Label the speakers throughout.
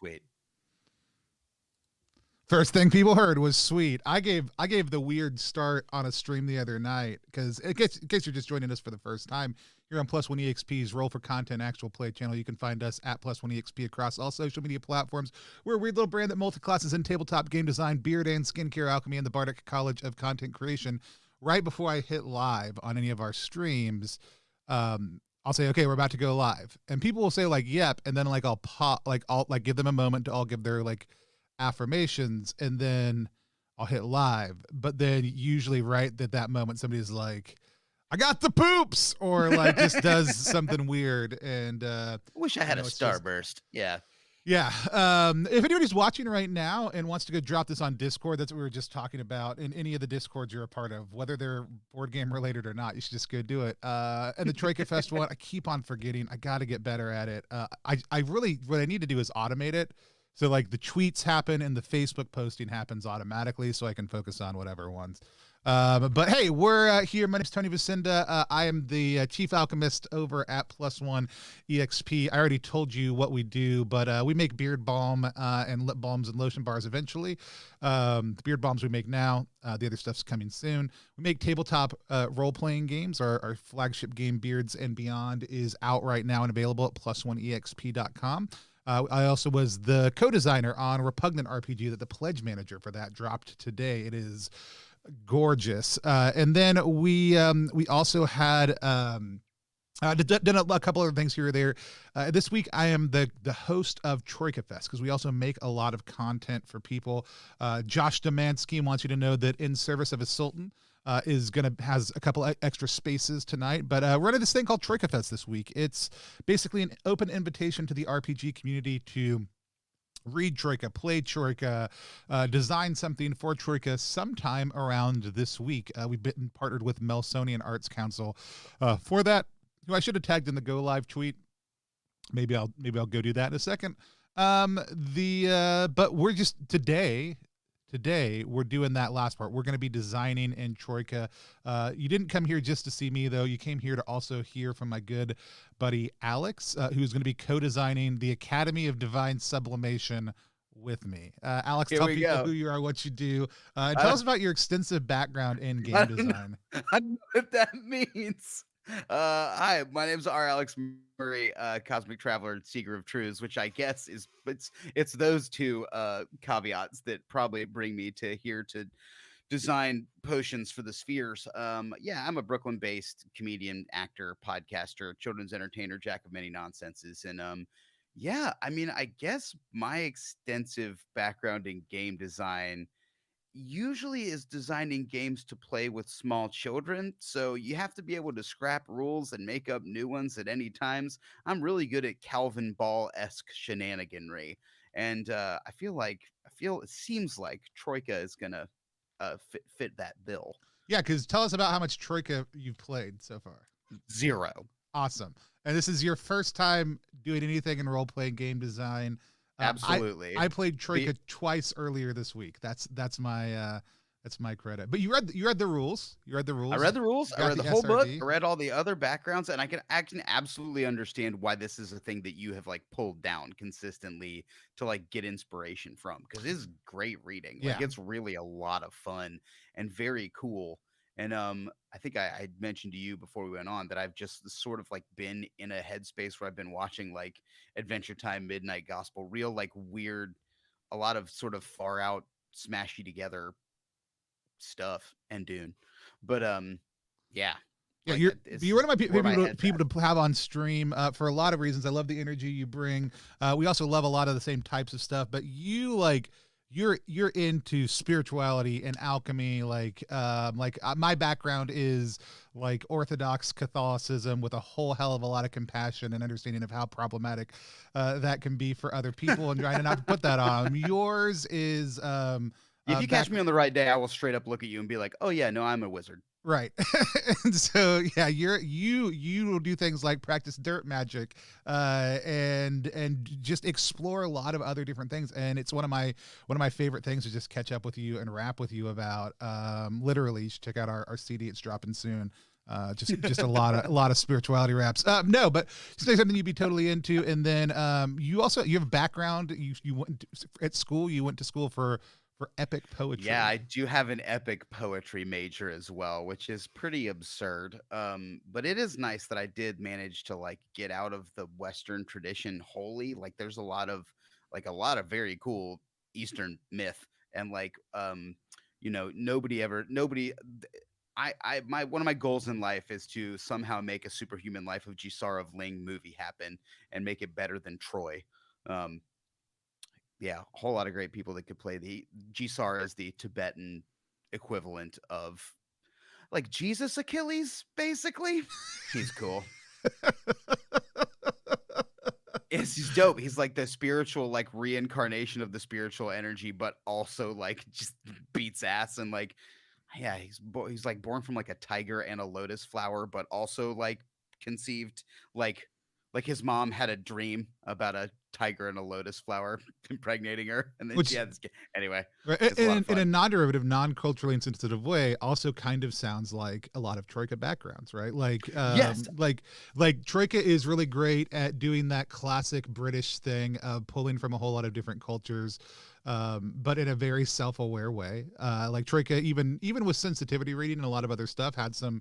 Speaker 1: sweet.
Speaker 2: First thing people heard was sweet. I gave the weird start on a stream the other night because in case you're just joining us for the first time, here on Plus One EXP's Roll for Content actual play channel, you can find us at Plus One EXP across all social media platforms. We're a weird little brand that multi-classes in tabletop game design, beard and skincare, alchemy, and the Bardic College of Content Creation. Right before I hit live on any of our streams, I'll say, okay, we're about to go live, and people will say like, "Yep," and then like I'll give them a moment to all give their like affirmations, and then I'll hit live. But then usually right at that moment, somebody's like, I got the poops, or like just does something weird. And
Speaker 1: wish I had a starburst. Yeah.
Speaker 2: If anybody's watching right now and wants to go drop this on Discord, that's what we were just talking about. In any of the Discords you're a part of, whether they're board game related or not, you should just go do it. And the TroikaFest one, I keep on forgetting. I got to get better at it. I really, what I need to do is automate it. So like the tweets happen and the Facebook posting happens automatically, so I can focus on whatever ones. But hey, we're here. My name's Tony Vicinda. I am the chief alchemist over at Plus One EXP. I already told you what we do, but we make beard balm and lip balms and lotion bars eventually. The beard balms we make now. The other stuff's coming soon. We make tabletop role-playing games. Our flagship game, Beards and Beyond, is out right now and available at plus1exp.com. I also was the co-designer on Repugnant RPG that the pledge manager for that dropped today. It is gorgeous. And then we also had done a couple other things here or there. This week I am the host of TroikaFest because we also make a lot of content for people. Josh Demansky wants you to know that In Service of a Sultan has a couple extra spaces tonight, but we're running this thing called TroikaFest this week. It's basically an open invitation to the RPG community to read Troika, play Troika, design something for Troika sometime around this week. We've been partnered with Melsonian Arts Council for that, who I should have tagged in the go live tweet. Maybe I'll go do that in a second. But we're just Today, we're doing that last part. We're going to be designing in Troika. You didn't come here just to see me, though. You came here to also hear from my good buddy Alex, who's going to be co-designing the Academy of Divine Sublimation with me. Alex, tell people who you are, what you do. Tell us about your extensive background in game design.
Speaker 1: I don't know what that means. Hi, my name's R. Alex Murray, Cosmic Traveler and Seeker of Truths, which I guess is it's those two caveats that probably bring me to here to design potions for the spheres. Yeah, I'm a Brooklyn-based comedian, actor, podcaster, children's entertainer, jack of many nonsenses, and yeah, I mean, I guess my extensive background in game design usually is designing games to play with small children, so you have to be able to scrap rules and make up new ones at any times. I'm really good at Calvin Ball-esque shenaniganry, and it seems like Troika is gonna fit that bill.
Speaker 2: Yeah, because tell us about how much Troika you've played so far.
Speaker 1: 0.
Speaker 2: Awesome. And this is your first time doing anything in role-playing game design.
Speaker 1: Absolutely.
Speaker 2: I played Troika twice earlier this week. That's my credit. But you read the rules. You read the rules.
Speaker 1: I read the rules. I read the whole book. I read all the other backgrounds, and I can absolutely understand why this is a thing that you have like pulled down consistently to like get inspiration from, because it's great reading. Like it's really a lot of fun and very cool. And I think I mentioned to you before we went on that I've just sort of like been in a headspace where I've been watching like Adventure Time, Midnight Gospel, real like weird, a lot of sort of far out, smashy together stuff, and Dune. But yeah.
Speaker 2: Yeah, like you're one of my people to have on stream for a lot of reasons. I love the energy you bring. We also love a lot of the same types of stuff, but you're into spirituality and alchemy. My background is like Orthodox Catholicism with a whole hell of a lot of compassion and understanding of how problematic that can be for other people, and trying not to put that on. Yours is
Speaker 1: if you catch me on the right day, I will straight up look at you and be like, oh yeah, no, I'm a wizard.
Speaker 2: Right. And so yeah, you will do things like practice dirt magic and just explore a lot of other different things, and it's one of my favorite things to just catch up with you and rap with you about. Literally, you should check out our CD. It's dropping soon. Just a lot of spirituality raps. No, but say something you'd be totally into. And then you have a background. You went at school. You went to school for epic poetry.
Speaker 1: Yeah, I do have an epic poetry major as well, which is pretty absurd. But it is nice that I did manage to like get out of the Western tradition wholly. Like there's a lot of very cool Eastern myth and nobody my one of my goals in life is to somehow make a superhuman life of Jisar of Ling movie happen and make it better than Troy. Um, yeah, a whole lot of great people that could play the Jisar as the Tibetan equivalent of like Jesus Achilles, basically. He's cool. He's dope. He's like the spiritual, like reincarnation of the spiritual energy, but also like just beats ass and like, yeah, he's like born from like a tiger and a lotus flower, but also like conceived like his mom had a dream about a tiger and a lotus flower impregnating her, and then she had this kid. Anyway,
Speaker 2: right, in a non-derivative, non-culturally insensitive way, also kind of sounds like a lot of Troika backgrounds, right? Like,
Speaker 1: yes,
Speaker 2: like Troika is really great at doing that classic British thing of pulling from a whole lot of different cultures, but in a very self-aware way. Like Troika, even with sensitivity reading and a lot of other stuff, had some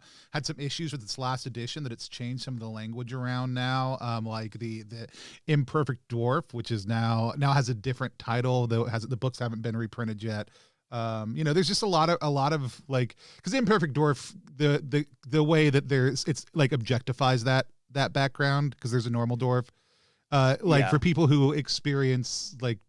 Speaker 2: issues with its last edition that it's changed some of the language around now. Like the Imperfect Dwarf, which is now has a different title, though the books haven't been reprinted yet. There's just a lot of like, because Imperfect Dwarf, the way that it's like objectifies that background, because there's a normal dwarf. For people who experience like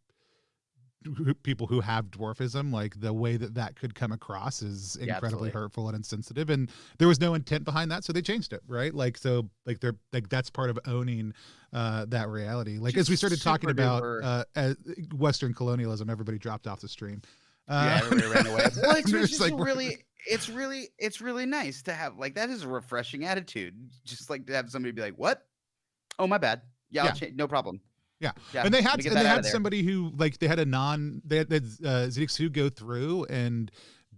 Speaker 2: people who have dwarfism, like the way that could come across is incredibly hurtful and insensitive, and there was no intent behind that, so they changed it, right? Like, so like they're like, that's part of owning that reality. Like, as we started talking about Western colonialism, everybody dropped off the stream.
Speaker 1: Everybody ran away. Well, it's really nice to have, like, that is a refreshing attitude, just like to have somebody be like, what? Oh, my bad. Yeah, I'll change, no problem.
Speaker 2: Yeah, and they had somebody who, like, they had Zedix who go through and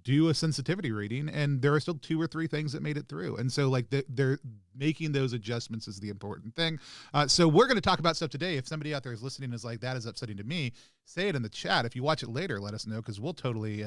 Speaker 2: do a sensitivity reading, and there are still 2 or 3 things that made it through, and so like they're making those adjustments is the important thing. So we're going to talk about stuff today. If somebody out there is listening is like, that is upsetting to me, say it in the chat. If you watch it later, let us know, because we'll totally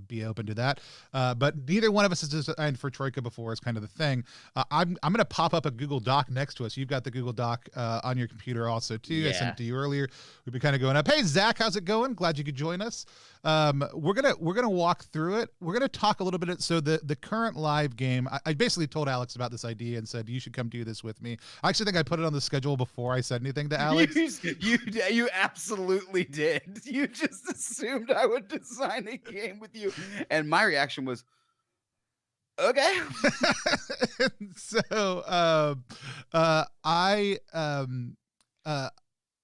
Speaker 2: be open to that. But neither one of us has designed for Troika before is kind of the thing. I'm going to pop up a Google Doc next to us. You've got the Google Doc on your computer also too. Yeah. I sent it to you earlier. We've been kind of going up. Hey Zach, how's it going? Glad you could join us. We're gonna walk through it. We're gonna talk a little bit. So the current live game, I basically told Alex about this idea and said you should come do this with me. I actually think I put it on the schedule before I said anything to Alex.
Speaker 1: You absolutely did. You just assumed I would design a game with you, and my reaction was, okay.
Speaker 2: So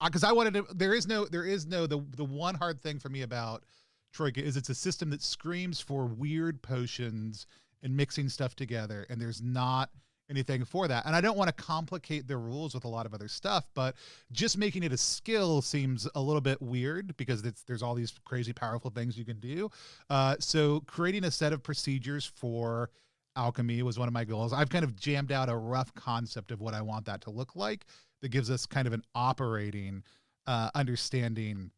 Speaker 2: because I wanted to, there is no the one hard thing for me about Troika is it's a system that screams for weird potions and mixing stuff together, and there's not anything for that. And I don't want to complicate the rules with a lot of other stuff, but just making it a skill seems a little bit weird because there's all these crazy powerful things you can do. So creating a set of procedures for alchemy was one of my goals. I've kind of jammed out a rough concept of what I want that to look like that gives us kind of an operating understanding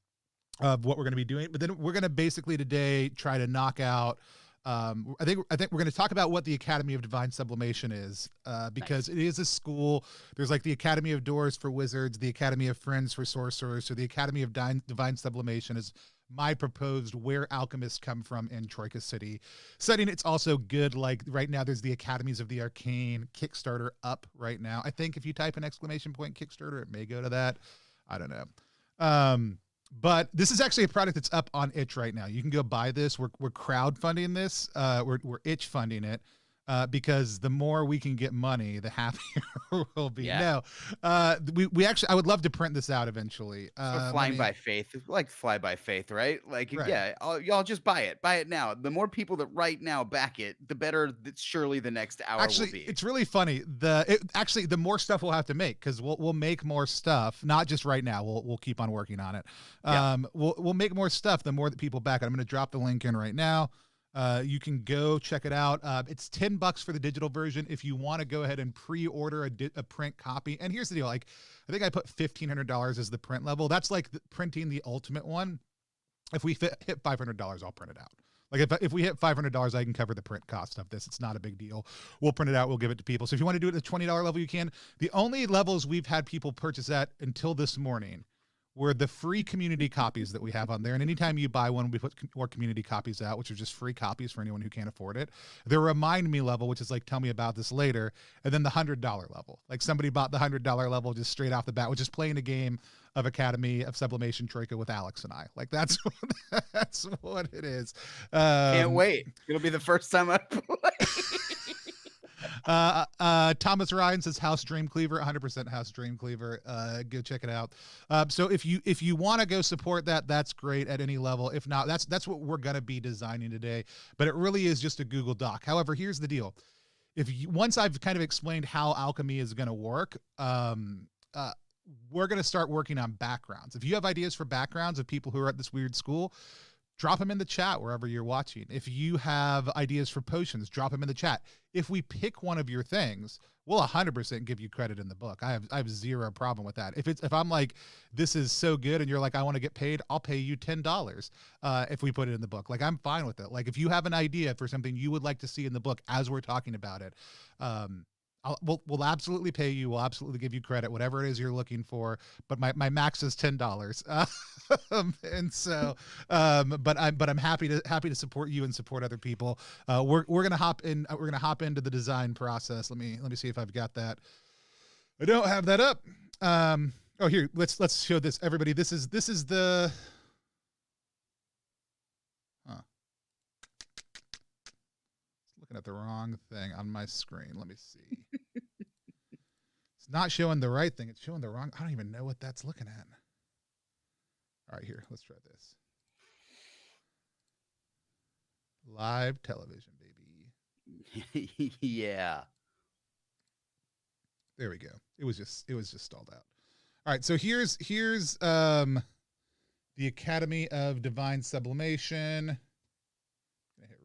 Speaker 2: of what we're going to be doing. But then we're going to basically today try to knock out I think we're going to talk about what the Academy of Divine Sublimation is, because it is a school. There's like the Academy of Doors for wizards, the Academy of Friends for sorcerers. So the Academy of Divine Sublimation is my proposed where alchemists come from in Troika City setting. It's also good. Like right now, there's the Academies of the Arcane Kickstarter up right now. I think if you type an exclamation point Kickstarter, it may go to that. I don't know. But this is actually a product that's up on itch right now. You can go buy this. We're crowdfunding this. We're itch funding it. Because the more we can get money, the happier we'll be.
Speaker 1: Yeah.
Speaker 2: No, we actually, I would love to print this out eventually.
Speaker 1: So by faith, like fly by faith, right? Like, right. Yeah, y'all just buy it now. The more people that right now back it, the better. Surely the next hour
Speaker 2: actually,
Speaker 1: will be.
Speaker 2: It's really funny. The more stuff we'll have to make, because we'll make more stuff. Not just right now. We'll keep on working on it. Yeah. We'll make more stuff the more that people back it. I'm going to drop the link in right now. You can go check it out. It's $10 for the digital version. If you want to go ahead and pre-order a print copy, and here's the deal: like, I think I put $1,500 as the print level. That's like printing the ultimate one. If we hit $500, I'll print it out. Like if we hit $500, I can cover the print cost of this. It's not a big deal. We'll print it out. We'll give it to people. So if you want to do it at the $20 level, you can. The only levels we've had people purchase at until this morning were the free community copies that we have on there. And anytime you buy one, we put more community copies out, which are just free copies for anyone who can't afford it. The Remind Me level, which is like, tell me about this later. And then the $100 level. Like somebody bought the $100 level just straight off the bat, which is playing a game of Academy of Sublimation Troika with Alex and I. Like that's what it is.
Speaker 1: Can't wait. It'll be the first time I play.
Speaker 2: Thomas Ryan says House Dreamcleaver, 100% House Dreamcleaver. Go check it out. So if you want to go support that, that's great at any level. If not, that's what we're going to be designing today, but it really is just a Google Doc. However, here's the deal. Once I've kind of explained how Alchemy is going to work, we're going to start working on backgrounds. If you have ideas for backgrounds of people who are at this weird school, drop them in the chat wherever you're watching. If you have ideas for potions, drop them in the chat. If we pick one of your things, we'll 100% give you credit in the book. I have zero problem with that. If I'm like, this is so good, and you're like, I want to get paid, I'll pay you $10 if we put it in the book. Like, I'm fine with it. Like, if you have an idea for something you would like to see in the book as we're talking about it, we'll absolutely pay you. We'll absolutely give you credit, whatever it is you're looking for. But my max is $10. And so, but I'm happy to support you and support other people. We're gonna hop into the design process. Let me see if I've got that. I don't have that up. Oh, here, let's show this, everybody. This is the. Looking at the wrong thing on my screen. Let me see. It's not showing the right thing. It's showing the wrong. I don't even know what that's looking at. All right, here. Let's try this. Live television, baby.
Speaker 1: Yeah.
Speaker 2: There we go. It was just stalled out. All right, so here's the Academy of Divine Sublimation.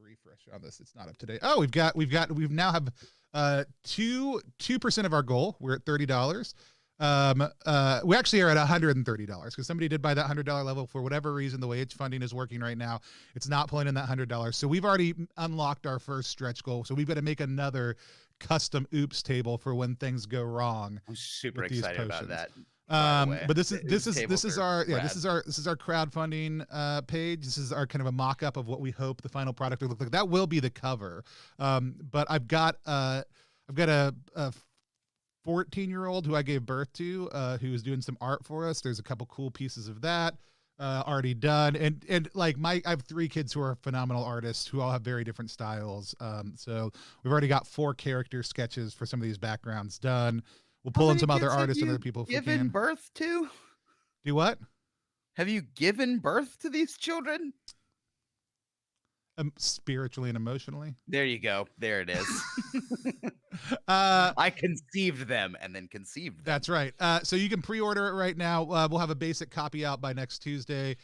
Speaker 2: Refresh on this. It's not up to date. Oh, we now have 2% of our goal. We're at $30. We actually are at $130 because somebody did buy that $100 level. For whatever reason, the way its funding is working right now, it's not pulling in that $100. So we've already unlocked our first stretch goal. So we've got to make another custom oops table for when things go wrong.
Speaker 1: I'm super excited about that.
Speaker 2: But this is our crowdfunding page. This is our kind of a mock-up of what we hope the final product will look like. That will be the cover. But I've got a 14-year-old who I gave birth to, who is doing some art for us. There's a couple cool pieces of that already done, and like I have 3 kids who are phenomenal artists who all have very different styles. So we've already got 4 character sketches for some of these backgrounds done. We'll pull in some other artists and other people.
Speaker 1: Given birth to?
Speaker 2: Do what?
Speaker 1: Have you given birth to these children?
Speaker 2: Spiritually and emotionally.
Speaker 1: There you go. There it is. I conceived them and then conceived them.
Speaker 2: That's right. So you can pre-order it right now. We'll have a basic copy out by next Tuesday.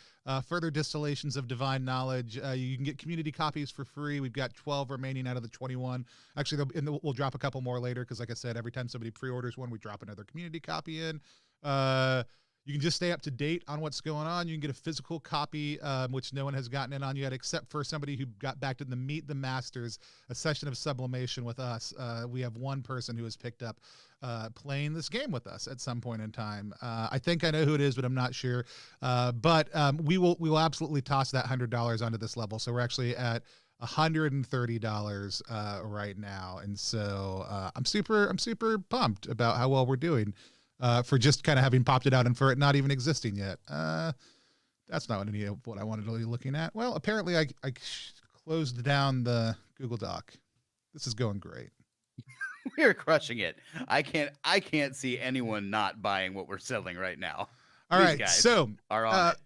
Speaker 2: Further distillations of divine knowledge. You can get community copies for free. We've got 12 remaining out of the 21. Actually, we'll drop a couple more later because, like I said, every time somebody pre-orders one, we drop another community copy in. You can just stay up to date on what's going on. You can get a physical copy, which no one has gotten in on yet, except for somebody who got back to the Meet the Masters, a session of sublimation with us. We have one person who has picked up playing this game with us at some point in time. I think I know who it is, but I'm not sure. But we will absolutely toss that $100 onto this level. So we're actually at $130 right now, and so I'm super pumped about how well we're doing. For just kind of having popped it out and for it not even existing yet. That's not any of what I wanted to be looking at. Well, apparently I closed down the Google Doc. This is going great.
Speaker 1: We're crushing it. I can't see anyone not buying what we're selling right now.
Speaker 2: All right,
Speaker 1: guys
Speaker 2: so
Speaker 1: are on it.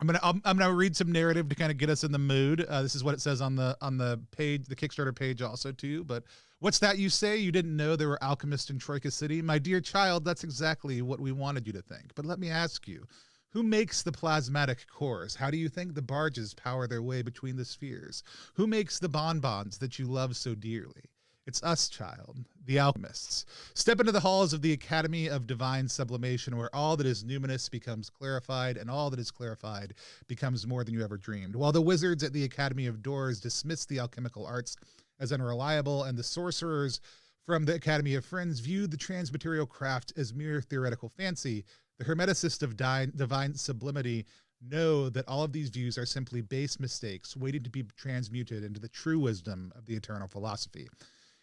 Speaker 2: I'm gonna read some narrative to kind of get us in the mood. This is what it says on the page, the Kickstarter page also too. But what's that you say? You didn't know there were alchemists in Troika City? My dear child, that's exactly what we wanted you to think. But let me ask you, Who makes the plasmatic cores? How do you think the barges power their way between the spheres? Who makes the bonbons that you love so dearly? It's us, child, the alchemists. Step into the halls of the Academy of Divine Sublimation, where all that is numinous becomes clarified, and all that is clarified becomes more than you ever dreamed. While the wizards at the Academy of Doors dismiss the alchemical arts as unreliable, and the sorcerers from the Academy of Friends view the transmaterial craft as mere theoretical fancy, the hermeticists of divine sublimity know that all of these views are simply base mistakes waiting to be transmuted into the true wisdom of the eternal philosophy.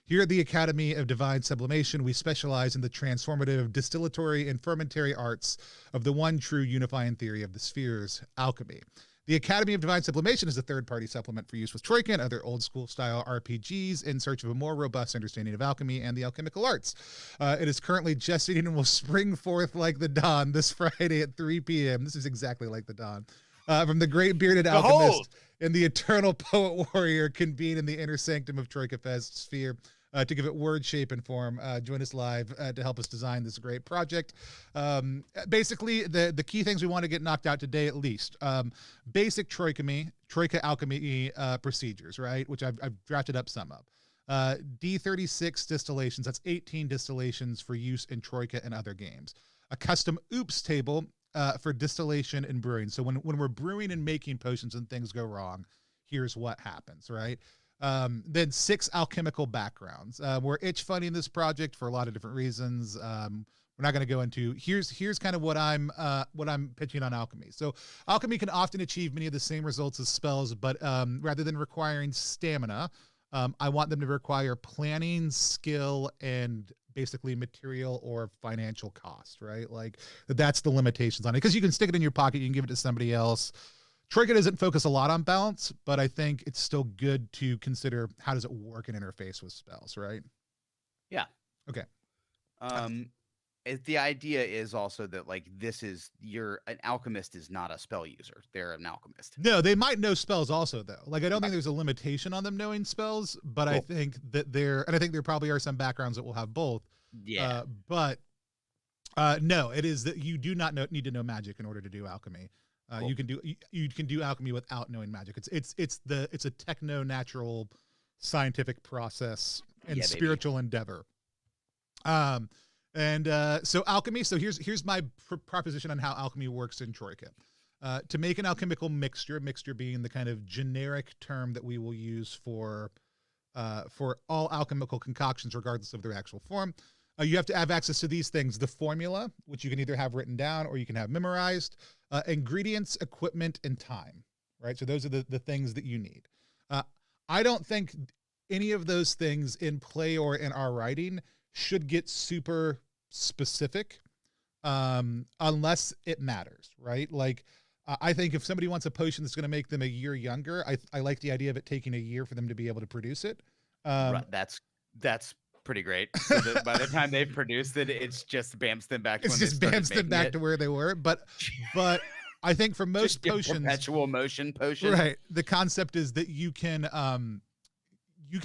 Speaker 2: Here at the Academy of Divine Sublimation, we specialize in the transformative, distillatory, and fermentary arts of the one true unifying theory of the spheres, alchemy. The Academy of Divine Sublimation is a third-party supplement for use with Troika and other old-school-style RPGs in search of a more robust understanding of alchemy and the alchemical arts. It is currently gestating and will spring forth like the dawn this Friday at 3 p.m. This is exactly like the dawn. From the great bearded alchemist and the eternal poet warrior convene in the inner sanctum of TroikaFest sphere to give it word, shape, and form. Join us live to help us design this great project. Basically, the key things we want to get knocked out today, at least. Basic Troika alchemy procedures, right? Which I've drafted up some of. D36 distillations, that's 18 distillations for use in Troika and other games. A custom oops table for distillation and brewing. So when we're brewing and making potions and things go wrong, here's what happens, right? Then 6 alchemical backgrounds. We're itch funding this project for a lot of different reasons. We're not going to go into here's kind of what I'm pitching on alchemy. So alchemy can often achieve many of the same results as spells, but rather than requiring stamina, I want them to require planning, skill, and basically material or financial cost, right? Like that's the limitations on it, because you can stick it in your pocket, you can give it to somebody else. Troika doesn't focus a lot on balance, but I think it's still good to consider how does it work in interface with spells, right?
Speaker 1: Yeah.
Speaker 2: Okay.
Speaker 1: The idea is also that like an alchemist is not a spell user. They're an alchemist.
Speaker 2: No, they might know spells also though. Like I don't think there's a limitation on them knowing spells, but cool. I think that I think there probably are some backgrounds that will have both.
Speaker 1: Yeah.
Speaker 2: No, it is that you do not need to know magic in order to do alchemy. Cool. You can do alchemy without knowing magic. It's a techno-natural scientific process and spiritual endeavor. So alchemy. So here's my proposition on how alchemy works in Troika. To make an alchemical mixture being the kind of generic term that we will use for all alchemical concoctions, regardless of their actual form. You have to have access to these things: the formula, which you can either have written down or you can have memorized, ingredients, equipment, and time, right? So those are the things that you need. I don't think any of those things in play or in our writing should get super specific unless it matters, right? Like, I think if somebody wants a potion that's going to make them a year younger, I like the idea of it taking a year for them to be able to produce it.
Speaker 1: Right, that's pretty great. So that by the time they've produced it, it's just bamps them back.
Speaker 2: It's just bamps them back to where they were. But I think for most potions,
Speaker 1: perpetual motion potion,
Speaker 2: right? The concept is that you can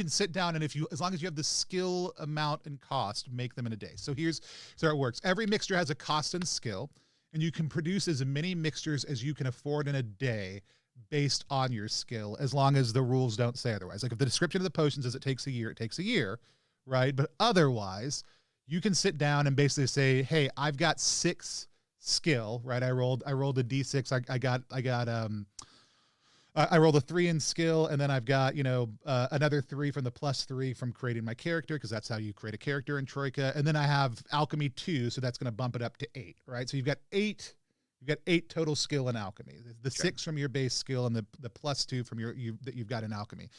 Speaker 2: sit down and as long as you have the skill, amount, and cost, make them in a day. So here's how it works. Every mixture has a cost and skill, and you can produce as many mixtures as you can afford in a day based on your skill, as long as the rules don't say otherwise. Like if the description of the potion says it takes a year, it takes a year, right? But otherwise, you can sit down and basically say, hey, I've got 6 skill, right? I rolled a D6. I rolled a 3 in skill, and then I've got, another 3 from the +3 from creating my character, because that's how you create a character in Troika. And then I have alchemy 2, so that's going to bump it up to 8, right? So you've got 8 total skill in alchemy. The sure. 6 from your base skill and the +2 from that you've got in alchemy.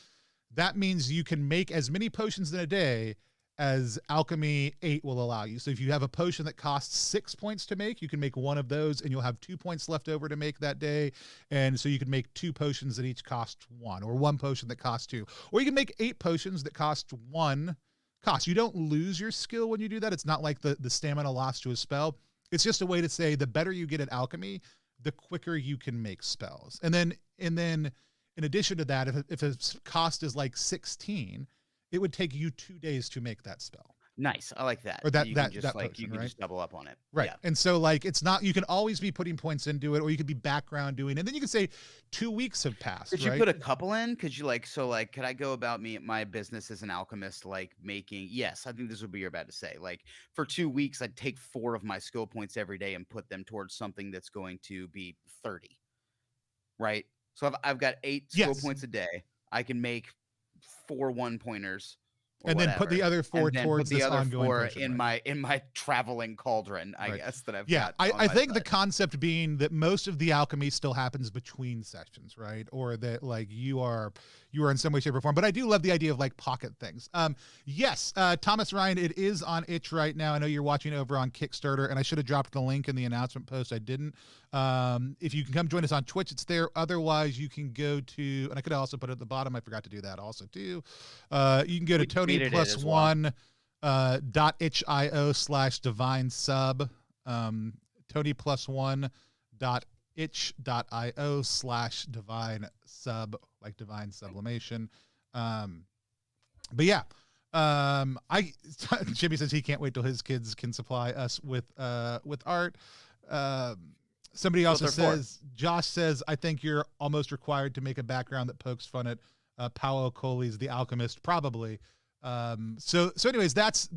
Speaker 2: That means you can make as many potions in a day as alchemy 8 will allow you. So if you have a potion that costs 6 points to make, you can make one of those and you'll have 2 points left over to make that day. And so you can make 2 potions that each cost 1, or 1 potion that costs 2. Or you can make 8 potions that cost 1 cost. You don't lose your skill when you do that. It's not like the stamina lost to a spell. It's just a way to say the better you get at alchemy, the quicker you can make spells. And then in addition to that, if a cost is like 16, it would take you 2 days to make that spell.
Speaker 1: Nice. I like that.
Speaker 2: or
Speaker 1: You can just
Speaker 2: that
Speaker 1: like you
Speaker 2: potion,
Speaker 1: can
Speaker 2: right?
Speaker 1: just double up on it.
Speaker 2: Right.
Speaker 1: Yeah.
Speaker 2: And so like it's not, you can always be putting points into it, or you could be background doing, and then you can say 2 weeks have passed,
Speaker 1: Could you
Speaker 2: right?
Speaker 1: put a couple in? Could you like so like could I go about my business as an alchemist like making yes, I think this would be you're about to say. Like for 2 weeks, I'd take 4 of my skill points every day and put them towards something that's going to be 30, right? So I've got 8 skill
Speaker 2: Yes.
Speaker 1: points a day. I can make 4 1-pointers or
Speaker 2: And then put the
Speaker 1: whatever,
Speaker 2: other
Speaker 1: and
Speaker 2: 4
Speaker 1: then put
Speaker 2: towards
Speaker 1: the
Speaker 2: this
Speaker 1: other
Speaker 2: ongoing
Speaker 1: 4
Speaker 2: potion,
Speaker 1: in
Speaker 2: right?
Speaker 1: my traveling cauldron, I
Speaker 2: Right.
Speaker 1: guess, that I've
Speaker 2: Yeah,
Speaker 1: got
Speaker 2: I
Speaker 1: on my
Speaker 2: think the
Speaker 1: side.
Speaker 2: concept being that most of the alchemy still happens between sessions, right? Or that like you are in some way, shape, or form. But I do love the idea of like pocket things. Yes, Thomas Ryan, it is on itch right now. I know you're watching over on Kickstarter, and I should have dropped the link in the announcement post. I didn't. If you can come join us on Twitch, it's there. Otherwise, you can go to, and I could also put it at the bottom. I forgot to do that also too. You can go to
Speaker 1: We
Speaker 2: Tony
Speaker 1: tweeted it
Speaker 2: plus
Speaker 1: as well.
Speaker 2: one .itch.io/divine sub. Tony plus one .itch.io/divine sub, like divine sublimation. But yeah, I Jimmy says he can't wait till his kids can supply us with art. Somebody
Speaker 1: That's
Speaker 2: also
Speaker 1: what they're for.
Speaker 2: says, Josh says, I think you're almost required to make a background that pokes fun at Paolo Coley's The Alchemist, probably. So anyways, that's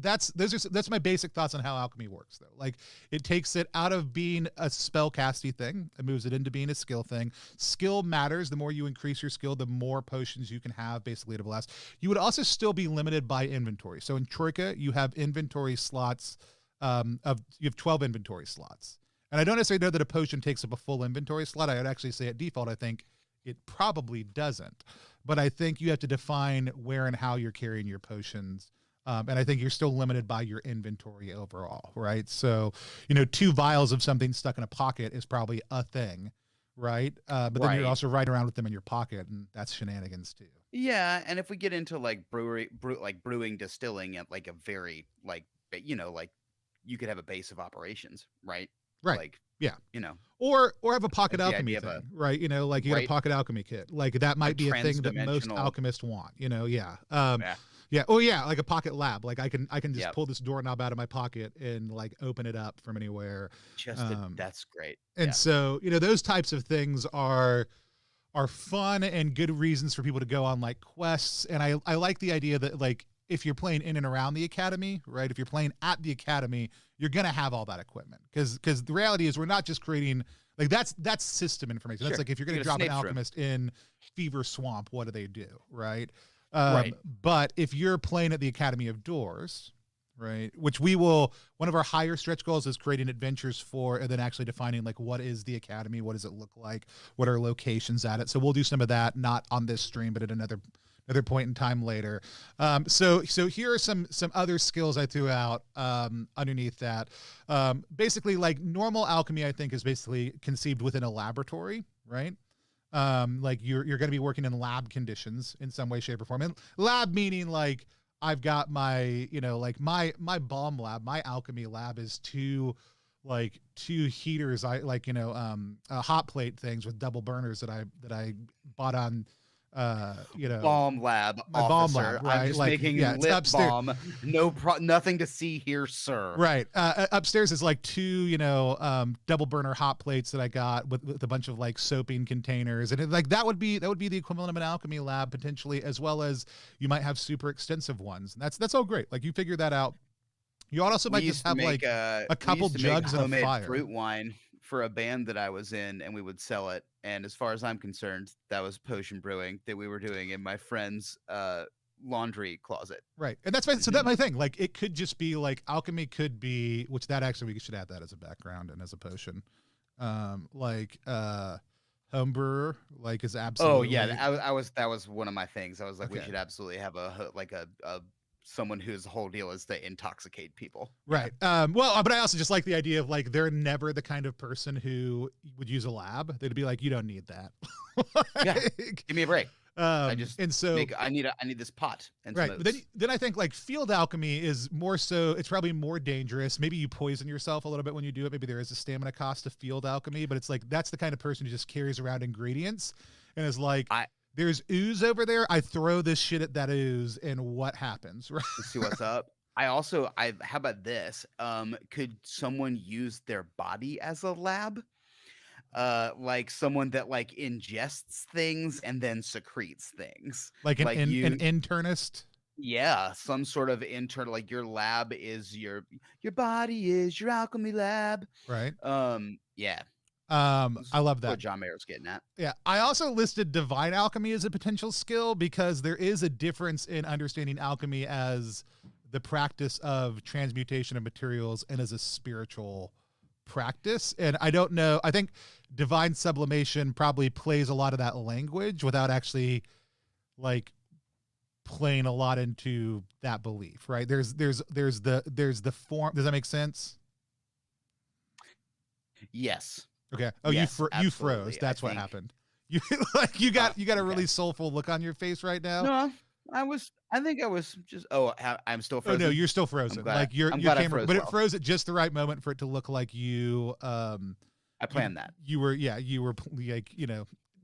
Speaker 2: my basic thoughts on how alchemy works, though. Like, it takes it out of being a spellcasty thing and moves it into being a skill thing. Skill matters. The more you increase your skill, the more potions you can have basically to blast. You would also still be limited by inventory. So in Troika, you have inventory slots you have 12 inventory slots. And I don't necessarily know that a potion takes up a full inventory slot. I would actually say at default, I think it probably doesn't. But I think you have to define where and how you're carrying your potions. And I think you're still limited by your inventory overall, right? So, 2 vials of something stuck in a pocket is probably a thing, right? But then you're
Speaker 1: Right.
Speaker 2: also riding around with them in your pocket, and that's shenanigans too.
Speaker 1: Yeah, and if we get into like brewing, distilling at like a very like like you could have a base of operations, right?
Speaker 2: Right.
Speaker 1: Like
Speaker 2: Yeah.
Speaker 1: you know,
Speaker 2: Or have a pocket
Speaker 1: the
Speaker 2: alchemy
Speaker 1: idea of a
Speaker 2: thing, right? Like you got a
Speaker 1: right
Speaker 2: pocket alchemy kit. Like that might be a thing that most
Speaker 1: transdimensional.
Speaker 2: alchemists want, yeah.
Speaker 1: Yeah.
Speaker 2: Yeah. Oh yeah, like a pocket lab. Like I can just
Speaker 1: Yep.
Speaker 2: pull this doorknob out of my pocket and like open it up from anywhere.
Speaker 1: That's great.
Speaker 2: And
Speaker 1: Yeah.
Speaker 2: so, those types of things are fun and good reasons for people to go on like quests. And I like the idea that like if you're playing in and around the academy, right? If you're playing at the academy, you're gonna have all that equipment. Because the reality is we're not just creating like that's system information. That's
Speaker 1: Sure.
Speaker 2: like if you're gonna
Speaker 1: You get a
Speaker 2: drop an
Speaker 1: Snape's room.
Speaker 2: alchemist in Fever Swamp, what do? Right?
Speaker 1: Right.
Speaker 2: But if you're playing at the Academy of Doors, right, which one of our higher stretch goals is creating adventures for, and then actually defining like what is the Academy, what does it look like, what are locations at it. So we'll do some of that, not on this stream, but at another point in time later. So here are some other skills I threw out underneath that. Basically, like normal alchemy, I think is basically conceived within a laboratory, right? Like you're going to be working in lab conditions in some way, shape, or form. And lab meaning like I've got my, like my bomb lab, my alchemy lab is two heaters. I like, hot plate things with double burners that I bought on,
Speaker 1: Bomb lab
Speaker 2: my
Speaker 1: officer.
Speaker 2: bomb lab, right?
Speaker 1: I'm just
Speaker 2: Like,
Speaker 1: making
Speaker 2: yeah, it's
Speaker 1: lip
Speaker 2: upstairs.
Speaker 1: balm. Nothing to see here, sir.
Speaker 2: Right. Upstairs is like 2, double burner hot plates that I got with a bunch of like soaping containers. And that would be the equivalent of an alchemy lab potentially, as well as you might have super extensive ones. And that's all great. Like you figure that out. You also might just have like a couple jugs and a
Speaker 1: homemade
Speaker 2: fire.
Speaker 1: fruit wine for a band that I was in, and we would sell it. And as far as I'm concerned, that was potion brewing that we were doing in my friend's laundry closet.
Speaker 2: Right. And that's that's my thing. Like it could just be like alchemy could be, which that actually we should add that as a background and as a potion. Homebrewer like is absolutely.
Speaker 1: Oh yeah, that was one of my things. I was like, we
Speaker 2: Okay.
Speaker 1: should absolutely have a someone whose whole deal is to intoxicate people.
Speaker 2: Right. Well, but I also just like the idea of like they're never the kind of person who would use a lab. They'd be like, you don't need that.
Speaker 1: Yeah. Give me a break. I need this pot and
Speaker 2: right.
Speaker 1: some
Speaker 2: But then I think like field alchemy is more so. It's probably more dangerous. Maybe you poison yourself a little bit when you do it. Maybe there is a stamina cost to field alchemy, but it's like that's the kind of person who just carries around ingredients and is like. There's ooze over there. I throw this shit at that ooze, and what happens? Right?
Speaker 1: Let's see what's up. I how about this? Could someone use their body as a lab? Like someone that like ingests things and then secretes things.
Speaker 2: Like
Speaker 1: Like
Speaker 2: an
Speaker 1: you
Speaker 2: internist,
Speaker 1: Yeah, some sort of internal, like your lab is your body is your alchemy lab.
Speaker 2: right?
Speaker 1: Yeah.
Speaker 2: I love
Speaker 1: What
Speaker 2: that.
Speaker 1: John Mayer's getting at.
Speaker 2: Yeah, I also listed divine alchemy as a potential skill because there is a difference in understanding alchemy as the practice of transmutation of materials and as a spiritual practice. And I don't know, I think divine sublimation probably plays a lot of that language without actually like playing a lot into that belief, right? There's the form. Does that make sense?
Speaker 1: Yes.
Speaker 2: Okay. Oh,
Speaker 1: Yes,
Speaker 2: you froze.
Speaker 1: absolutely. I
Speaker 2: That's what
Speaker 1: think
Speaker 2: happened. You like you got a
Speaker 1: okay.
Speaker 2: really soulful look on your face right now.
Speaker 1: No, I think I was just I'm still
Speaker 2: Oh no,
Speaker 1: frozen.
Speaker 2: you're still frozen. Like
Speaker 1: I'm
Speaker 2: your
Speaker 1: glad I
Speaker 2: camera,
Speaker 1: froze
Speaker 2: but it
Speaker 1: well.
Speaker 2: froze at just the right moment for it to look like you
Speaker 1: I
Speaker 2: you
Speaker 1: planned that.
Speaker 2: you were yeah, you were like,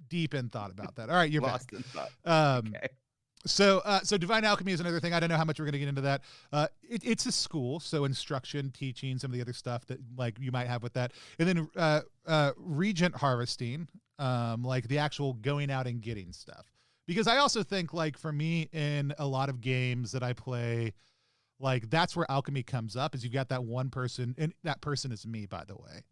Speaker 2: deep in thought about that. All right, you're back.
Speaker 1: Lost in thought.
Speaker 2: Um
Speaker 1: Okay.
Speaker 2: so divine alchemy is another thing. I don't know how much we're going to get into that. It's a school, so instruction, teaching, some of the other stuff that like you might have with that, and then regent harvesting, like the actual going out and getting stuff. Because I also think like for me in a lot of games that I play, like that's where alchemy comes up. Is you've got that one person, and that person is me, by the way,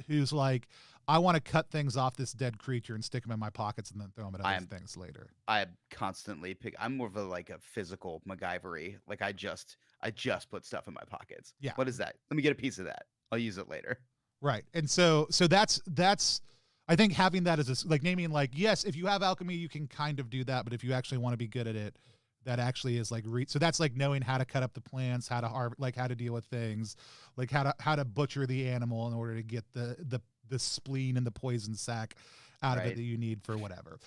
Speaker 2: who's like, I want to cut things off this dead creature and stick them in my pockets and then throw them at other things later.
Speaker 1: I constantly pick. I'm more of a physical MacGyvery. Like I just put stuff in my pockets.
Speaker 2: Yeah.
Speaker 1: What is that? Let me get a piece of that. I'll use it later.
Speaker 2: Right. And so that's I think having that as a, like naming like, yes, if you have alchemy, you can kind of do that. But if you actually want to be good at it, that actually is like, so that's like knowing how to cut up the plants, how to harvest, like how to deal with things, like how to butcher the animal in order to get the spleen and the poison sac out of it
Speaker 1: Right.
Speaker 2: that you need for whatever.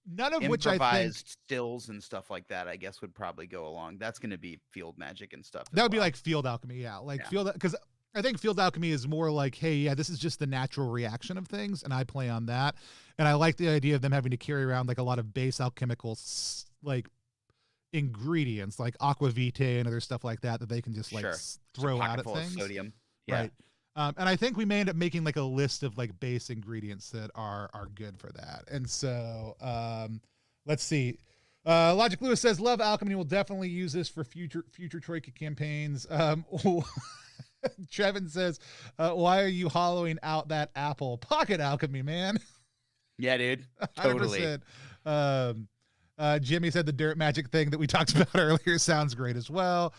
Speaker 2: None of which I think
Speaker 1: Improvised stills and stuff like that, I guess, would probably go along. That's going to be field magic and stuff
Speaker 2: that
Speaker 1: as
Speaker 2: would be
Speaker 1: well.
Speaker 2: like field alchemy. Yeah. Like
Speaker 1: Yeah.
Speaker 2: field, because I think field alchemy is more like, hey, yeah, this is just the natural reaction of things, and I play on that. And I like the idea of them having to carry around like a lot of base alchemical like ingredients, like aqua vitae and other stuff like that they can just like
Speaker 1: Sure.
Speaker 2: throw out
Speaker 1: Pocket
Speaker 2: at
Speaker 1: full of
Speaker 2: things.
Speaker 1: sodium. Yeah.
Speaker 2: Right. And I think we may end up making like a list of like base ingredients that are good for that. And so let's see. Logic Lewis says, "Love alchemy. Will definitely use this for future Troika campaigns." Trevin says, "Why are you hollowing out that apple? Pocket alchemy, man."
Speaker 1: Yeah, dude. Totally.
Speaker 2: 100%. Jimmy said the dirt magic thing that we talked about earlier sounds great as well.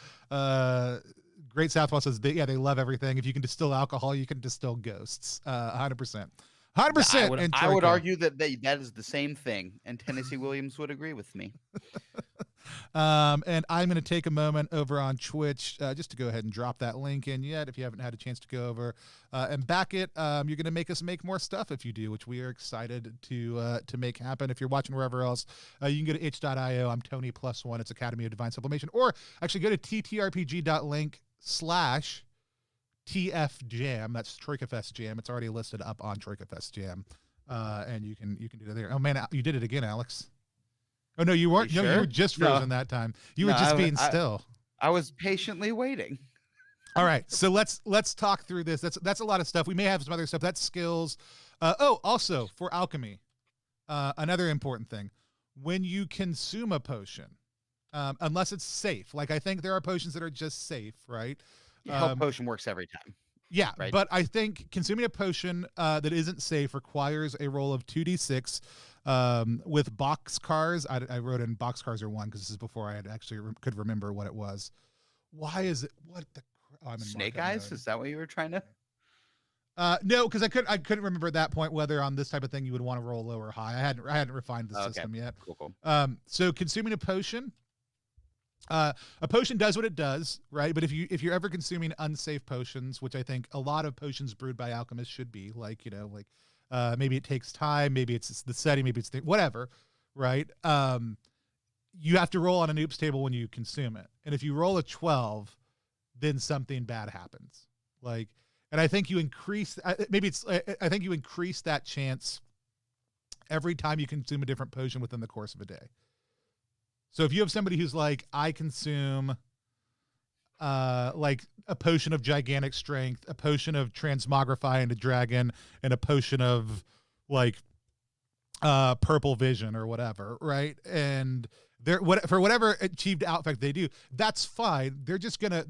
Speaker 2: Great Southpaw says, they love everything. If you can distill alcohol, you can distill ghosts. 100%. 100%.
Speaker 1: I would argue that that is the same thing, and Tennessee Williams would agree with me.
Speaker 2: And I'm going to take a moment over on Twitch just to go ahead and drop that link in yet if you haven't had a chance to go over and back it. You're going to make us make more stuff if you do, which we are excited to make happen. If you're watching wherever else, you can go to itch.io. I'm Tony +1. It's Academy of Divine Sublimation. Or actually go to ttrpg.link/TF Jam. That's TroikaFest Jam. It's already listed up on TroikaFest Jam. And you can do that there. Oh man, you did it again, Alex. Oh no, you weren't.
Speaker 1: You
Speaker 2: no,
Speaker 1: sure?
Speaker 2: you were just frozen that time. You were just being still.
Speaker 1: I was patiently waiting.
Speaker 2: All right, so let's talk through this. That's a lot of stuff. We may have some other stuff. That's skills. Also for alchemy, another important thing: when you consume a potion, unless it's safe. Like I think there are potions that are just safe, right?
Speaker 1: Health potion works every time.
Speaker 2: Yeah,
Speaker 1: right?
Speaker 2: But I think consuming a potion that isn't safe requires a roll of 2d6. With boxcars, I wrote in boxcars are 1 because this is before I had actually could remember what it was. Why is it? What the? Oh, I'm in
Speaker 1: Snake eyes? Is that what you were trying to?
Speaker 2: No, because I couldn't remember at that point whether on this type of thing you would want to roll low or high. I hadn't refined the system yet.
Speaker 1: Cool.
Speaker 2: So consuming a potion. A potion does what it does, right? But if you're ever consuming unsafe potions, which I think a lot of potions brewed by alchemists should be, like maybe it takes time, maybe it's the setting, maybe it's whatever, right? You have to roll on an oops table when you consume it, and if you roll a 12, then something bad happens. And I think you increase. I think you increase that chance every time you consume a different potion within the course of a day. So if you have somebody who's like, I consume like a potion of gigantic strength, a potion of transmogrify into dragon, and a potion of like purple vision or whatever, right? And they're for whatever achieved outfit they do, that's fine. They're just gonna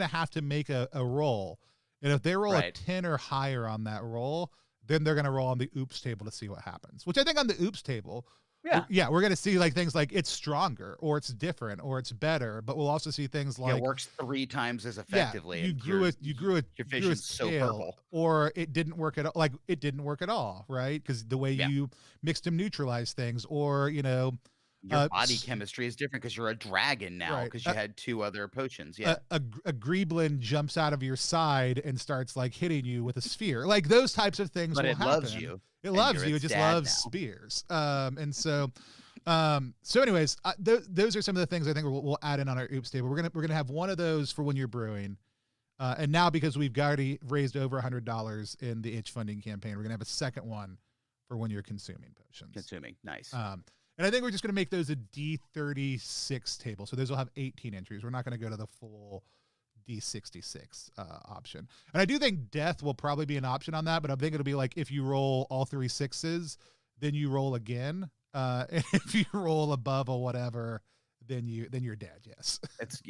Speaker 2: have to make a roll, and if they roll a 10 or higher on that roll, then they're gonna roll on the oops table to see what happens. Which I think on the oops table, we're gonna see like things like it's stronger or it's different or it's better, but we'll also see things like
Speaker 1: it works 3 times as effectively.
Speaker 2: You grew a
Speaker 1: vision's so purple,
Speaker 2: or it didn't work at all. Like it didn't work at all, right? Because the way you mixed and neutralized things, or your
Speaker 1: body chemistry is different because you're a dragon now because you had 2 other potions.
Speaker 2: A greblin jumps out of your side and starts like hitting you with a sphere. Like those types of things will happen.
Speaker 1: Loves you.
Speaker 2: It loves you. It just loves spears. And so anyways, those are some of the things I think we'll add in on our oops table. We're gonna have one of those for when you're brewing. And now because we've already raised over $100 in the itch funding campaign, we're gonna have a second one for when you're consuming potions.
Speaker 1: Nice.
Speaker 2: And I think we're just going to make those a D36 table. So those will have 18 entries. We're not going to go to the full D66 option. And I do think death will probably be an option on that, but I think it'll be like if you roll all 3 6s, then you roll again. And if you roll above or whatever, then you're dead. Yes.
Speaker 1: It's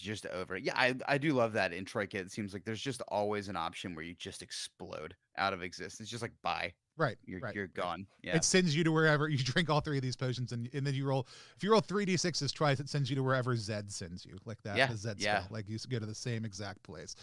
Speaker 1: just over. Yeah, I do love that in Troika. It seems like there's just always an option where you just explode out of existence. Just like bye.
Speaker 2: Right.
Speaker 1: You're gone. Yeah.
Speaker 2: It sends you to wherever you drink all 3 of these potions and then you roll. If you roll 3d6s twice, it sends you to wherever Zed sends you, like that. The Zed spell. Like you go to the same exact place.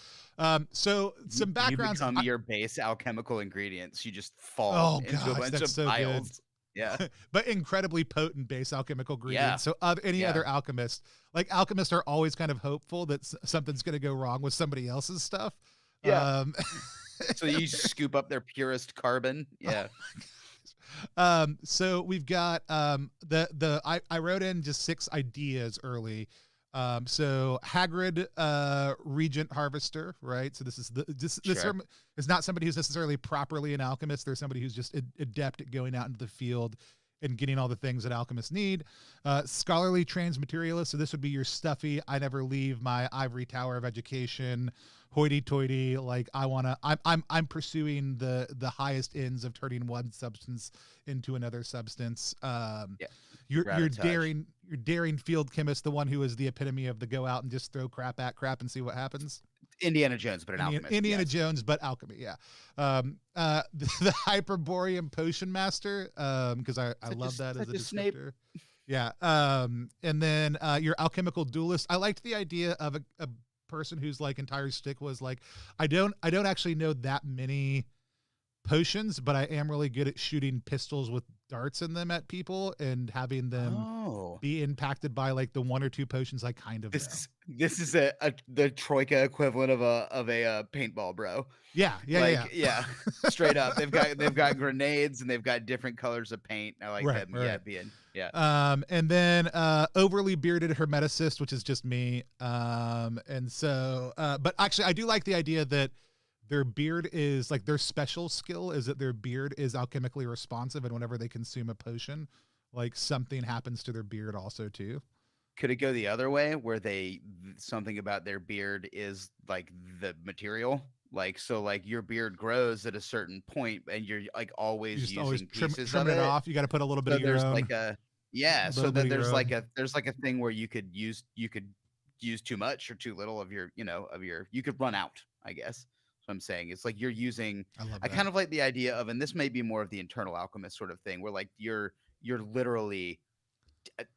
Speaker 2: So some backgrounds.
Speaker 1: You become your base alchemical ingredients. You just fall into a bunch of piles. Good. Yeah.
Speaker 2: But incredibly potent base alchemical ingredients. So any other alchemist, like alchemists are always kind of hopeful that something's going to go wrong with somebody else's stuff.
Speaker 1: Yeah. So you scoop up their purest carbon. Yeah.
Speaker 2: So we've got I wrote in just 6 ideas early. So Hagrid, Regent Harvester, right? So this is this is not somebody who's necessarily properly an alchemist. There's somebody who's just adept at going out into the field and getting all the things that alchemists need. Scholarly transmaterialist. So this would be your stuffy, I never leave my ivory tower of education, hoity-toity, like I'm pursuing the highest ends of turning one substance into another substance. Your daring field chemist, the one who is the epitome of the go out and just throw crap at crap and see what happens.
Speaker 1: Indiana Jones, but an alchemist.
Speaker 2: Indiana Jones, but alchemy. Yeah. The Hyperborean potion master, because I love that as a descriptor. Yeah. And then your alchemical duelist. I liked the idea of a person whose like entire stick was like, I don't actually know that many potions, but I am really good at shooting pistols with darts in them at people and having them be impacted by like the 1 or 2 potions I kind of know.
Speaker 1: This is the Troika equivalent of a paintball, bro.
Speaker 2: Yeah.
Speaker 1: Straight up. They've got grenades and they've got different colors of paint. I like them. Yeah.
Speaker 2: And then overly bearded hermeticist, which is just me. And so but actually I do like the idea that their beard is like their special skill is that their beard is alchemically responsive, and whenever they consume a potion, like something happens to their beard also too.
Speaker 1: Could it go the other way where something about their beard is like the material? Like, so like your beard grows at a certain point and you're like always using pieces
Speaker 2: trim
Speaker 1: of
Speaker 2: it off. You got to put a little bit of your own.
Speaker 1: Like so that there's like a thing where you could use too much or too little of your, you could run out, I guess. What I'm saying it's like you're using. I kind of like the idea of, and this may be more of the internal alchemist sort of thing, where like you're literally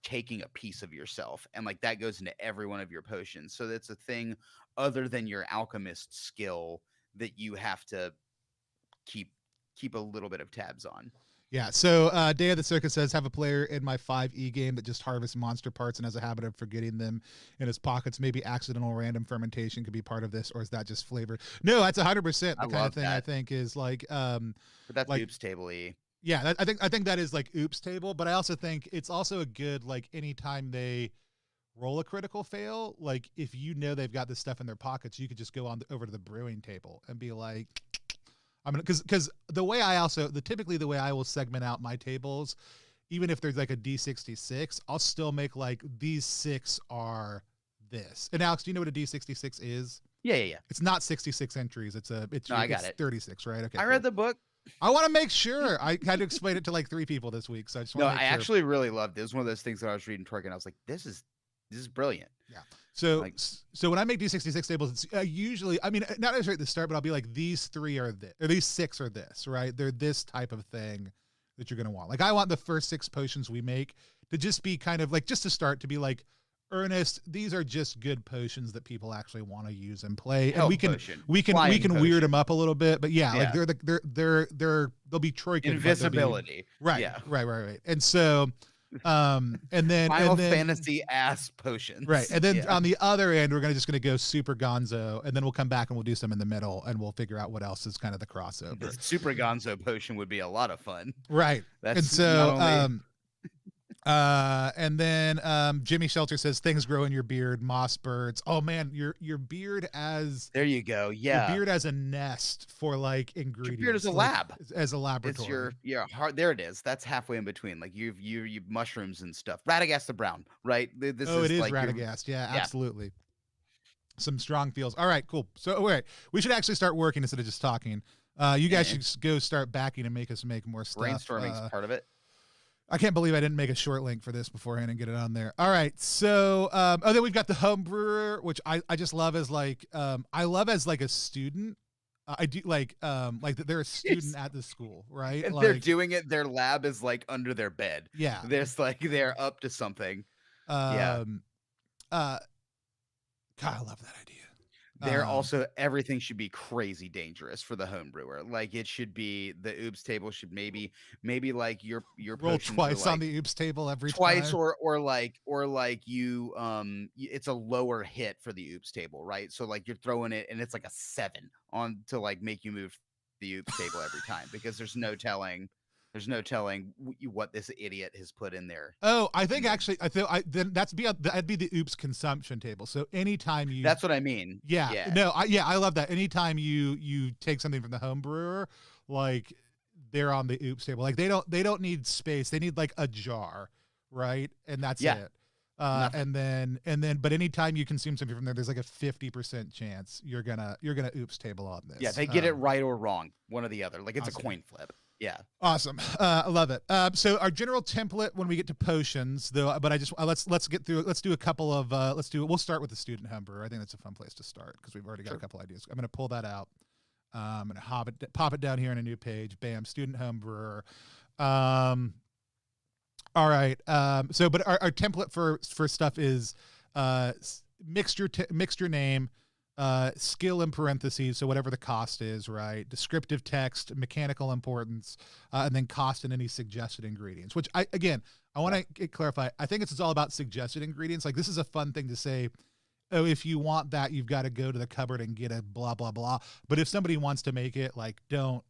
Speaker 1: taking a piece of yourself, and like that goes into every one of your potions. So that's a thing other than your alchemist skill that you have to keep a little bit of tabs on.
Speaker 2: Yeah, so Day of the Circus says, have a player in my 5e game that just harvests monster parts and has a habit of forgetting them in his pockets. Maybe accidental random fermentation could be part of this, or is that just flavor? No, that's 100% the kind of thing I think is like...
Speaker 1: but that's
Speaker 2: like,
Speaker 1: oops table-y.
Speaker 2: Yeah, I think that is like oops table, but I also think it's also a good, like, anytime they roll a critical fail, like, if you know they've got this stuff in their pockets, you could just go over to the brewing table and be like... I'm gonna because typically the way I will segment out my tables, even if there's like a D66, I'll still make like these 6 are this. And Alex, do you know what a D66 is?
Speaker 1: Yeah.
Speaker 2: It's not 66 entries. It's
Speaker 1: I got it.
Speaker 2: 36, right? Okay.
Speaker 1: I read the book.
Speaker 2: I want to make sure. I had to explain it to like 3 people this week, so I just want to make
Speaker 1: I
Speaker 2: sure.
Speaker 1: actually really loved it. It was one of those things that I was reading Troika and I was like, this is brilliant.
Speaker 2: Yeah. So when I make D66 tables, it's usually, I mean, not necessarily at the start, but I'll be like, these 3 are this, or these 6 are this, right? They're this type of thing that you're going to want. Like, I want the first 6 potions we make to just be kind of like, just to start, to be like, Ernest, these are just good potions that people actually want to use and play. And we can weird them up a little bit, but like they'll be Troika
Speaker 1: invisibility.
Speaker 2: Right. Yeah. Right. And so, and then
Speaker 1: Final Fantasy ass potions.
Speaker 2: Right. And then on the other end, we're just gonna go super gonzo, and then we'll come back and we'll do some in the middle, and we'll figure out what else is kind of the crossover.
Speaker 1: The super gonzo potion would be a lot of fun.
Speaker 2: Right. And so and then Jimmy Shelter says things grow in your beard, moss birds. Oh man, your beard as
Speaker 1: there you go. Yeah,
Speaker 2: your beard as a nest for like ingredients.
Speaker 1: Your beard as a lab,
Speaker 2: as a laboratory.
Speaker 1: It's your heart. There it is. That's halfway in between. Like you mushrooms and stuff. Radagast the Brown, right?
Speaker 2: It is like Radagast. Yeah, absolutely. Some strong feels. All right, cool. So all right, we should actually start working instead of just talking. You guys should go start backing and make us make more stuff.
Speaker 1: Brainstorming's part of it.
Speaker 2: I can't believe I didn't make a short link for this beforehand and get it on there. All right. So, then we've got the home brewer, which I just love as like, I love as like a student. I do like that they're a student at the school, right?
Speaker 1: And
Speaker 2: like,
Speaker 1: they're doing it. Their lab is like under their bed.
Speaker 2: Yeah.
Speaker 1: There's like, they're up to something. God,
Speaker 2: I love that idea.
Speaker 1: They're also, everything should be crazy dangerous for the home brewer. Like it should be, the oops table should maybe like your
Speaker 2: roll twice like, on the oops table every
Speaker 1: twice
Speaker 2: time.
Speaker 1: or like you it's a lower hit for the oops table, right? So like you're throwing it and it's like a 7 on to like make you move the oops table every time, because there's no telling what this idiot has put in there.
Speaker 2: Oh, I think actually, that'd be the oops consumption table. So anytime you,
Speaker 1: that's what I mean.
Speaker 2: Yeah. No, I love that. Anytime you take something from the home brewer, like they're on the oops table. Like they don't need space. They need like a jar, right? And that's it. And then, but anytime you consume something from there, there's like a 50% chance you're gonna oops table on this.
Speaker 1: Yeah, they get it right or wrong, one or the other. Like it's
Speaker 2: awesome.
Speaker 1: A coin flip. Yeah.
Speaker 2: Awesome. I love it. So our general template when we get to potions, though, but I just let's get through. Let's do a couple of we'll start with the student home brewer. I think that's a fun place to start because we've already got a couple ideas. I'm going to pull that out. I'm going to pop it down here on a new page. Bam, student home brewer. All right. But our template for stuff is mixture name. Skill in parentheses, so whatever the cost is, right? Descriptive text, mechanical importance, and then cost and any suggested ingredients, which I want to clarify. I think it's all about suggested ingredients. Like this is a fun thing to say. Oh, if you want that, you've got to go to the cupboard and get a blah, blah, blah. But if somebody wants to make it, like, don't,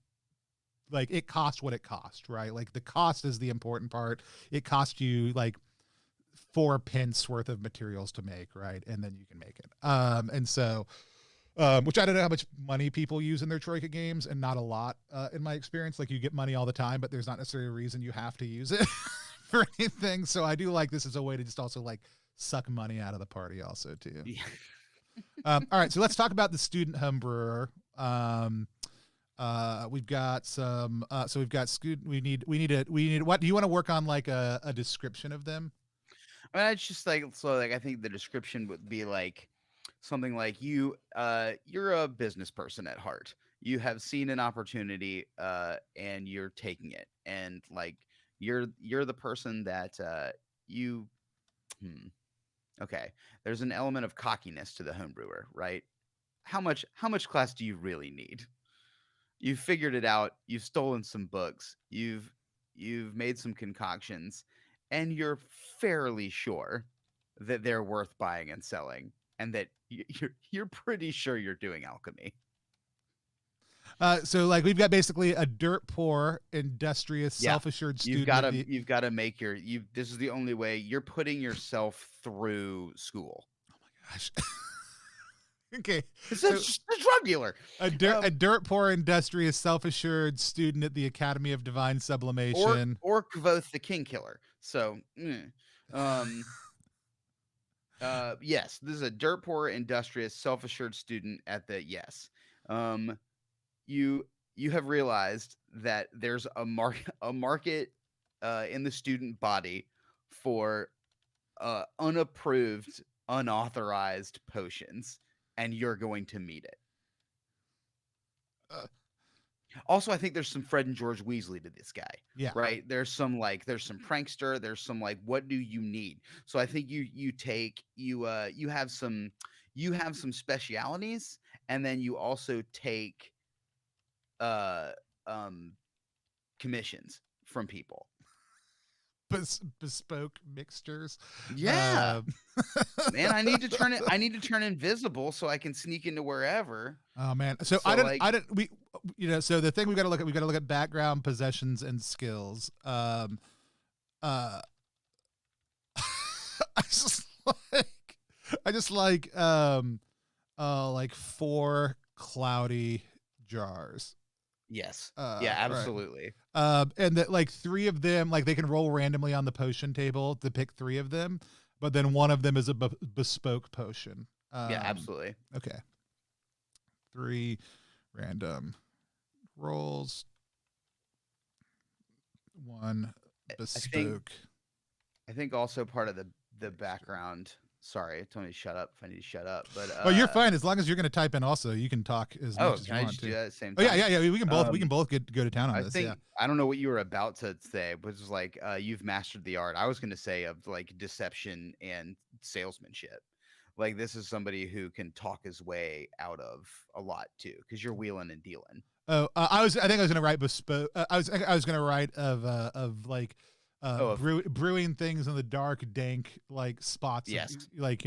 Speaker 2: like, it costs what it costs, right? Like the cost is the important part. It costs you like 4 pence worth of materials to make, right? And then you can make it. And so, which I don't know how much money people use in their Troika games, and not a lot in my experience. Like you get money all the time, but there's not necessarily a reason you have to use it for anything. So I do like this as a way to just also like suck money out of the party also too. Yeah. All right. So let's talk about the student home brewer. We've got some, so we've got student, we need what do you want to work on? Like a description of them?
Speaker 1: I mean, it's just like, so like, I think the description would be like something like you're a business person at heart. You have seen an opportunity, and you're taking it. And like, you're the person that, okay. There's an element of cockiness to the home brewer, right? How much class do you really need? You've figured it out. You've stolen some books. You've made some concoctions, and you're fairly sure that they're worth buying and selling, and that you're pretty sure you're doing alchemy.
Speaker 2: So like we've got basically a dirt poor, industrious, self-assured student.
Speaker 1: You've got to make this is the only way you're putting yourself through school.
Speaker 2: Oh my gosh. Okay.
Speaker 1: It's drug dealer.
Speaker 2: A dirt poor, industrious, self-assured student at the Academy of Divine Sublimation.
Speaker 1: Or Kvoth the King Killer. So, Yes, this is a dirt poor, industrious, self-assured student at the yes. Um, you you have realized that there's a market in the student body for unapproved, unauthorized potions, and you're going to meet it.
Speaker 2: Uh,
Speaker 1: Also, I think there's some Fred and George Weasley to this guy,
Speaker 2: yeah.
Speaker 1: right? There's some prankster, there's some like what do you need? So I think you have some specialities, and then you also take uh um commissions from people.
Speaker 2: Bespoke mixtures.
Speaker 1: Yeah.
Speaker 2: Um,
Speaker 1: Man, I need to turn invisible so I can sneak into wherever.
Speaker 2: oh man. So
Speaker 1: So like
Speaker 2: so the thing we got to look at background, possessions, and skills. Uh, I just like 4 cloudy jars.
Speaker 1: yes. Yeah,
Speaker 2: Right.
Speaker 1: absolutely.
Speaker 2: And that like 3 of them, like they can roll randomly on the potion table to pick 3 of them, but then one of them is a bespoke potion.
Speaker 1: Yeah, absolutely.
Speaker 2: Okay. 3 random rolls. 1 bespoke.
Speaker 1: I think also part of the background. Sorry, tell me to shut up if I need to shut up. But
Speaker 2: Oh, you're fine as long as you're going to type in. Also, you can talk as much as you
Speaker 1: can I
Speaker 2: want
Speaker 1: just
Speaker 2: to.
Speaker 1: do that at the same
Speaker 2: Oh
Speaker 1: time?
Speaker 2: yeah. We can both go to town on
Speaker 1: I
Speaker 2: this.
Speaker 1: think
Speaker 2: Yeah.
Speaker 1: I don't know what you were about to say, but it's like you've mastered the art. I was going to say of like deception and salesmanship. Like this is somebody who can talk his way out of a lot too, because you're wheeling and dealing.
Speaker 2: Oh, I think I was gonna write bespoke. I was gonna write of like brewing things in the dark, dank like spots.
Speaker 1: Yes,
Speaker 2: of, like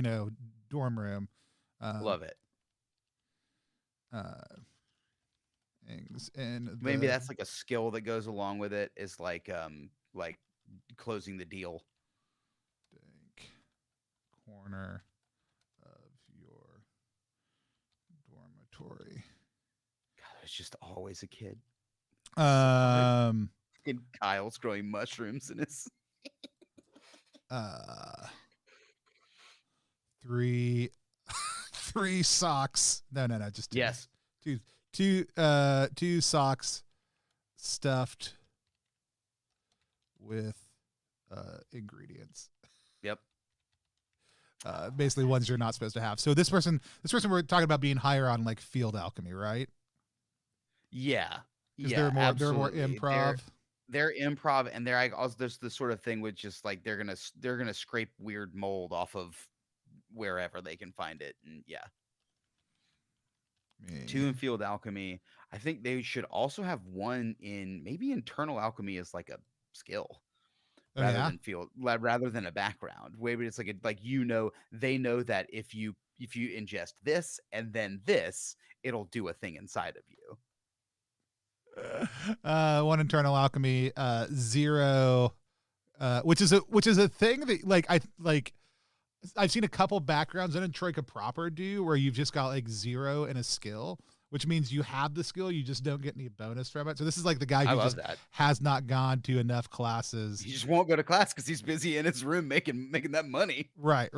Speaker 2: dorm room.
Speaker 1: love it.
Speaker 2: Things and
Speaker 1: Maybe that's like a skill that goes along with it. Is like closing the deal.
Speaker 2: Dank corner of your dormitory.
Speaker 1: There's just always a kid.
Speaker 2: And
Speaker 1: Kyle's growing mushrooms in his
Speaker 2: 3 socks. No, just 2.
Speaker 1: yes.
Speaker 2: Two socks stuffed with ingredients.
Speaker 1: Yep.
Speaker 2: Basically ones you're not supposed to have. So this person we're talking about being higher on like field alchemy, right?
Speaker 1: Yeah.
Speaker 2: Yeah. They're more improv.
Speaker 1: They're improv, and they're like also there's the sort of thing with just like they're gonna scrape weird mold off of wherever they can find it, and yeah. 2 in field alchemy. I think they should also have 1 in maybe internal alchemy as like a skill rather than a background. Maybe it's like they know that if you ingest this and then this, it'll do a thing inside of you.
Speaker 2: 1 internal alchemy, 0, which is a thing that I've seen a couple backgrounds in Troika proper do where you've just got like 0 in a skill, which means you have the skill, you just don't get any bonus from it. So this is like the guy who just has not gone to enough classes.
Speaker 1: He just won't go to class because he's busy in his room making that money.
Speaker 2: Right.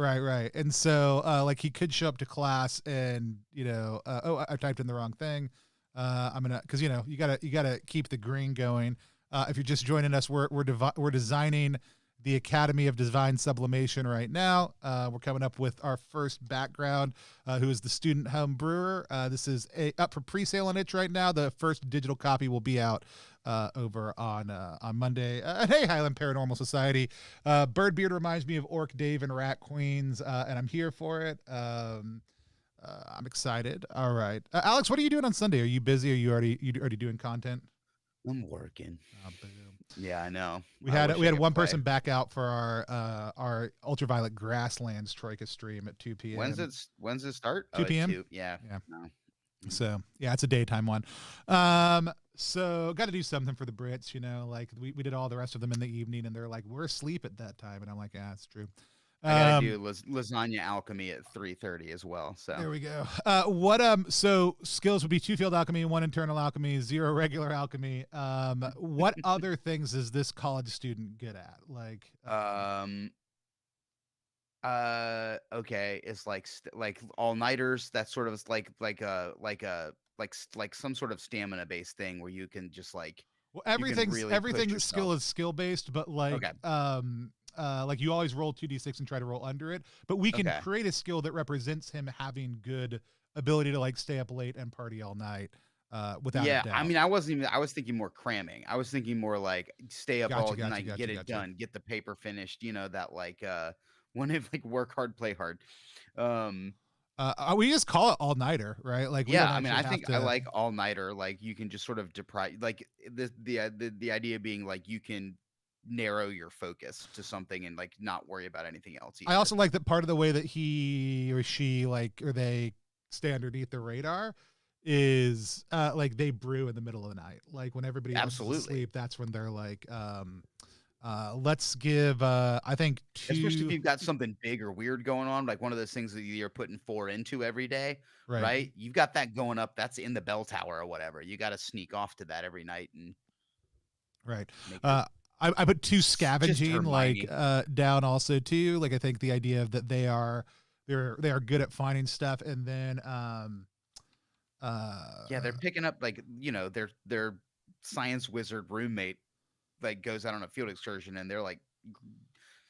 Speaker 2: And so like he could show up to class and I typed in the wrong thing. I'm gonna because you gotta keep the green going. If you're just joining us, we're designing the Academy of Divine Sublimation right now. We're coming up with our first background, who is the student home brewer. This is up for pre-sale on itch right now. The first digital copy will be out over on Monday. Hey, Highland Paranormal Society. Birdbeard reminds me of Orc Dave and Rat Queens, and I'm here for it. I'm excited. All right, Alex, what are you doing on Sunday? Are you busy? Are you already doing content?
Speaker 1: I'm working.
Speaker 2: Oh, boom.
Speaker 1: Yeah, I know.
Speaker 2: We had one person back out for our Ultraviolet Grasslands Troika stream at 2 p.m.
Speaker 1: When's it start?
Speaker 2: 2 p.m.
Speaker 1: 2. Yeah. No.
Speaker 2: So yeah, it's a daytime one. So got to do something for the Brits, like we did all the rest of them in the evening, and they're like, we're asleep at that time, and I'm like, yeah, it's true.
Speaker 1: I gotta do lasagna alchemy at 3:30 as well. So
Speaker 2: there we go. So skills would be 2 field alchemy, 1 internal alchemy, 0 regular alchemy. What other things is this college student good at? Like,
Speaker 1: I Okay, it's like like all-nighters. That sort of like some sort of stamina based thing where you can just
Speaker 2: Well,
Speaker 1: you can really push
Speaker 2: everything's skill
Speaker 1: yourself.
Speaker 2: is skill based, but
Speaker 1: Okay.
Speaker 2: like you always roll 2d6 and try to roll under it. But we can
Speaker 1: Okay.
Speaker 2: create a skill that represents him having good ability to like stay up late and party all night, without a
Speaker 1: Yeah, I
Speaker 2: doubt.
Speaker 1: mean, I wasn't even I was thinking more cramming. I was thinking more like stay up
Speaker 2: Gotcha,
Speaker 1: all
Speaker 2: gotcha,
Speaker 1: night,
Speaker 2: gotcha,
Speaker 1: get it
Speaker 2: gotcha.
Speaker 1: done, get the paper finished, that like one of like work hard, play hard. Um
Speaker 2: We just call it all nighter, right? Like we
Speaker 1: yeah,
Speaker 2: don't
Speaker 1: I mean,
Speaker 2: actually
Speaker 1: I
Speaker 2: have
Speaker 1: think I
Speaker 2: to.
Speaker 1: like all-nighter, like you can just sort of deprive like the idea being like you can narrow your focus to something and like not worry about anything else
Speaker 2: I
Speaker 1: either.
Speaker 2: also like that part of the way that he or she like or they stay underneath the radar is like they brew in the middle of the night. Like when everybody else is
Speaker 1: Absolutely.
Speaker 2: asleep, that's when they're like, let's give I think
Speaker 1: Especially if
Speaker 2: two.
Speaker 1: you've got something big or weird going on, like one of those things that you're putting 4 into every day,
Speaker 2: Right,
Speaker 1: right? You've got that going up, that's in the bell tower or whatever. You gotta sneak off to that every night and
Speaker 2: right.
Speaker 1: make your
Speaker 2: Uh I put two
Speaker 1: just
Speaker 2: scavenging like
Speaker 1: Hermione.
Speaker 2: down also too. Like I think the idea of that they are good at finding stuff and then uh
Speaker 1: Yeah, they're picking up like, their science wizard roommate like goes out on a field excursion and they're like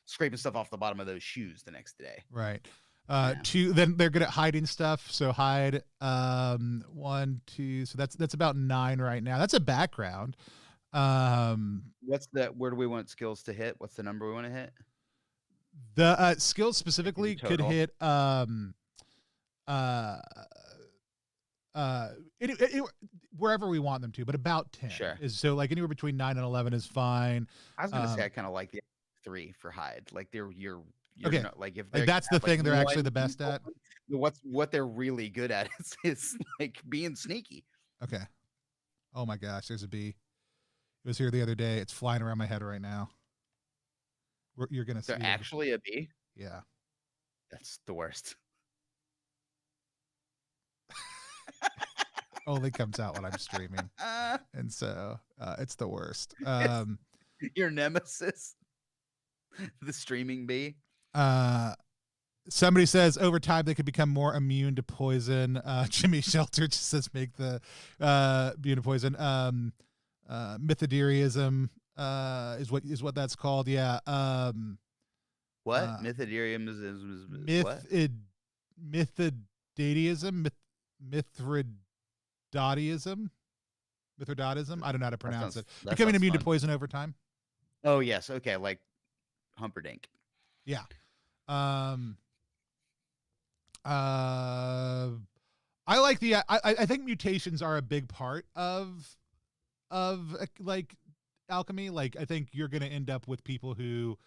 Speaker 1: scraping stuff off the bottom of those shoes the next day.
Speaker 2: right.
Speaker 1: Yeah.
Speaker 2: Two, then they're good at hiding stuff. So hide, one, two. So that's about 9 right now. That's a background. Um,
Speaker 1: Where do we want skills to hit? What's the number we want to hit?
Speaker 2: the skills
Speaker 1: Like in
Speaker 2: specifically could
Speaker 1: total?
Speaker 2: hit, uh, uh, wherever we want them to, but about 10
Speaker 1: Sure.
Speaker 2: is so like anywhere between 9 and 11 is fine.
Speaker 1: I was gonna say I
Speaker 2: Um,
Speaker 1: kind of like the 3 for hide. Like you're
Speaker 2: okay.
Speaker 1: not like if
Speaker 2: Like
Speaker 1: they
Speaker 2: that's the
Speaker 1: have like
Speaker 2: thing they're actually
Speaker 1: one
Speaker 2: the best
Speaker 1: evil
Speaker 2: at.
Speaker 1: one, what they're really good at is like being sneaky.
Speaker 2: Okay. Oh my gosh, there's a bee. It was here the other day. It's flying around my head right now. You're gonna see
Speaker 1: They're
Speaker 2: it.
Speaker 1: actually a bee.
Speaker 2: Yeah.
Speaker 1: That's the worst.
Speaker 2: Only comes out when I'm streaming, and so it's the worst.
Speaker 1: It's your nemesis, the streaming bee.
Speaker 2: Uh, Somebody says over time they could become more immune to poison. Jimmy Shelter just says make the immune to poison. Mythoderism is what that's called. Yeah.
Speaker 1: What?
Speaker 2: Uh,
Speaker 1: Mythidirium is what?
Speaker 2: Mythodatism, Mithridatism, Mithridatism. I don't know how to pronounce it.
Speaker 1: That
Speaker 2: Becoming
Speaker 1: sounds
Speaker 2: immune to
Speaker 1: fun.
Speaker 2: poison over time.
Speaker 1: Oh yes, okay, like Humperdinck.
Speaker 2: Yeah. Um. Uh. I like the. I think mutations are a big part of like alchemy. Like I think you're going to end up with people who,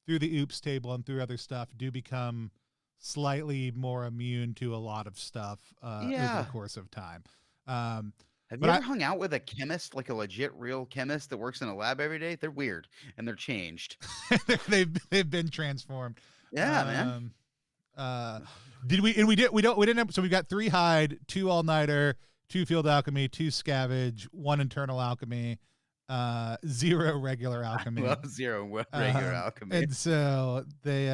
Speaker 2: through the oops table and through other stuff, do become slightly more immune to a lot of stuff over the
Speaker 1: Yeah.
Speaker 2: course of time. Um,
Speaker 1: Have you
Speaker 2: but
Speaker 1: ever hung out with a chemist, like a legit real chemist that works in a lab every day? They're weird and they're changed.
Speaker 2: they've been transformed.
Speaker 1: Yeah, man.
Speaker 2: Um, did we? And we didn't. Have, so we got 3 hide, 2 all nighter, 2 field alchemy, 2 scavenge, 1 internal alchemy, 0 regular
Speaker 1: I
Speaker 2: alchemy.
Speaker 1: love zero regular alchemy
Speaker 2: And so they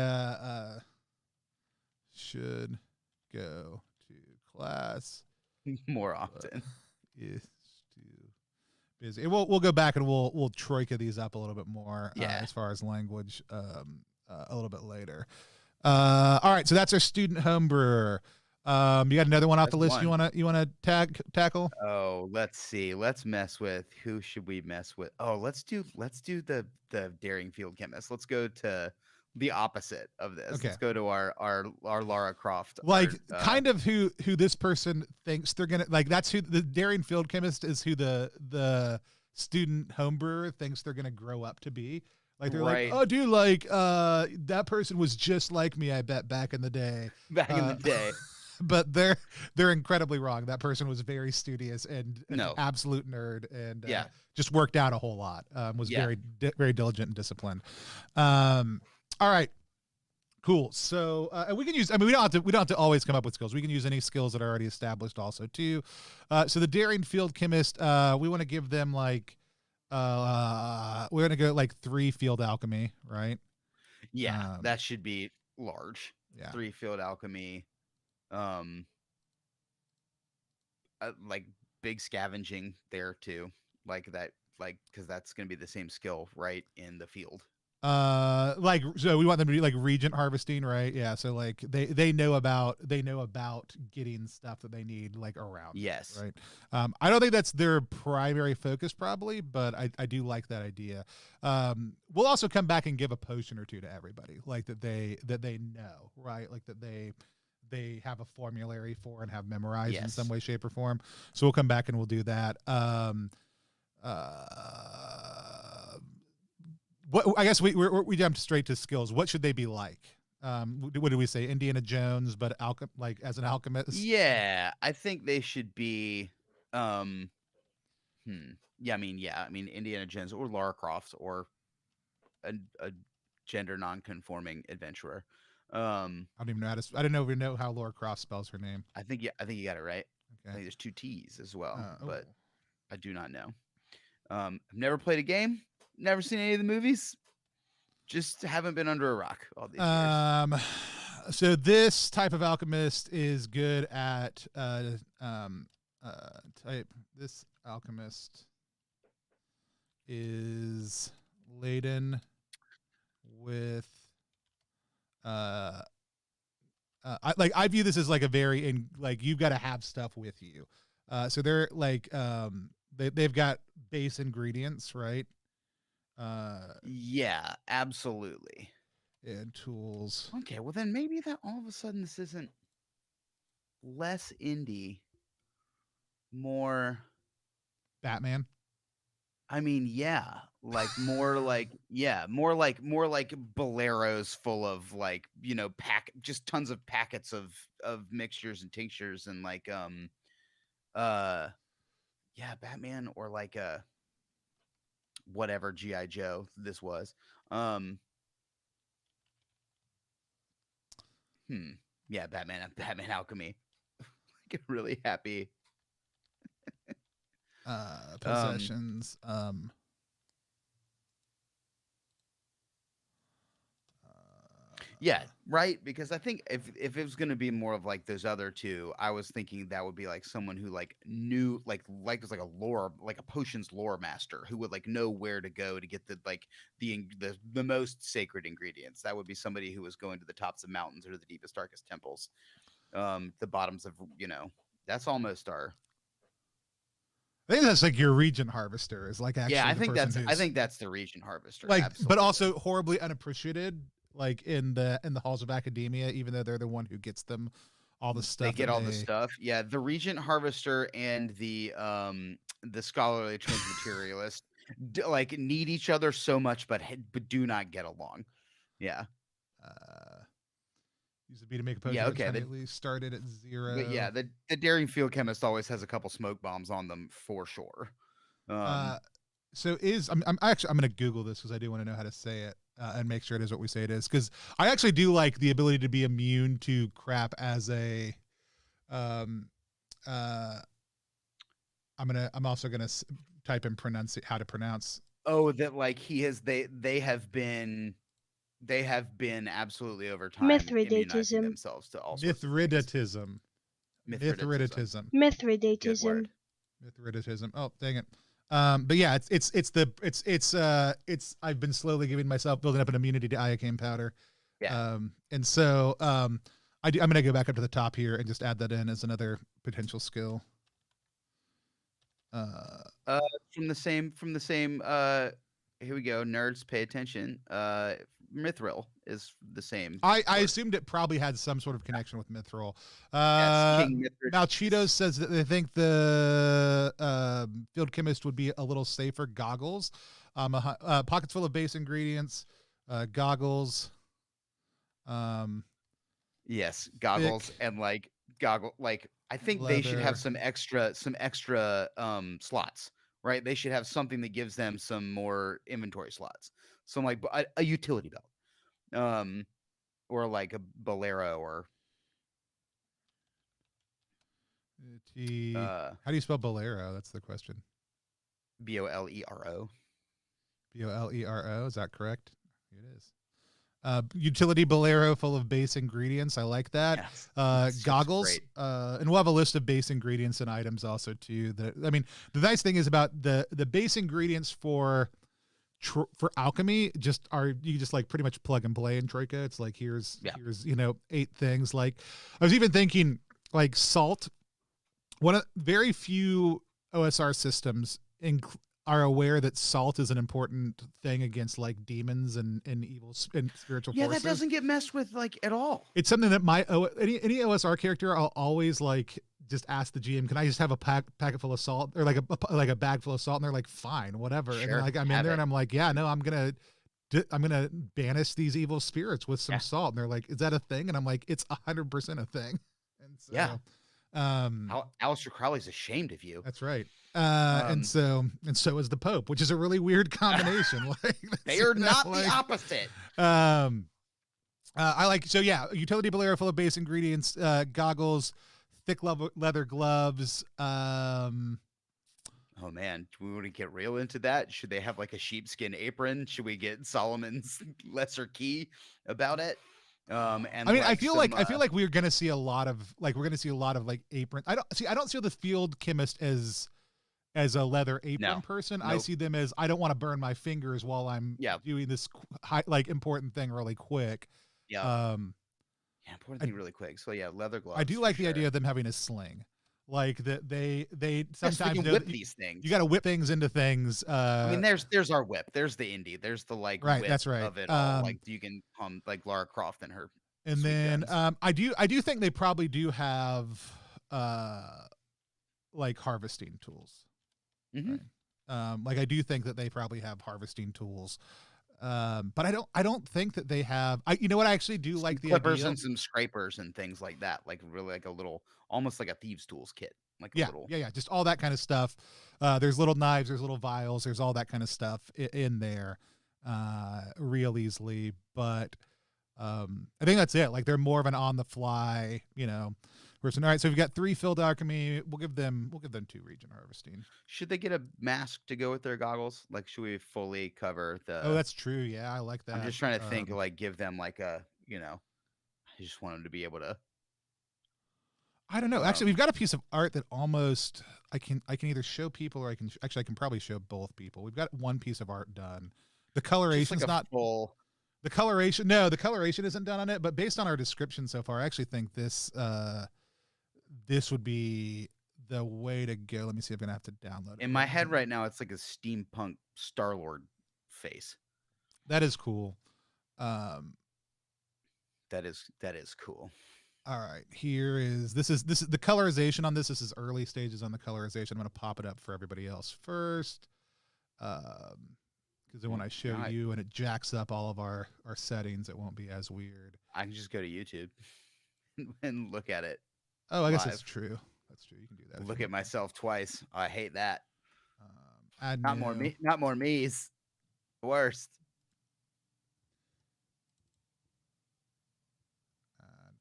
Speaker 2: should go to class.
Speaker 1: more often.
Speaker 2: Is too busy. We'll go back and we'll troika these up a little bit more
Speaker 1: Yeah.
Speaker 2: as far as language a little bit later. All right, so that's our student homebrewer. You got another one off
Speaker 1: That's
Speaker 2: the list
Speaker 1: one.
Speaker 2: you wanna tackle?
Speaker 1: Oh, let's see. Let's mess with who should we mess with? Oh, let's do the daring field chemist. Let's go to the opposite of this.
Speaker 2: Okay.
Speaker 1: Let's go to our Lara Croft.
Speaker 2: Like
Speaker 1: Our,
Speaker 2: kind of who this person thinks they're gonna like. That's who the daring field chemist is. Who the student homebrewer thinks they're gonna grow up to be. Like they're
Speaker 1: Right.
Speaker 2: like, oh, dude, like that person was just like me. I bet back in the day.
Speaker 1: back in the day.
Speaker 2: But they're incredibly wrong. That person was very studious and an
Speaker 1: No.
Speaker 2: absolute nerd, and
Speaker 1: Yeah.
Speaker 2: just worked out a whole lot. Was
Speaker 1: Yeah.
Speaker 2: very diligent and disciplined. All right, cool. So and we can use. I mean, we don't have to always come up with skills. We can use any skills that are already established also too. So the daring field chemist, we want to give them like we're gonna go like 3 field alchemy, right?
Speaker 1: Yeah. That should be large.
Speaker 2: Yeah.
Speaker 1: 3 field alchemy, um, like big scavenging there too, like that, like because that's gonna be the same skill right in the field.
Speaker 2: Like, so we want them to be like regent harvesting, right? Yeah, so like they know about getting stuff that they need like around them,
Speaker 1: Yes.
Speaker 2: right? I don't think that's their primary focus probably, but I do like that idea. We'll also come back and give a potion or two to everybody, like that they know, right? Like that they have a formulary for and have memorized in some
Speaker 1: Yes.
Speaker 2: way, shape, or form. So we'll come back and we'll do that. What I guess we jumped straight to skills. What should they be like? What did we say? Indiana Jones, but like as an alchemist.
Speaker 1: Yeah, I think they should be. Um, yeah, I mean Indiana Jones or Lara Croft or a gender non-conforming adventurer. Um,
Speaker 2: I don't even know how to. I don't know even know how Laura Croft spells her name.
Speaker 1: I think you got it right. I
Speaker 2: Okay.
Speaker 1: think there's 2 T's as well,
Speaker 2: Oh.
Speaker 1: but I do not know. I've never played a game, never seen any of the movies, just haven't been under a rock all these years.
Speaker 2: So this type of alchemist is good at type. This alchemist is laden with I view this as like a very in like you've got to have stuff with you. So they're like they've got base ingredients, right?
Speaker 1: Yeah, absolutely.
Speaker 2: And tools.
Speaker 1: Okay, well then maybe that all of a sudden this isn't less indie, more.
Speaker 2: Batman.
Speaker 1: I mean, yeah, like more like more like boleros full of like just tons of packets of mixtures and tinctures and like uh yeah, Batman or like whatever GI Joe this was. Um, yeah, Batman Alchemy. Get really happy. Um,
Speaker 2: Possessions.
Speaker 1: Yeah, right. Because I think if it was going to be more of like those other two, I was thinking that would be like someone who like knew like was like a lore like a potions lore master who would like know where to go to get the like the most sacred ingredients. That would be somebody who was going to the tops of mountains or to the deepest darkest temples, the bottoms of That's almost our.
Speaker 2: I think that's like your regent harvester is like
Speaker 1: Yeah,
Speaker 2: actually the person
Speaker 1: I
Speaker 2: who's
Speaker 1: think that's the Regent Harvester.
Speaker 2: like, but
Speaker 1: Absolutely.
Speaker 2: also horribly unappreciated, like in the halls of academia, even though they're the one who gets them all the
Speaker 1: They
Speaker 2: stuff
Speaker 1: get
Speaker 2: that
Speaker 1: all the
Speaker 2: they.
Speaker 1: stuff. Yeah, the Regent Harvester and the Scholarly Transmaterialist like need each other so much, but do not get along. Yeah.
Speaker 2: Use the B to make a
Speaker 1: Yeah.
Speaker 2: potion
Speaker 1: Okay.
Speaker 2: immediately started at
Speaker 1: But yeah,
Speaker 2: 0.
Speaker 1: the daring field chemist always has a couple smoke bombs on them for sure.
Speaker 2: Uh, so I'm actually I'm gonna Google this because I do want to know how to say it and make sure it is what we say it is, because I actually do like the ability to be immune to crap as a um uh I'm also gonna type in how to pronounce.
Speaker 1: Oh, that like he has they have been absolutely over time immunizing
Speaker 3: Mithridatism.
Speaker 1: themselves to all sorts of things.
Speaker 2: Mithridatism.
Speaker 1: Mithridatism. Good
Speaker 3: Mithridatism.
Speaker 1: word.
Speaker 2: Mithridatism. Oh, dang it. But yeah, it's I've been slowly giving myself building up an immunity to iocane powder.
Speaker 1: Yeah.
Speaker 2: And so I'm gonna go back up to the top here and just add that in as another potential skill.
Speaker 1: From the same here we go, nerds pay attention. Mithril is the same
Speaker 2: I
Speaker 1: word.
Speaker 2: assumed it probably had some sort of connection with Mithril.
Speaker 1: Yes, King Mithril.
Speaker 2: Malcheetos says that they think the field chemist would be a little safer. Goggles, pockets full of base ingredients, goggles.
Speaker 1: Yes, goggles
Speaker 2: thick
Speaker 1: and like I think they should
Speaker 2: leather.
Speaker 1: have some extra slots, right? They should have something that gives them some more inventory slots. Some like a utility belt. Or like a bolero or
Speaker 2: How do you spell bolero? That's the question.
Speaker 1: bolero.
Speaker 2: Bolero. Is that correct? It is. Utility bolero full of base ingredients. I like that.
Speaker 1: Yes, that's just
Speaker 2: Goggles.
Speaker 1: great.
Speaker 2: And we'll have a list of base ingredients and items also too. I mean, the nice thing is about the base ingredients for alchemy you just like pretty much plug and play in Troika. It's like here's 8 things. Like I was even thinking like salt. One of very few OSR systems are aware that salt is an important thing against like demons and evil and spiritual forces.
Speaker 1: That doesn't get messed with like at all.
Speaker 2: It's something that any OSR character, I'll always like just ask the GM, can I just have a packet full of salt or like a bag full of salt? And they're like, fine, whatever.
Speaker 1: Sure,
Speaker 2: and like I'm in there and I'm like, yeah, no, I'm gonna banish these evil spirits with some salt. And they're like, is that a thing? And I'm like, it's 100% a thing. And so,
Speaker 1: Aleister Crowley's ashamed of you.
Speaker 2: That's right. And so is the Pope, which is a really weird combination. Like
Speaker 1: they are not the opposite.
Speaker 2: I like utility bolero full of base ingredients, goggles, thick leather gloves.
Speaker 1: Oh man, do we want to get real into that? Should they have like a sheepskin apron? Should we get Solomon's lesser key about it? And
Speaker 2: I mean, I feel like we're gonna see a lot of like aprons. I don't see the field chemist as a leather apron person. Nope. I see them as I don't want to burn my fingers while I'm doing this important thing really quick.
Speaker 1: Important thing really quick. So leather gloves.
Speaker 2: I do like the idea of them having a sling. Like that they sometimes
Speaker 1: whip these things.
Speaker 2: You got to whip things into things.
Speaker 1: I mean, there's our whip. There's the indie. There's the whip
Speaker 2: that's right.
Speaker 1: of it all. Like you can like Lara Croft and her.
Speaker 2: And then guns. I do think they probably do have like harvesting tools.
Speaker 1: Mm-hmm.
Speaker 2: Right? Like I do think that they probably have harvesting tools. But I don't think that they have. You know what? I actually do like the
Speaker 1: clippers
Speaker 2: idea.
Speaker 1: And some scrapers and things like that. Like really like a little, almost like a thieves' tools kit. Like
Speaker 2: just all that kind of stuff. There's little knives, there's little vials, there's all that kind of stuff in there, real easily. But I think that's it. Like they're more of an on the fly, person. All right, so we've got 3 filled alchemy. We'll give them 2 region harvesting.
Speaker 1: Should they get a mask to go with their goggles? Like, should we fully cover the?
Speaker 2: Oh, that's true. Yeah, I like that.
Speaker 1: I'm just trying to think. Like, give them like a, I just want them to be able to.
Speaker 2: I don't know. Actually, we've got a piece of art that almost I can either show people or I can probably show both people. We've got one piece of art done. The coloration's
Speaker 1: like
Speaker 2: not
Speaker 1: full.
Speaker 2: The coloration, no, the coloration isn't done on it. But based on our description so far, I actually think this would be the way to go. Let me see if I'm gonna have to download it.
Speaker 1: In my head right now, it's like a steampunk Star-Lord face.
Speaker 2: That is cool.
Speaker 1: That is cool.
Speaker 2: All right, this is the colorization on this. This is early stages on the colorization. I'm gonna pop it up for everybody else first, because then when I show you and it jacks up all of our settings, it won't be as weird.
Speaker 1: I can just go to YouTube and look at it.
Speaker 2: Oh, I guess that's true. That's true. You can do that.
Speaker 1: Look at myself twice. I hate that.
Speaker 2: Not
Speaker 1: more me's. Worst.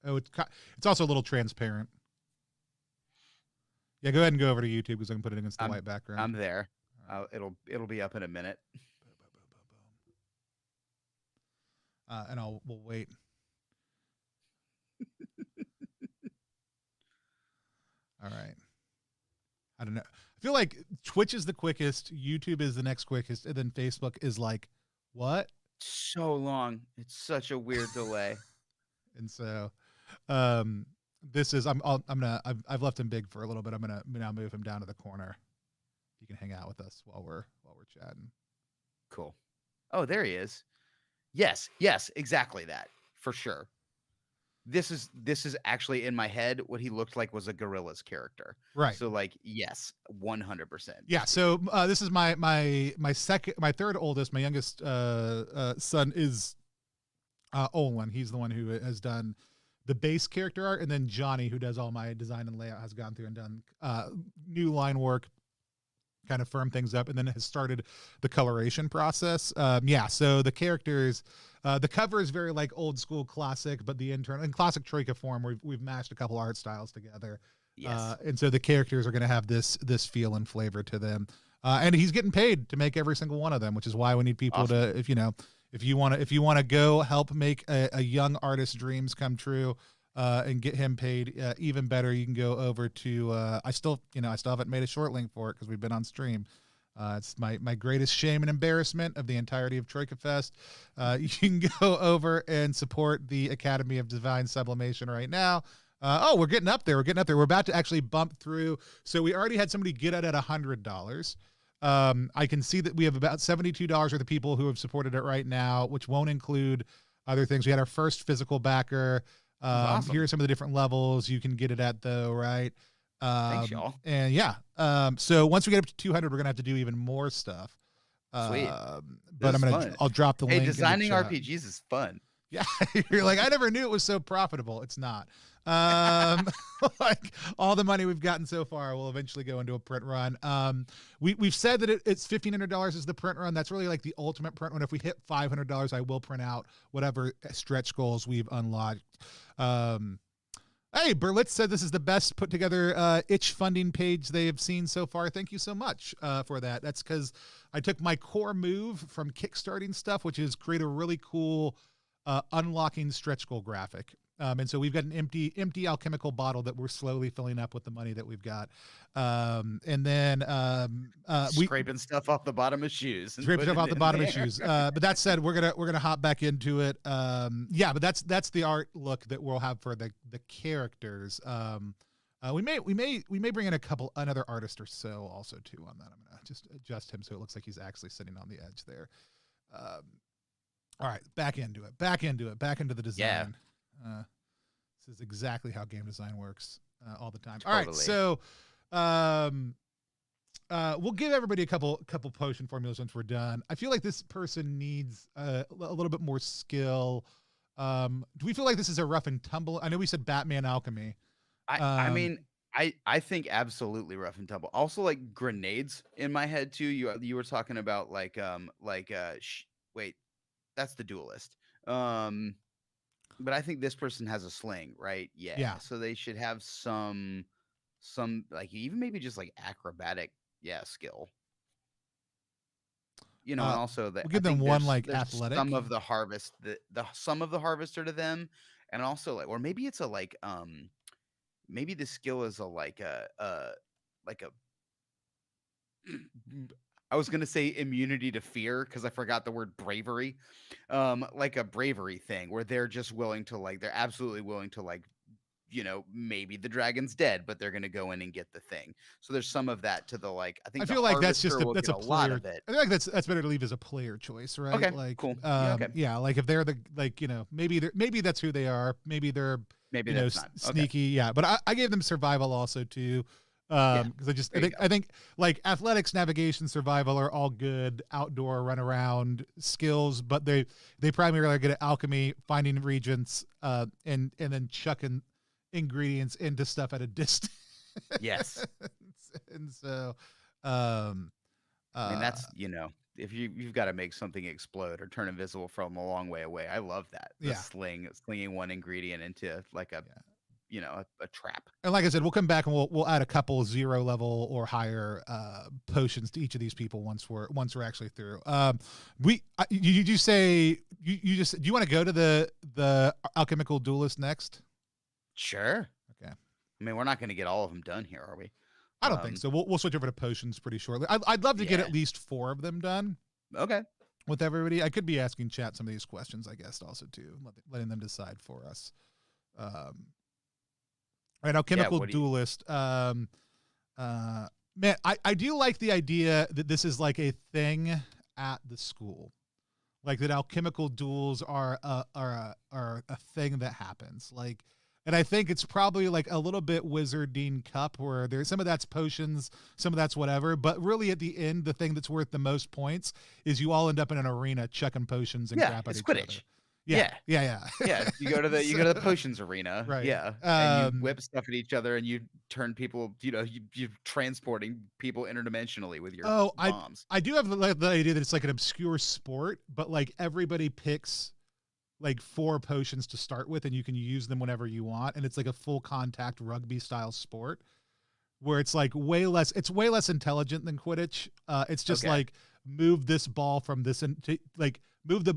Speaker 2: It's also a little transparent. Yeah, go ahead and go over to YouTube because I can put it against the white background.
Speaker 1: I'm there. It'll be up in a minute.
Speaker 2: And we'll wait. All right. I don't know. I feel like Twitch is the quickest, YouTube is the next quickest, and then Facebook is like, what?
Speaker 1: So long. It's such a weird delay.
Speaker 2: And so, this is I've left him big for a little bit. I'm gonna now move him down to the corner. He can hang out with us while we're chatting.
Speaker 1: Cool. Oh, there he is. Yes, exactly that for sure. This is actually in my head. What he looked like was a Gorilla's character,
Speaker 2: right?
Speaker 1: So like, yes, 100%.
Speaker 2: Yeah. So this is my third oldest. My youngest son is Olin. He's the one who has done the base character art, and then Johnny, who does all my design and layout, has gone through and done new line work, kind of firm things up, and then has started the coloration process. So the characters, the cover is very like old school classic, but the internal in classic Troika form, we've mashed a couple art styles together.
Speaker 1: Yes.
Speaker 2: And so the characters are going to have this feel and flavor to them. And he's getting paid to make every single one of them, which is why we need people to, if you want to go help make a young artist's dreams come true, and get him paid even better, you can go over to I still haven't made a short link for it because we've been on stream. It's my greatest shame and embarrassment of the entirety of TroikaFest. You can go over and support the Academy of Divine Sublimation right now. We're getting up there. We're about to actually bump through. So we already had somebody get it at $100. I can see that we have about $72 worth of people who have supported it right now, which won't include other things. We had our first physical backer.
Speaker 1: Awesome.
Speaker 2: Here are some of the different levels you can get it at, though, right?
Speaker 1: Thanks, y'all.
Speaker 2: And yeah, so once we get up to 200, we're gonna have to do even more stuff.
Speaker 1: Sweet.
Speaker 2: But I'll drop the link.
Speaker 1: Hey, designing
Speaker 2: in the chat.
Speaker 1: RPGs is fun.
Speaker 2: Yeah, you're like, I never knew it was so profitable. It's not. Like all the money we've gotten so far will eventually go into a print run. We've said that it's $1,500 is the print run. That's really like the ultimate print run. If we hit $500, I will print out whatever stretch goals we've unlocked. Hey, Berlitz said this is the best put together itch funding page they have seen so far. Thank you so much for that. That's because I took my core move from kickstarting stuff, which is create a really cool unlocking stretch goal graphic. And so we've got an empty alchemical bottle that we're slowly filling up with the money that we've got. And then
Speaker 1: scraping stuff off the bottom of shoes.
Speaker 2: Scraping stuff off the bottom of shoes. But that said, we're gonna hop back into it. Yeah, but that's the art look that we'll have for the characters. We may bring in another artist or so also too on that. I'm gonna just adjust him so it looks like he's actually sitting on the edge there. All right, back into the design. Yeah. This is exactly how game design works all the time. Totally. All right, so we'll give everybody a couple potion formulas once we're done. I feel like this person needs a little bit more skill. Do we feel like this is a rough and tumble? I know we said Batman Alchemy.
Speaker 1: I mean, I think absolutely rough and tumble. Also, like grenades in my head too. You were talking about wait, that's the duelist. But I think this person has a sling, right? Yeah. So they should have some like even maybe just like acrobatic, skill. And also that
Speaker 2: we'll give them one like athletic.
Speaker 1: Some of the harvest, some of the harvester to them, and also like, or maybe it's a like maybe the skill is I was gonna say immunity to fear because I forgot the word bravery. Like a bravery thing where they're just willing to they're absolutely willing to maybe the dragon's dead, but they're gonna go in and get the thing. So there's some of that to the I think I feel like that's just that's a lot of it.
Speaker 2: I feel like that's better to leave as a player choice, right?
Speaker 1: Okay,
Speaker 2: like
Speaker 1: cool.
Speaker 2: Yeah, like if they're the maybe that's who they are. Maybe they're
Speaker 1: that's not.
Speaker 2: Sneaky. Okay. Yeah, but I gave them survival also too. Because I think like athletics, navigation, survival are all good outdoor run around skills, but they primarily are good at alchemy, finding regents, and then chucking ingredients into stuff at a distance.
Speaker 1: Yes.
Speaker 2: And so
Speaker 1: I mean that's if you've got to make something explode or turn invisible from a long way away. I love that. Slinging one ingredient into like a a trap.
Speaker 2: And like I said, we'll come back and we'll add a couple 0 level or higher potions to each of these people once we're actually through. Do you want to go to the alchemical duelist next?
Speaker 1: Sure.
Speaker 2: Okay.
Speaker 1: I mean, we're not going to get all of them done here, are we?
Speaker 2: I don't think so. We'll switch over to potions pretty shortly. I'd love to get at least 4 of them done.
Speaker 1: Okay.
Speaker 2: With everybody, I could be asking chat some of these questions, I guess, also too, letting them decide for us. Right, alchemical duelist. Man, I do like the idea that this is like a thing at the school, like that alchemical duels are a thing that happens. Like, and I think it's probably like a little bit Wizarding Cup where there's some of that's potions, some of that's whatever, but really at the end, the thing that's worth the most points is you all end up in an arena chucking potions and crap at each other. Yeah.
Speaker 1: You go to the potions arena,
Speaker 2: right?
Speaker 1: Yeah, and you whip stuff at each other, and you turn people. You're transporting people interdimensionally with your bombs.
Speaker 2: I do have the idea that it's like an obscure sport, but like everybody picks like 4 potions to start with, and you can use them whenever you want, and it's like a full contact rugby style sport where it's like way less intelligent than Quidditch. It's just
Speaker 1: Okay.
Speaker 2: like move this ball from this and like move the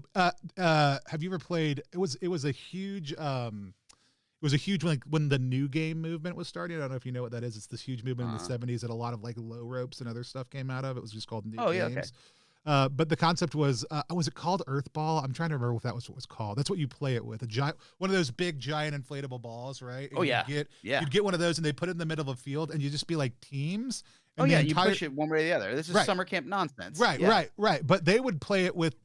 Speaker 2: have you ever played it was a huge like when the new game movement was starting. I don't know if you know what that is. It's this huge movement in the 70s that a lot of like low ropes and other stuff came out of. It was just called new games.
Speaker 1: Okay.
Speaker 2: But the concept was it called Earthball? I'm trying to remember if that was what it was called. That's what you play it with. A giant, one of those big giant inflatable balls, right? And you'd get one of those and they put it in the middle of a field and you just be like teams. And
Speaker 1: you push it one way or the other. This is summer camp nonsense.
Speaker 2: Right. But they would play it with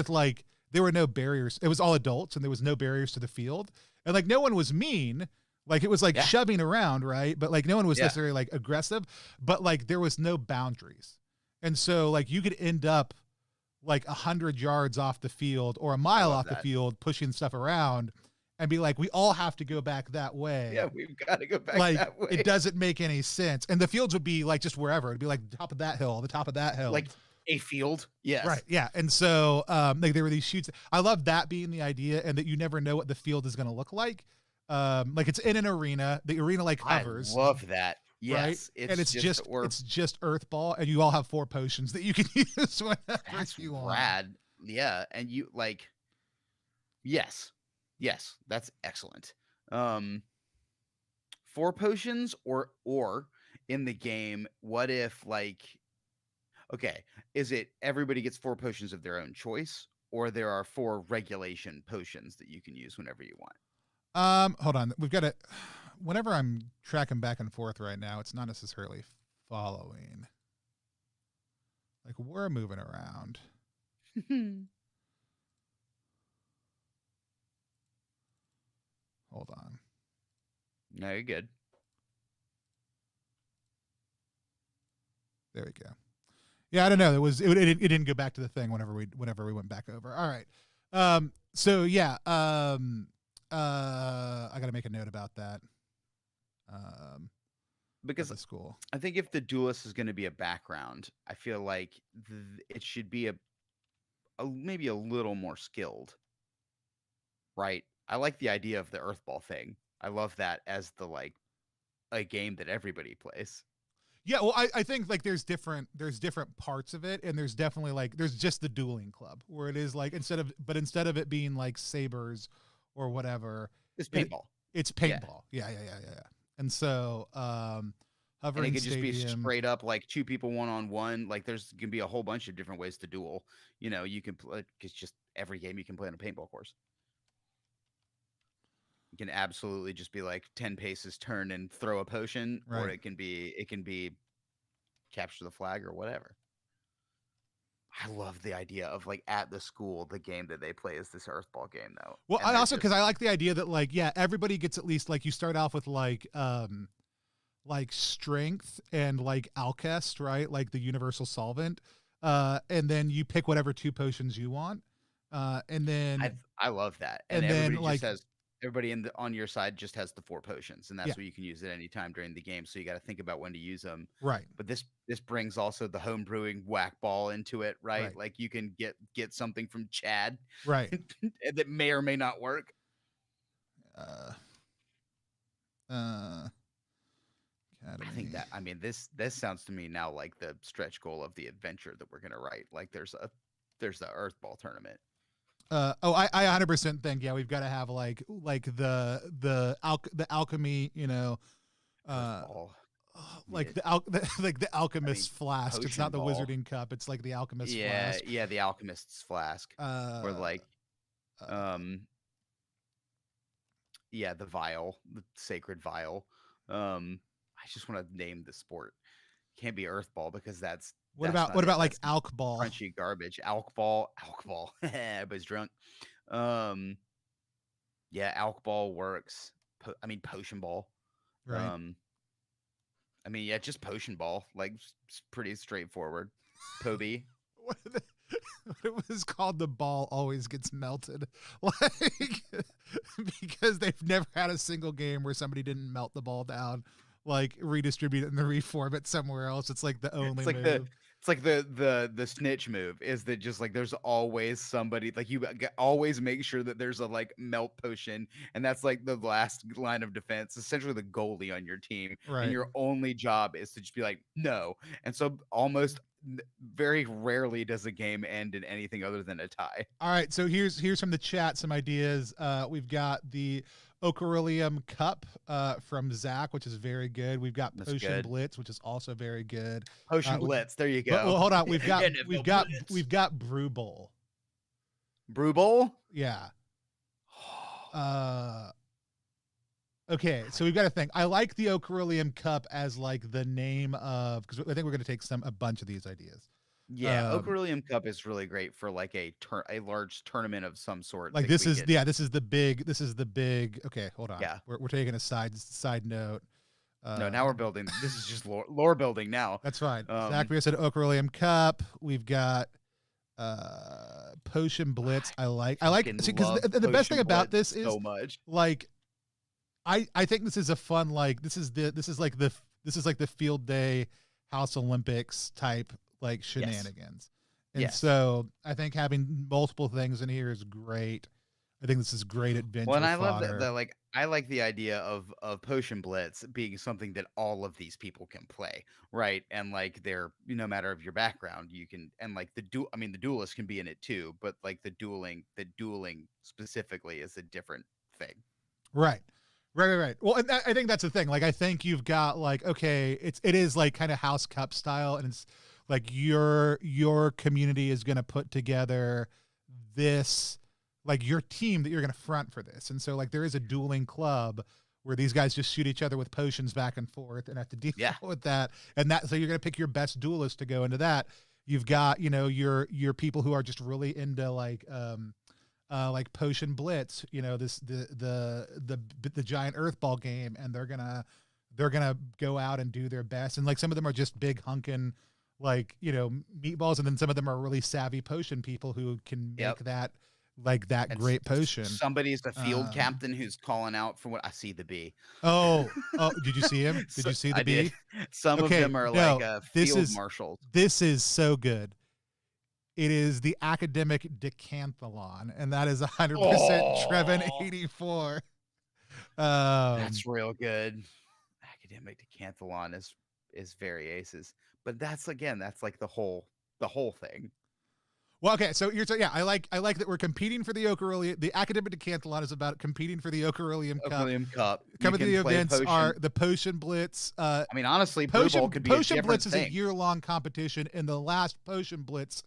Speaker 2: like, there were no barriers. It was all adults and there was no barriers to the field. And like, no one was mean. Like it was like shoving around, right? But like no one was necessarily like aggressive, but like there was no boundaries. And so like you could end up like 100 yards off the field or a mile off the field pushing stuff around and be like, we all have to go back that way.
Speaker 1: Yeah, we've got to go back
Speaker 2: like,
Speaker 1: that way.
Speaker 2: It doesn't make any sense. And the fields would be like just wherever. It'd be like the top of that hill, the top of that hill.
Speaker 1: Like a field. Yes.
Speaker 2: Right. Yeah. And so like there were these shoots. I love that being the idea and that you never know what the field is going to look like. Like it's in an arena. The arena like hovers.
Speaker 1: I love that.
Speaker 2: Yes, right? It's just Earthball, and you all have 4 potions that you can use whenever you want.
Speaker 1: Rad, yeah, and you like, yes, that's excellent. 4 potions, or in the game, what if like, okay, is it everybody gets 4 potions of their own choice, or there are 4 regulation potions that you can use whenever you want?
Speaker 2: Hold on, we've got it. Whenever I'm tracking back and forth right now, it's not necessarily following. Like we're moving around. Hold on.
Speaker 1: No, you're good.
Speaker 2: There we go. Yeah, I don't know. It didn't go back to the thing whenever we went back over. All right. So yeah. I got to make a note about that.
Speaker 1: Because
Speaker 2: school,
Speaker 1: I think if the duelist is going to be a background, I feel like it should be a maybe a little more skilled, right? I like the idea of the Earthball thing. I love that as the like a game that everybody plays.
Speaker 2: Yeah, well, I think like there's different parts of it, and there's definitely like there's just the dueling club where it is like instead of it being like sabers or whatever,
Speaker 1: it's paintball.
Speaker 2: It's paintball. Yeah. And so, hovering
Speaker 1: and it could just be
Speaker 2: stadium,
Speaker 1: straight up like 2 people 1-on-1. Like there's gonna be a whole bunch of different ways to duel. You know, you can play. It's just every game you can play on a paintball course. You can absolutely just be like 10 paces, turn and throw a potion,
Speaker 2: right.
Speaker 1: Or it can be capture the flag or whatever. I love the idea of like at the school, the game that they play is this Earthball game though.
Speaker 2: Well, I also, cause I like the idea that like, yeah, everybody gets at least like you start off with like strength and like Alchest, right? Like the universal solvent. And then you pick whatever 2 potions you want. And then
Speaker 1: I love that.
Speaker 2: And
Speaker 1: everybody
Speaker 2: then like,
Speaker 1: just has everybody on your side just has the 4 potions, and that's what you can use at any time during the game. So you got to think about when to use them.
Speaker 2: Right.
Speaker 1: But this brings also the home brewing whack ball into it, right? Like you can get something from Chad,
Speaker 2: right,
Speaker 1: that may or may not work.
Speaker 2: Academy.
Speaker 1: I think that this sounds to me now like the stretch goal of the adventure that we're gonna write. Like there's the Earthball tournament.
Speaker 2: I 100% think we've got to have like the alchemy, you know, like the alchemist flask. It's not the wizarding cup. It's like the alchemist flask.
Speaker 1: Yeah, the alchemist's flask. Or like, the vial, the sacred vial. I just want to name the sport. Can't be Earthball because that's.
Speaker 2: What about like Alk Ball?
Speaker 1: Crunchy garbage. Alk Ball. Everybody's drunk. Alk Ball works. Potion Ball.
Speaker 2: Right.
Speaker 1: Just Potion Ball. Like, it's pretty straightforward. Poby.
Speaker 2: What it was called, the ball always gets melted. Like, because they've never had a single game where somebody didn't melt the ball down, like redistribute it and reform it somewhere else. It's like the only move.
Speaker 1: It's like the snitch move is that just like there's always somebody like always make sure that there's a like melt potion, and that's like the last line of defense, essentially the goalie on your team, and
Speaker 2: Right.
Speaker 1: your only job is to just be like no. And so almost very rarely does a game end in anything other than a tie.
Speaker 2: All right, so here's from the chat some ideas. We've got the Ocarilium Cup from Zach, which is very good. We've got
Speaker 1: That's
Speaker 2: Potion
Speaker 1: good.
Speaker 2: Blitz, which is also very good.
Speaker 1: Potion Blitz, there you
Speaker 2: But
Speaker 1: go.
Speaker 2: well, hold on, we've got
Speaker 1: Blitz.
Speaker 2: we've got Brew Bowl.
Speaker 1: Brew Bowl.
Speaker 2: Yeah. Okay, so we've got a thing. I like the Ocarilium Cup as like the name of, because I think we're going to take a bunch of these ideas.
Speaker 1: Yeah, Ocarilium Cup is really great for like a large tournament of some sort.
Speaker 2: Like this is the big. Okay, hold on.
Speaker 1: Yeah,
Speaker 2: we're taking a side note.
Speaker 1: No, now we're building. This is just lore building now.
Speaker 2: That's fine. Zach Beer said Ocarilium Cup. We've got Potion Blitz. I like because the best thing about this is
Speaker 1: so much.
Speaker 2: Like I think this is a fun, like this is like the field day House Olympics type like shenanigans. And so I think having multiple things in here is great. I think this is great adventure.
Speaker 1: Well, and I love that like I like the idea of Potion Blitz being something that all of these people can play, right? And like they're, no matter of your background, you can, and like the duelist can be in it too, but like the dueling specifically is a different thing.
Speaker 2: Right. Well, and I think that's the thing. Like, I think you've got like, okay, it is like kind of House Cup style, and it's like your community is going to put together this, like your team that you're going to front for this. And so like there is a dueling club where these guys just shoot each other with potions back and forth and have to deal with that. And so you're going to pick your best duelist to go into that. You've got, your people who are just really into like Potion Blitz, the giant earthball game, and they're gonna go out and do their best. And like some of them are just big hunkin' like, meatballs, and then some of them are really savvy potion people who can make that great potion.
Speaker 1: Somebody's the field captain who's calling out for what I see the bee.
Speaker 2: Oh, did you see him? Did you see the bee?
Speaker 1: Did. Some of them are like field marshals.
Speaker 2: This is so good. It is the academic decanthlon, and that is 100% Trevin 84.
Speaker 1: That's real good. Academic decanthlon is very aces, but that's like the whole thing.
Speaker 2: Well, okay, so I like that we're competing for the Ocarilium. The academic decathlon is about competing for the Ocarilium Cup. Some of the events are the Potion Blitz.
Speaker 1: Honestly, Potion
Speaker 2: Blitz is a year-long competition, and the last Potion Blitz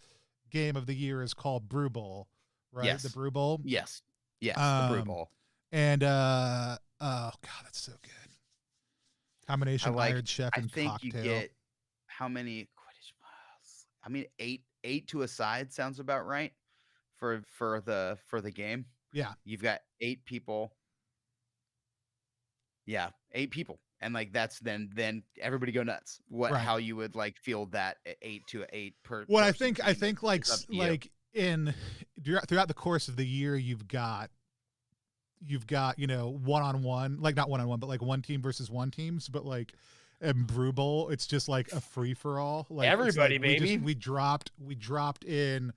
Speaker 2: game of the year is called Brew Bowl, right?
Speaker 1: Yes.
Speaker 2: The Brew Bowl.
Speaker 1: Yes. The Brew Bowl.
Speaker 2: And oh god, that's so good. Combination Iron Chef and
Speaker 1: cocktail. I think you get how many? 8 to a side sounds about right for the game.
Speaker 2: Yeah,
Speaker 1: you've got 8 people. Yeah, 8 people. And like that's then everybody go nuts. How you would like feel that 8 to 8 per.
Speaker 2: Well, I think like throughout the course of the year, you've got one-on-one, like not one-on-one, but like one team versus one teams, but like in Brew Bowl, it's just like a free for all. Like
Speaker 1: everybody,
Speaker 2: like
Speaker 1: baby.
Speaker 2: We dropped in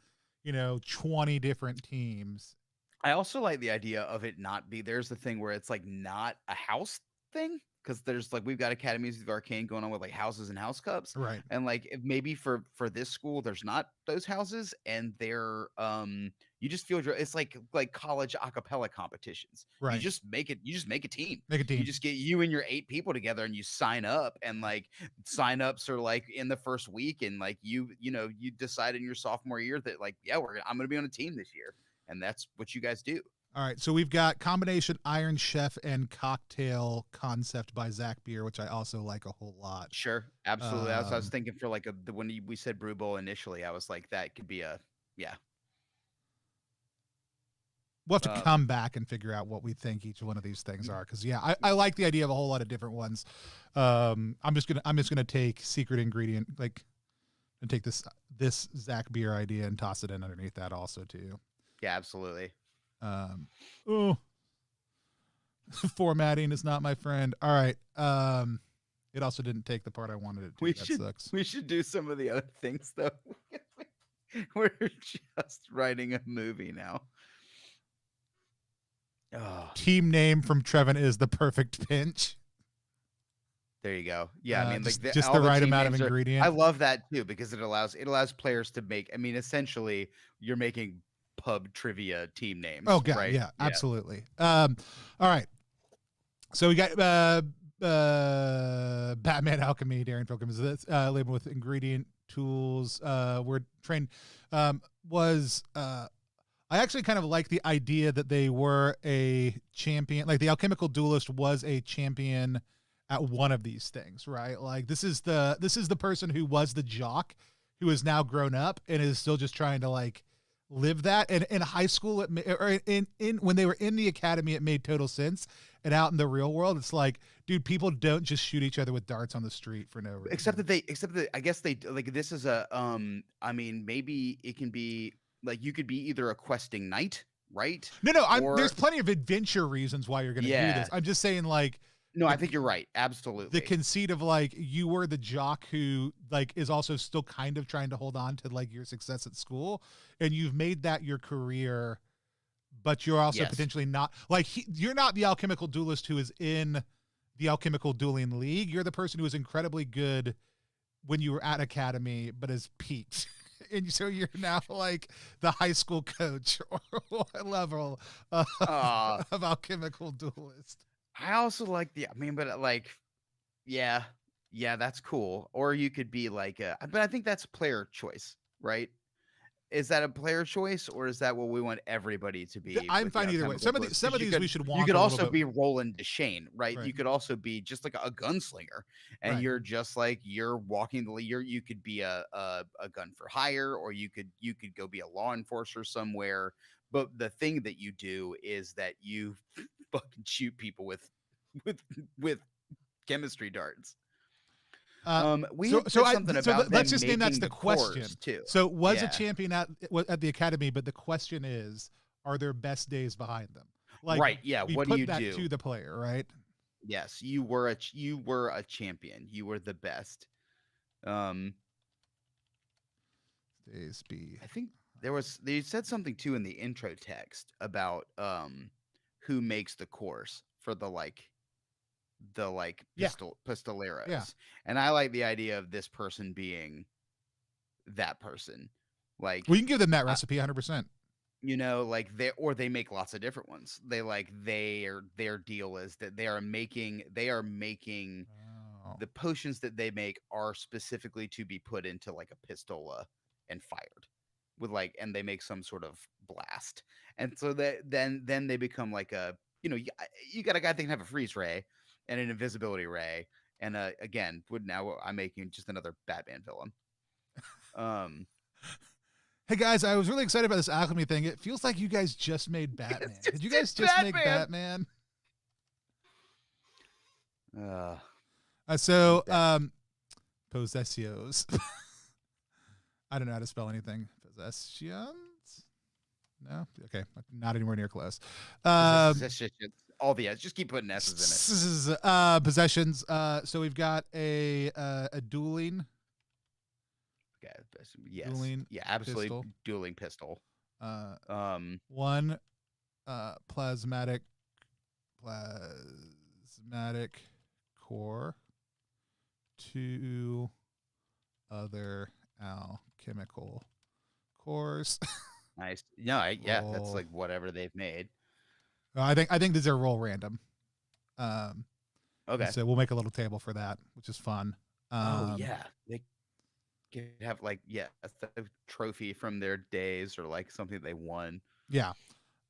Speaker 2: 20 different teams.
Speaker 1: I also like the idea of it not be. There's the thing where it's like not a house thing. Because there's like we've got Academies of Arcane going on with like houses and house cups,
Speaker 2: right?
Speaker 1: And like if maybe for this school there's not those houses, and they're you just feel it's like college a cappella competitions,
Speaker 2: right?
Speaker 1: You just make a team.
Speaker 2: You
Speaker 1: just get you and your 8 people together and you sign up, and like sign-ups are like in the first week, and like you decide in your sophomore year that like I'm gonna be on a team this year, and that's what you guys do.
Speaker 2: All right, so we've got combination Iron Chef and cocktail concept by Zach Beer, which I also like a whole lot.
Speaker 1: Sure, absolutely. I was thinking for like when we said Brew Bowl initially, I was like that could be
Speaker 2: We'll have to come back and figure out what we think each one of these things are, because I like the idea of a whole lot of different ones. I'm just gonna take secret ingredient, and take this Zach Beer idea and toss it in underneath that also too.
Speaker 1: Yeah, absolutely.
Speaker 2: Formatting is not my friend. All right. It also didn't take the part I wanted it to.
Speaker 1: We
Speaker 2: That
Speaker 1: should
Speaker 2: sucks.
Speaker 1: we should do some of the other things though. We're just writing a movie now. Oh,
Speaker 2: Team name from Trevin is the perfect pinch.
Speaker 1: there you go. Yeah, I mean, like
Speaker 2: just
Speaker 1: all
Speaker 2: the
Speaker 1: the
Speaker 2: right
Speaker 1: team
Speaker 2: amount of
Speaker 1: names are.
Speaker 2: ingredient.
Speaker 1: I love that too because it allows players to make. I mean, essentially, you're making pub trivia team names.
Speaker 2: Oh god,
Speaker 1: right?
Speaker 2: yeah, absolutely. All right. So we got Batman Alchemy, Darren Pilgrim is this labeled with ingredient tools. Word trained I actually kind of like the idea that they were a champion, like the alchemical duelist was a champion at one of these things, right? Like this is the person who was the jock who is now grown up and is still just trying to like live that. And in high school, or in when they were in the academy, it made total sense. And out in the real world, it's like, dude, people don't just shoot each other with darts on the street for no reason.
Speaker 1: Except that I guess they like this is a I mean, maybe it can be like you could be either a questing knight, right?
Speaker 2: No, there's plenty of adventure reasons why you're going to do this. I'm just saying, like,
Speaker 1: no, I think you're right. Absolutely.
Speaker 2: The conceit of like you were the jock who like is also still kind of trying to hold on to like your success at school, and you've made that your career, but you're also potentially not like you're not the alchemical duelist who is in the alchemical dueling league. You're the person who is incredibly good when you were at academy, but has peaked. And so you're now like the high school coach or level of alchemical duelist.
Speaker 1: I also like but like, yeah, that's cool. Or you could be like, but I think that's player choice, right? Is that a player choice or is that what we want everybody to be?
Speaker 2: I'm fine either way. Some of these we should want.
Speaker 1: You could also be Roland Deschain, right? You could also be just like a gunslinger, and you're just like you're walking the. You could be a gun for hire, or you could go be a law enforcer somewhere. But the thing that you do is that you fucking shoot people with chemistry darts. Let's just name that's the question too.
Speaker 2: So was a champion at the academy, but the question is, are there best days behind them? Like,
Speaker 1: right? Yeah. What do you do
Speaker 2: to the player? Right.
Speaker 1: Yes, you were a champion. You were the best.
Speaker 2: Days be.
Speaker 1: I think they said something too in the intro text about who makes the course for the pistoleros.
Speaker 2: Yeah.
Speaker 1: And I like the idea of this person being that person. Like,
Speaker 2: well, you can give them that recipe 100%.
Speaker 1: You know, like they make lots of different ones. Their deal is that they are making the potions that they make are specifically to be put into like a pistola and fired with and they make some sort of blast. And so then they become like you got a guy that can have a freeze ray and an invisibility ray, and again, I'm making just another Batman villain.
Speaker 2: Hey guys, I was really excited about this alchemy thing. It feels like you guys just made Batman. Did you guys just make Batman? Possessios. I don't know how to spell anything. Possessions? No? Okay. Not anywhere near close.
Speaker 1: All the S. Just keep putting S's in
Speaker 2: it. Possessions. So we've got a dueling.
Speaker 1: Okay. Yes.
Speaker 2: Dueling.
Speaker 1: Yeah, absolutely.
Speaker 2: Pistol.
Speaker 1: Dueling pistol.
Speaker 2: One plasmatic core. Two other alchemical cores.
Speaker 1: Nice. No, that's like whatever they've made.
Speaker 2: I think these are roll random.
Speaker 1: Okay.
Speaker 2: So we'll make a little table for that, which is fun.
Speaker 1: They could have a trophy from their days or like something they won.
Speaker 2: Yeah.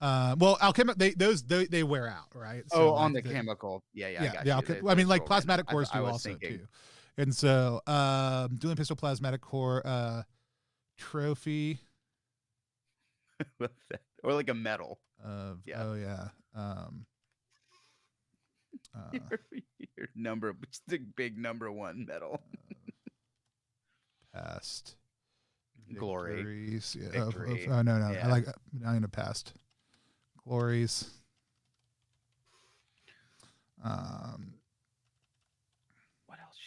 Speaker 2: Well, they wear out, right?
Speaker 1: So on the chemical. Yeah.
Speaker 2: I mean, like plasmatic cores do also too. And so, dueling pistol, plasmatic core, trophy,
Speaker 1: or like a medal. Your number, which is a big number one medal.
Speaker 2: Past
Speaker 1: glory.
Speaker 2: Victories. Yeah.
Speaker 1: Victory.
Speaker 2: No.
Speaker 1: Yeah.
Speaker 2: I like in the past glories.
Speaker 1: What else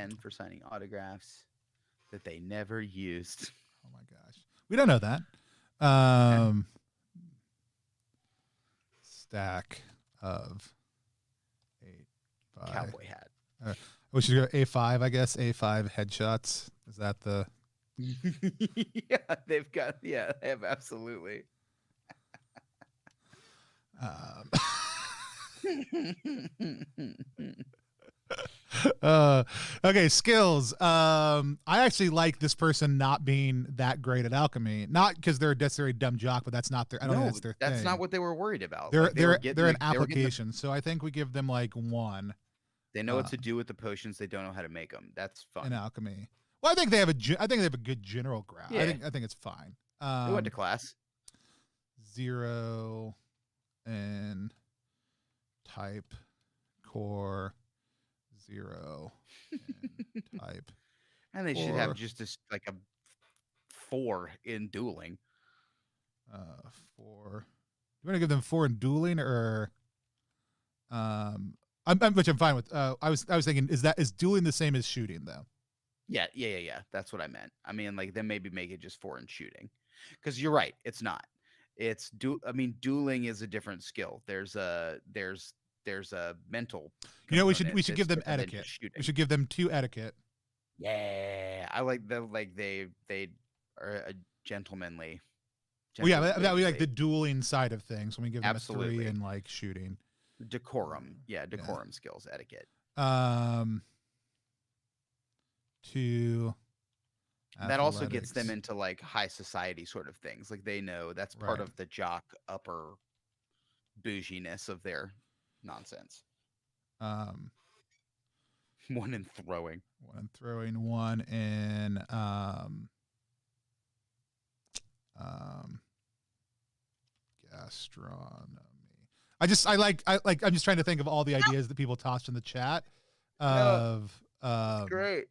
Speaker 1: pen for signing autographs that they never used.
Speaker 2: Oh my gosh, we don't know that. Stack of 8 by
Speaker 1: Cowboy hat.
Speaker 2: We should go A5, I guess. A5 headshots. Is that the?
Speaker 1: Yeah, they have absolutely.
Speaker 2: Okay, skills. I actually like this person not being that great at alchemy, not because they're a necessarily dumb jock, but that's not their. I don't think that's their thing.
Speaker 1: That's not what they were worried about.
Speaker 2: They're
Speaker 1: Like, they were
Speaker 2: they're an
Speaker 1: they were getting
Speaker 2: application, so I think we give them like 1
Speaker 1: they know what to do with the potions. They don't know how to make them. That's
Speaker 2: in
Speaker 1: fun.
Speaker 2: alchemy. Well, I think they have a good general grasp.
Speaker 1: Yeah.
Speaker 2: I think it's fine.
Speaker 1: They went to class.
Speaker 2: 0 in type core, 0 in type.
Speaker 1: And they should have just this like a 4 in dueling.
Speaker 2: 4. You want to give them 4 in dueling, or which I'm fine with. I was thinking, is dueling the same as shooting though?
Speaker 1: Yeah. That's what I meant. I mean, like, then maybe make it just 4 in shooting, because you're right. It's not. It's dueling is a different skill. There's a mental.
Speaker 2: You know, we should give them etiquette. We should give them 2 etiquette.
Speaker 1: Yeah, I like they are a gentlemanly.
Speaker 2: Well, yeah, that we like the dueling side of things when we give them
Speaker 1: Absolutely.
Speaker 2: a 3 in like shooting.
Speaker 1: Decorum, decorum skills, etiquette.
Speaker 2: 2.
Speaker 1: That also gets them into like high society sort of things. Like, they know that's part
Speaker 2: Right.
Speaker 1: of the jock upper bouginess of their nonsense.
Speaker 2: 1
Speaker 1: in throwing.
Speaker 2: 1 in throwing, 1 in gastronomy. I'm just trying to think of all the ideas that people tossed in the chat of
Speaker 1: Great.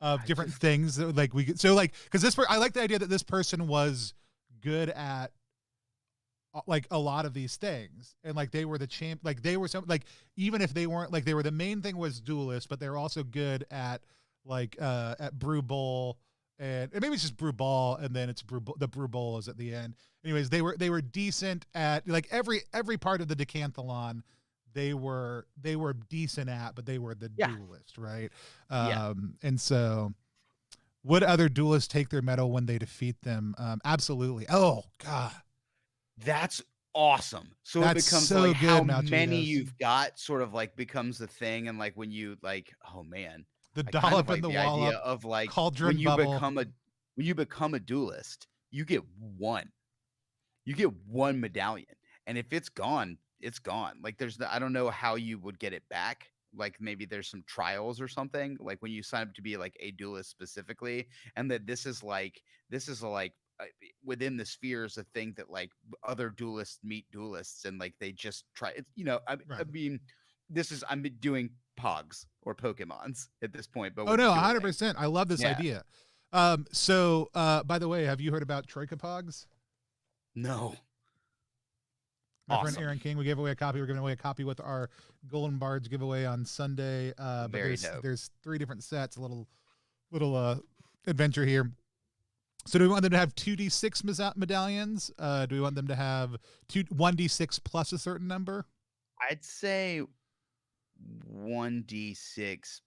Speaker 2: Of different things that like we could, so like, because I like the idea that this person was good at like a lot of these things, and like they were the champ, like they were some, like even if they weren't, like they were, the main thing was duelist, but they were also good at like at brew bowl, and maybe it's just brew ball, and then it's the brew bowl is at the end. Anyways, they were decent at like every part of the decathlon. They were decent at, but they were the duelist, right? And so would other duelists take their medal when they defeat them? Absolutely. Oh God,
Speaker 1: that's awesome. So it becomes
Speaker 2: so
Speaker 1: like how
Speaker 2: good,
Speaker 1: many you've got sort of like becomes the thing, and like when you like, oh man,
Speaker 2: the
Speaker 1: I kind of
Speaker 2: dollop
Speaker 1: like
Speaker 2: and the
Speaker 1: the idea
Speaker 2: wallop
Speaker 1: of like
Speaker 2: cauldron
Speaker 1: when you
Speaker 2: bubble.
Speaker 1: become a duelist, you get 1. You get 1 medallion, and if it's gone, it's gone. Like, I don't know how you would get it back. Like, maybe there's some trials or something, like when you sign up to be like a duelist specifically, and that this is like within the spheres a thing that like other duelists meet duelists, and like they just try it. I mean, I'm doing Pogs or Pokemons at this point, but
Speaker 2: oh no, 100%. I love this idea. So by the way, have you heard about Troika Pogs?
Speaker 1: No.
Speaker 2: My friend Aaron King, we gave away a copy. We're giving away a copy with our Golden Bards giveaway on Sunday. But there's 3 different sets, a little adventure here. So do we want them to have 2d6 medallions? Do we want them to have 1d6 plus a certain number?
Speaker 1: I'd say 1d6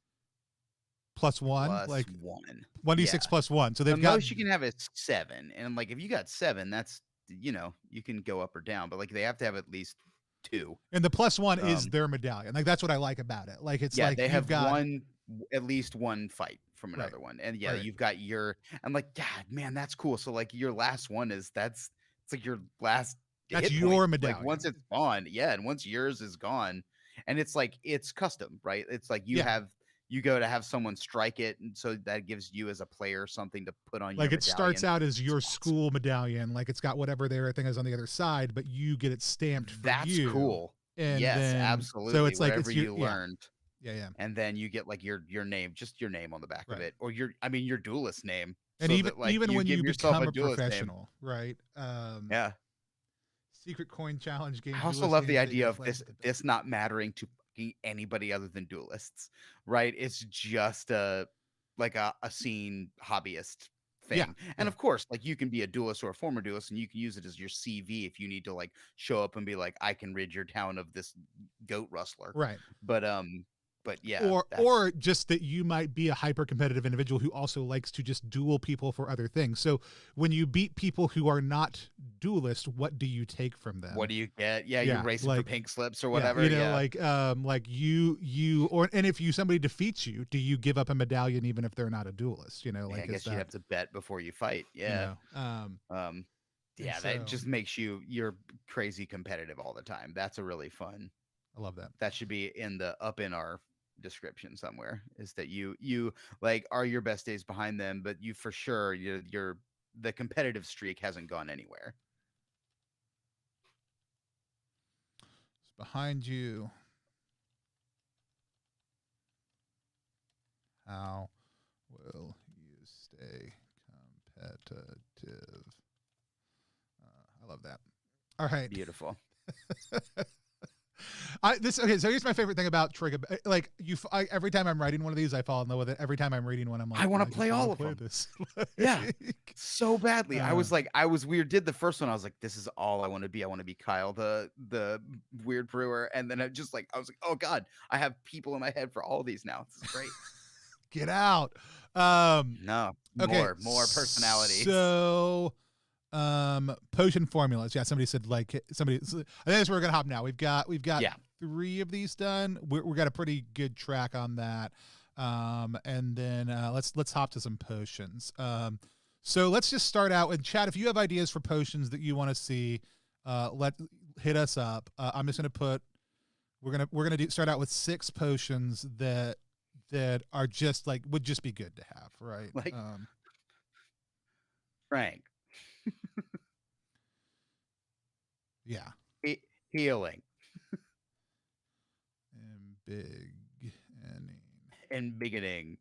Speaker 2: plus 1,
Speaker 1: plus
Speaker 2: like
Speaker 1: 1.
Speaker 2: 1d6 plus 1. So they've
Speaker 1: got most you can have is 7, and like if you got 7, that's you can go up or down, but like they have to have at least 2.
Speaker 2: And the plus 1 is their medallion. Like that's what I like about it. Like it's like
Speaker 1: they have at least 1 fight from another one, and you've got and like, God, man, that's cool. So like your last one it's like your last.
Speaker 2: That's your medallion.
Speaker 1: Like once it's gone, and once yours is gone, and it's like it's custom, right? It's like you go to have someone strike it, and so that gives you as a player something to put on.
Speaker 2: Like
Speaker 1: your
Speaker 2: it starts out as your school medallion, like it's got whatever their thing is on the other side, but you get it stamped for you.
Speaker 1: That's cool.
Speaker 2: And
Speaker 1: yes,
Speaker 2: then,
Speaker 1: absolutely.
Speaker 2: So it's
Speaker 1: whatever
Speaker 2: like it's
Speaker 1: you learned.
Speaker 2: Yeah.
Speaker 1: And then you get like your name, just your name on the back of it, or your duelist name.
Speaker 2: And
Speaker 1: so
Speaker 2: even
Speaker 1: that, like,
Speaker 2: even when you become a
Speaker 1: duelist
Speaker 2: professional, right?
Speaker 1: Yeah.
Speaker 2: Secret coin challenge game.
Speaker 1: I also love the idea of this not mattering to anybody other than duelists, right? It's just a scene hobbyist
Speaker 2: Yeah,
Speaker 1: thing. And
Speaker 2: yeah,
Speaker 1: of course, like you can be a duelist or a former duelist and you can use it as your CV if you need to like show up and be like, I can rid your town of this goat rustler.
Speaker 2: right.
Speaker 1: But but yeah,
Speaker 2: Or just that you might be a hyper competitive individual who also likes to just duel people for other things. So when you beat people who are not duelist, what do you take from them?
Speaker 1: what do you get? Yeah, you
Speaker 2: Yeah,
Speaker 1: race for
Speaker 2: like
Speaker 1: pink slips or
Speaker 2: yeah,
Speaker 1: whatever. Yeah.
Speaker 2: like you or and if you somebody defeats you, do you give up a medallion even if they're not a duelist?
Speaker 1: Yeah, I
Speaker 2: Like is
Speaker 1: guess you'd
Speaker 2: that
Speaker 1: have to bet before you fight.
Speaker 2: you
Speaker 1: Yeah.
Speaker 2: know?
Speaker 1: Um
Speaker 2: And
Speaker 1: yeah, that
Speaker 2: so
Speaker 1: just makes you're crazy competitive all the time. That's a really fun.
Speaker 2: I love that.
Speaker 1: That should be in the up in our description somewhere, is that you like are your best days behind them, but you for sure you're the competitive streak hasn't gone anywhere.
Speaker 2: It's behind you. How will you stay competitive? I love that. All right.
Speaker 1: Beautiful.
Speaker 2: Okay. So here's my favorite thing about Troika. Like every time I'm writing one of these, I fall in love with it. Every time I'm reading one, I'm like,
Speaker 1: I want
Speaker 2: I
Speaker 1: to
Speaker 2: just
Speaker 1: play
Speaker 2: wanna
Speaker 1: all of
Speaker 2: play
Speaker 1: them.
Speaker 2: this.
Speaker 1: Yeah. So badly.
Speaker 2: Uh,
Speaker 1: I was weird. Did the first one. I was like, this is all I want to be. I want to be Kyle, the weird brewer. And then I was like, oh God, I have people in my head for all these now. This is great.
Speaker 2: Get out.
Speaker 1: No,
Speaker 2: Okay.
Speaker 1: more personalities.
Speaker 2: So, potion formulas. Yeah. Somebody said like somebody. I think that's where we're gonna hop now. We've got
Speaker 1: Yeah.
Speaker 2: 3 of these done. We got a pretty good track on that. And then let's hop to some potions. So let's just start out with chat. If you have ideas for potions that you want to see, hit us up. I'm just gonna put. We're gonna start out with 6 potions that are just like would just be good to have, right?
Speaker 1: Like Frank.
Speaker 2: Yeah.
Speaker 1: Healing
Speaker 2: And big
Speaker 1: and beginning.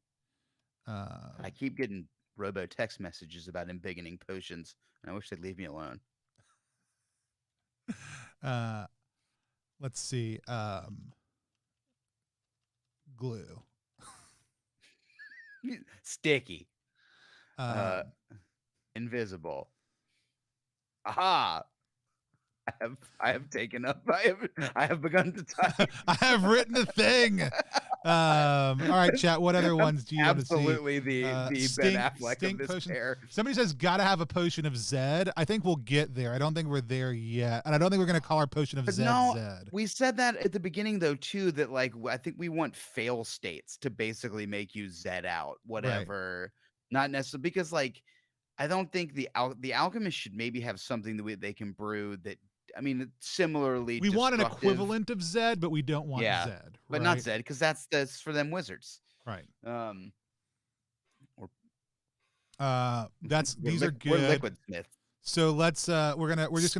Speaker 1: I keep getting robo text messages about embiggening potions, and I wish they'd leave me alone.
Speaker 2: Let's see. Glue.
Speaker 1: Sticky.
Speaker 2: Um,
Speaker 1: Invisible. Aha! I have taken up. I have begun to type.
Speaker 2: I have written a thing. All right, chat. What other ones do you want to see?
Speaker 1: Absolutely the Ben Affleck
Speaker 2: stink
Speaker 1: of this
Speaker 2: potion.
Speaker 1: pair.
Speaker 2: Somebody says gotta have a potion of Zed. I think we'll get there. I don't think we're there yet, and I don't think we're gonna call our potion of Zed
Speaker 1: No,
Speaker 2: Zed.
Speaker 1: we said that at the beginning though too. That like I think we want fail states to basically make you Zed out whatever. Not necessarily because like I don't think the alchemist should maybe have something that they can brew that. I mean, similarly,
Speaker 2: We want an
Speaker 1: destructive.
Speaker 2: equivalent of Zed, but we don't want Zed.
Speaker 1: But not Zed because that's for them wizards.
Speaker 2: Right.
Speaker 1: Or
Speaker 2: these are good.
Speaker 1: We're liquid smith.
Speaker 2: So let's we're just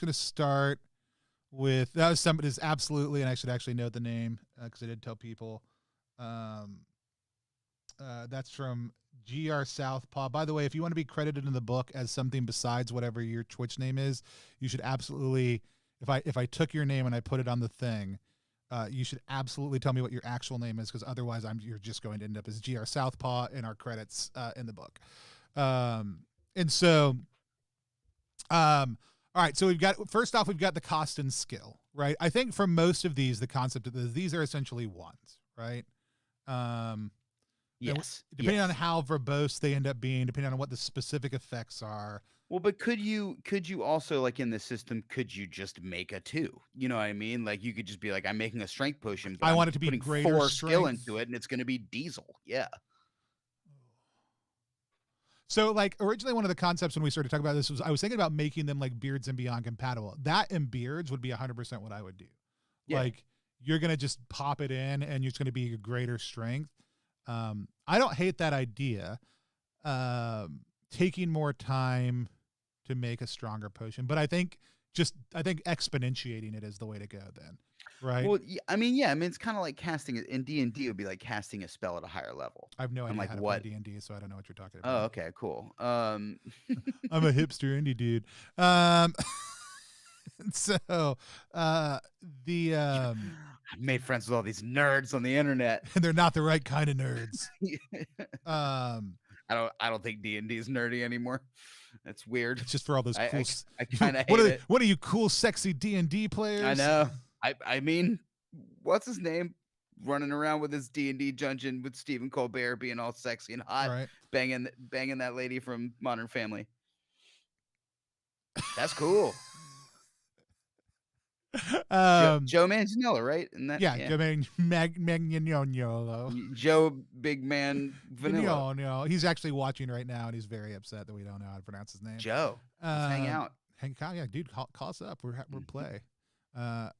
Speaker 2: gonna start with that was somebody's absolutely, and I should actually note the name because I did tell people. That's from GR Southpaw. By the way, if you want to be credited in the book as something besides whatever your Twitch name is, you should absolutely. If I took your name and I put it on the thing, you should absolutely tell me what your actual name is because otherwise you're just going to end up as GR Southpaw in our credits in the book. And so, all right. So we've got the cost and skill, right? I think for most of these, the concept of these are essentially ones, right?
Speaker 1: Yes.
Speaker 2: Depending on how verbose they end up being, depending on what the specific effects are.
Speaker 1: Well, but could you also like in the system, could you just make a 2? You know what I mean? Like you could just be like, I'm making a strength potion, but
Speaker 2: I
Speaker 1: I'm
Speaker 2: want it to be
Speaker 1: putting
Speaker 2: greater
Speaker 1: 4
Speaker 2: strength.
Speaker 1: skill into it, and it's going to be diesel. Yeah.
Speaker 2: So like originally one of the concepts when we started talking about this was I was thinking about making them like Beards and Beyond compatible. That and Beards would be 100% what I would do. Yeah. Like you're going to just pop it in and it's going to be a greater strength. I don't hate that idea. Taking more time to make a stronger potion, but I think exponentiating it is the way to go then. Right.
Speaker 1: Well, I mean, it's kind of like casting it in D&D would be like casting a spell at a higher level.
Speaker 2: I have no idea
Speaker 1: like
Speaker 2: how to play D&D, so I don't know what you're talking about.
Speaker 1: Oh, okay, cool.
Speaker 2: I'm a hipster indie dude. So the
Speaker 1: I made friends with all these nerds on the internet.
Speaker 2: and they're not the right kind of nerds. Um,
Speaker 1: I don't think D&D is nerdy anymore. That's weird.
Speaker 2: it's just for all those cool.
Speaker 1: I kind of hate it.
Speaker 2: What are you cool, sexy D&D players?
Speaker 1: I know. I mean, what's his name? Running around with his D&D dungeon with Stephen Colbert, being all sexy and hot,
Speaker 2: Right.
Speaker 1: banging that lady from Modern Family. That's cool. Joe Manganiello, right?
Speaker 2: Joe Manganiello.
Speaker 1: Joe Big Man Vanilla.
Speaker 2: No, he's actually watching right now, and he's very upset that we don't know how to pronounce his name.
Speaker 1: Joe, let's hang out.
Speaker 2: Hang out, yeah, dude. Call us up. We're play. I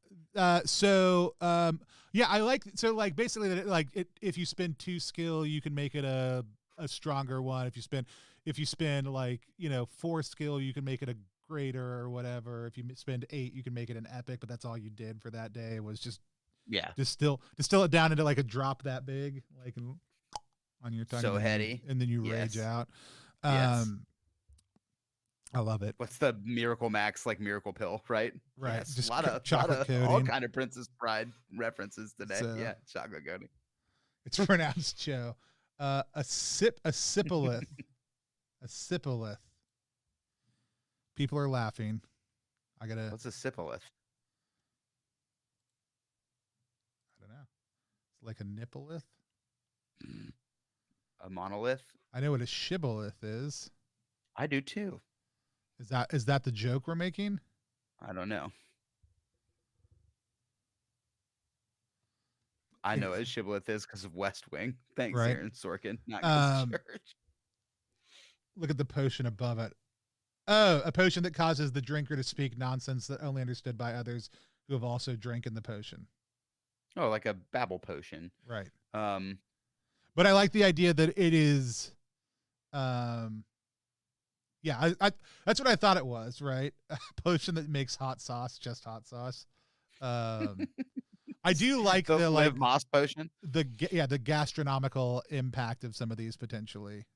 Speaker 2: like basically that if you spend 2 skill, you can make it a stronger one. If you spend 4 skill, you can make it a greater or whatever. If you spend 8, you can make it an epic, but that's all you did for that day was just distill it down into like a drop that big, like on your tongue.
Speaker 1: So heady,
Speaker 2: and then you rage out.
Speaker 1: Yes.
Speaker 2: I love it.
Speaker 1: What's the Miracle Max Miracle Pill, right?
Speaker 2: Right.
Speaker 1: Yes.
Speaker 2: Just
Speaker 1: a lot of
Speaker 2: coating.
Speaker 1: All kind of Princess Bride references today.
Speaker 2: So,
Speaker 1: yeah, chocolate coating.
Speaker 2: It's pronounced Joe. A sipolith. A sipolith. People are laughing.
Speaker 1: What's a sipolith?
Speaker 2: I don't know. It's like a nipolith.
Speaker 1: A monolith.
Speaker 2: I know what a shibboleth is.
Speaker 1: I do too.
Speaker 2: Is that the joke we're making?
Speaker 1: I don't know. I know what a shibboleth is because of West Wing. Thanks,
Speaker 2: right.
Speaker 1: Aaron Sorkin. Not because of church.
Speaker 2: Look at the potion above it. Oh, a potion that causes the drinker to speak nonsense that only understood by others who have also drinking the potion.
Speaker 1: Oh, like a babble potion.
Speaker 2: Right.
Speaker 1: But
Speaker 2: I like the idea that it is I that's what I thought it was, right? A potion that makes hot sauce, just hot sauce. I do like the
Speaker 1: Liv Moss potion.
Speaker 2: The gastronomical impact of some of these potentially.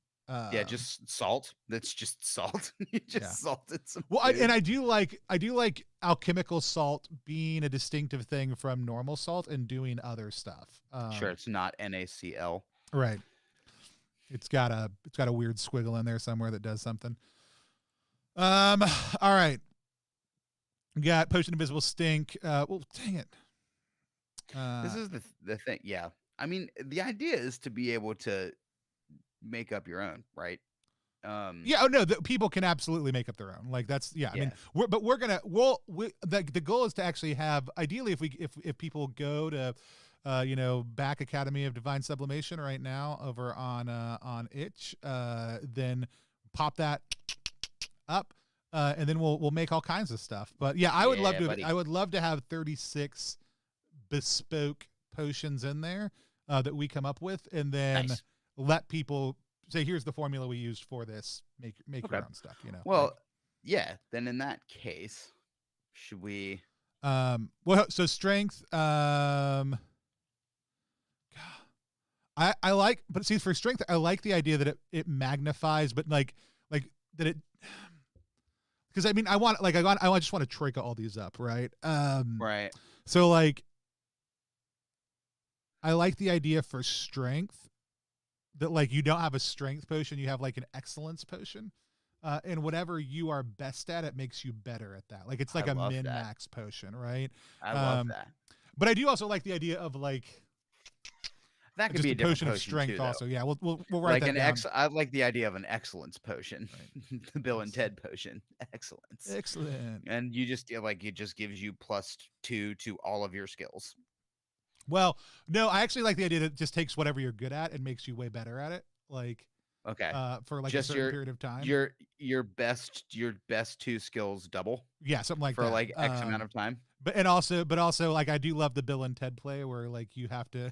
Speaker 1: Just salt. That's just salt. You just salted some.
Speaker 2: Well, I do like alchemical salt being a distinctive thing from normal salt and doing other stuff.
Speaker 1: Sure, it's not NaCl.
Speaker 2: Right. It's got a weird squiggle in there somewhere that does something. All right. We got potion invisible stink. Well, dang it.
Speaker 1: This is the thing. Yeah. I mean, the idea is to be able to make up your own, right?
Speaker 2: People can absolutely make up their own. Like that's I mean, the goal is to actually have, ideally, if people go to back Academy of Divine Sublimation right now over on itch, then pop that up, and then we'll make all kinds of stuff. But I would love to have 36 bespoke potions in there that we come up with, and then let people say, here's the formula we used for this. Make your own stuff.
Speaker 1: Well, then in that case, should we?
Speaker 2: So strength. I like, but see, for strength, I like the idea that it magnifies, but like that it, because I mean, I just want to troika all these up, right?
Speaker 1: Right.
Speaker 2: So I like the idea for strength that you don't have a strength potion, you have an excellence potion, and whatever you are best at, it makes you better at that. It's like a min-max potion, right?
Speaker 1: I love that.
Speaker 2: But I do also like the idea of
Speaker 1: that could be a
Speaker 2: potion of strength
Speaker 1: too,
Speaker 2: also. Yeah, we'll write that down.
Speaker 1: I like the idea of an excellence potion, right. The Bill and Ted potion, excellence.
Speaker 2: Excellent.
Speaker 1: And you just it just gives you +2 to all of your skills.
Speaker 2: Well, no, I actually like the idea that it just takes whatever you're good at and makes you way better at it.
Speaker 1: Okay.
Speaker 2: For
Speaker 1: just
Speaker 2: a certain period of time.
Speaker 1: Your best 2 skills double.
Speaker 2: Yeah, something like
Speaker 1: for
Speaker 2: that.
Speaker 1: For X amount of time.
Speaker 2: But also I do love the Bill and Ted play where you have to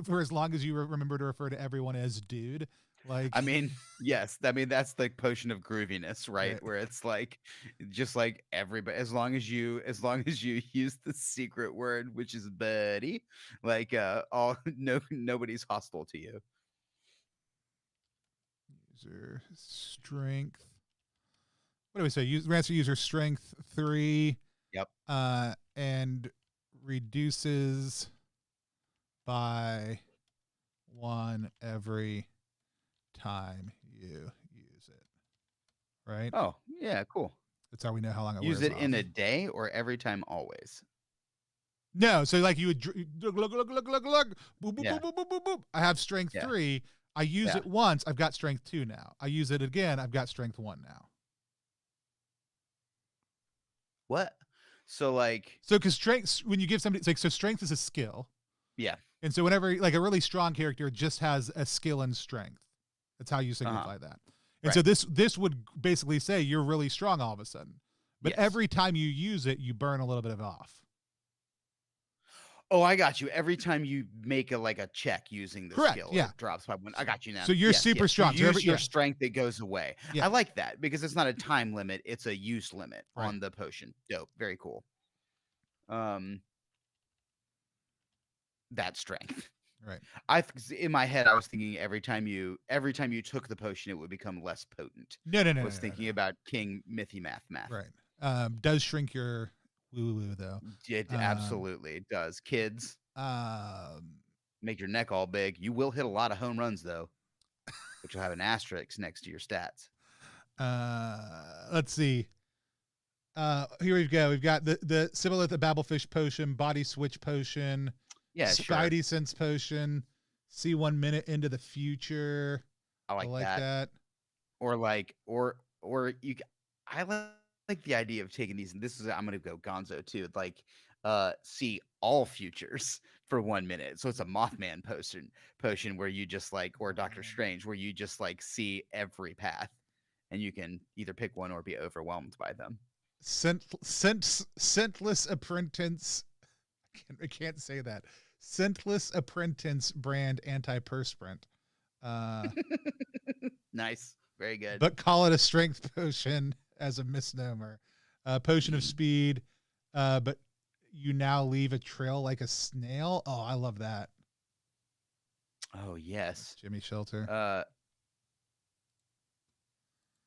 Speaker 2: for as long as you remember to refer to everyone as dude.
Speaker 1: I mean, yes. I mean, that's the potion of grooviness, right? Where it's just everybody, as long as you use the secret word, which is buddy, nobody's hostile to you.
Speaker 2: User strength. What do we say? Ransom user strength 3.
Speaker 1: Yep.
Speaker 2: And reduces by 1 every time you use it. Right?
Speaker 1: Oh, yeah, cool.
Speaker 2: That's how we know how long it
Speaker 1: Use
Speaker 2: wears
Speaker 1: it
Speaker 2: off.
Speaker 1: in a day or every time always?
Speaker 2: No, so like you would look, boop, boop,
Speaker 1: Yeah.
Speaker 2: boop, boop, boop, boop, boop. I have strength
Speaker 1: Yeah.
Speaker 2: 3. I use
Speaker 1: Yeah.
Speaker 2: it once, I've got strength 2 now. I use it again, I've got strength 1 now.
Speaker 1: What? So like,
Speaker 2: So because strength, when you give somebody, it's like, so strength is a skill.
Speaker 1: yeah.
Speaker 2: And so whenever, like, a really strong character just has a skill and strength. That's how you
Speaker 1: Uh-huh.
Speaker 2: signify that. And
Speaker 1: Right.
Speaker 2: so this would basically say you're really strong all of a sudden. But
Speaker 1: Yes.
Speaker 2: every time you use it, you burn a little bit of off.
Speaker 1: Oh, I got you. Every time you make a check using the
Speaker 2: Correct,
Speaker 1: skill,
Speaker 2: yeah.
Speaker 1: it drops by 1. I got you now.
Speaker 2: So you're
Speaker 1: Yes,
Speaker 2: super
Speaker 1: yes.
Speaker 2: strong.
Speaker 1: You
Speaker 2: So
Speaker 1: use
Speaker 2: every,
Speaker 1: your
Speaker 2: yeah,
Speaker 1: strength, it goes away.
Speaker 2: yeah,
Speaker 1: I like that because it's not a time limit, it's a use limit
Speaker 2: right,
Speaker 1: on the potion. Dope. Very cool. Um, that strength.
Speaker 2: right.
Speaker 1: In my head, I was thinking every time you took the potion, it would become less potent.
Speaker 2: No, no, no,
Speaker 1: I
Speaker 2: no,
Speaker 1: was
Speaker 2: no,
Speaker 1: thinking
Speaker 2: no.
Speaker 1: about King Mythy math.
Speaker 2: Right. Does shrink your woo though.
Speaker 1: It absolutely does. Kids,
Speaker 2: Um,
Speaker 1: make your neck all big. You will hit a lot of home runs though, which will have an asterisk next to your stats.
Speaker 2: let's see. Here we go. We've got the Sibyl the Babblefish potion, body switch potion,
Speaker 1: Yeah, sure.
Speaker 2: Spidey sense potion, see 1 minute into the future.
Speaker 1: I like that.
Speaker 2: that.
Speaker 1: Or you. I like the idea of taking these. And this is I'm gonna go Gonzo too. Like, see all futures for 1 minute. So it's a Mothman potion where you just like, or Doctor Strange where you just like see every path, and you can either pick one or be overwhelmed by them.
Speaker 2: Scentless apprentice. I can't say that. Scentless apprentice brand antiperspirant.
Speaker 1: Nice, very good.
Speaker 2: But call it a strength potion as a misnomer. Potion of speed, but you now leave a trail like a snail. Oh, I love that.
Speaker 1: Oh yes,
Speaker 2: Jimmy Shelter.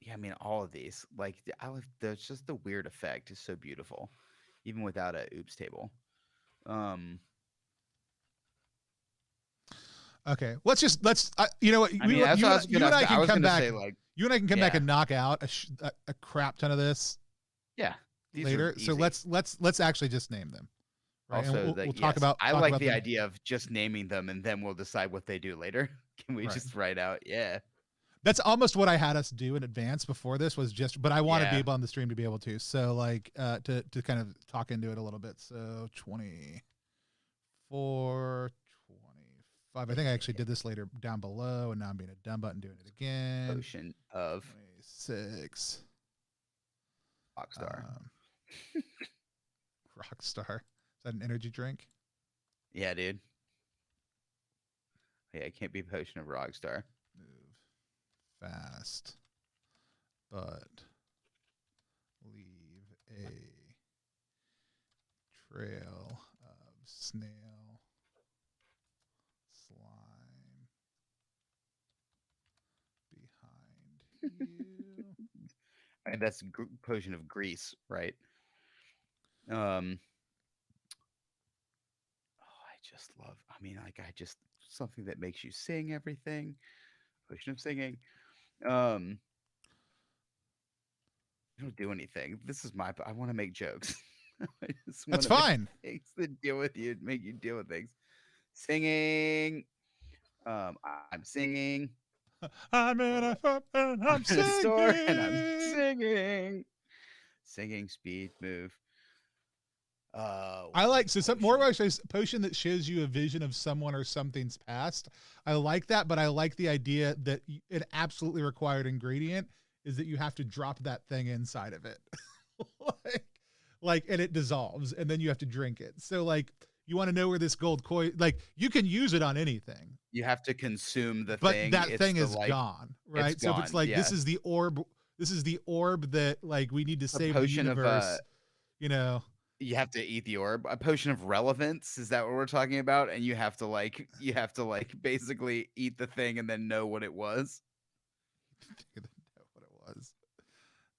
Speaker 1: Yeah, I mean all of these. Like I like there's just the weird effect is so beautiful, even without a oops table.
Speaker 2: Okay, let's you know what,
Speaker 1: I mean, that's what I was
Speaker 2: you and I can come back.
Speaker 1: Say, like,
Speaker 2: you and I can come back and knock out a crap ton of this.
Speaker 1: Yeah, these
Speaker 2: later. So let's actually just name them. Right?
Speaker 1: Also,
Speaker 2: we'll talk about.
Speaker 1: I like the idea of just naming them, and then we'll decide what they do later. Can we just write out? Yeah,
Speaker 2: that's almost what I had us do in advance before this was just. But I want to be able on the stream to be able to. So like to kind of talk into it a little bit. So 24, 25. I think I actually did this later down below, and now I'm being a dumb butt and doing it again.
Speaker 1: Potion of
Speaker 2: 26.
Speaker 1: Rockstar.
Speaker 2: Rockstar. Is that an energy drink?
Speaker 1: Yeah, dude. Yeah, it can't be potion of Rockstar.
Speaker 2: Move fast, but leave a trail of snail slime behind you.
Speaker 1: And that's potion of grease, right? Just love. I mean, like something that makes you sing everything. Potion of singing. You don't do anything. This is I want to make jokes.
Speaker 2: That's fine.
Speaker 1: Things that deal with you, make you deal with things. Singing. I'm singing.
Speaker 2: I'm in a
Speaker 1: store and I'm singing. Singing, speed, move.
Speaker 2: I like more of a potion that shows you a vision of someone or something's past. I like that, but I like the idea that an absolutely required ingredient is that you have to drop that thing inside of it, and it dissolves, and then you have to drink it. So like, you want to know where this gold coin? Like, you can use it on anything.
Speaker 1: You have to consume the
Speaker 2: thing, but that thing is gone, right? So if it's like this is the orb. This is the orb that like we need to save the universe.
Speaker 1: You have to eat the orb. A potion of relevance, is that what we're talking about? And you have to basically eat the thing and then know what it was.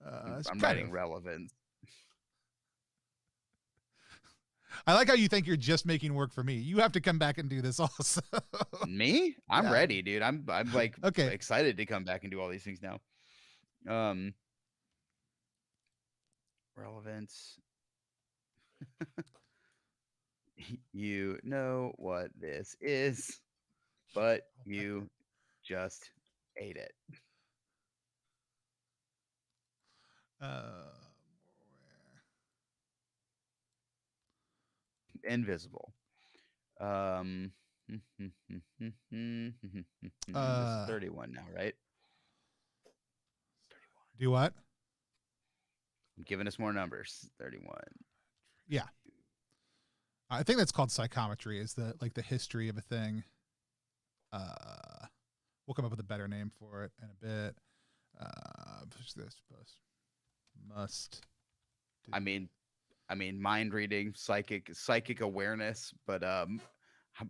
Speaker 1: I'm writing relevance.
Speaker 2: I like how you think you're just making work for me. You have to come back and do this also.
Speaker 1: Me? I'm
Speaker 2: Yeah.
Speaker 1: ready, dude. I'm like
Speaker 2: Okay.
Speaker 1: excited to come back and do all these things now. Relevance. You know what this is, but you just ate it. Invisible. This is 31 now, right? 31.
Speaker 2: Do what?
Speaker 1: I'm giving us more numbers. 31.
Speaker 2: Yeah. I think that's called psychometry, is the history of a thing. We'll come up with a better name for it in a bit. Push this post. Must.
Speaker 1: Do. I mean, mind reading, psychic awareness, but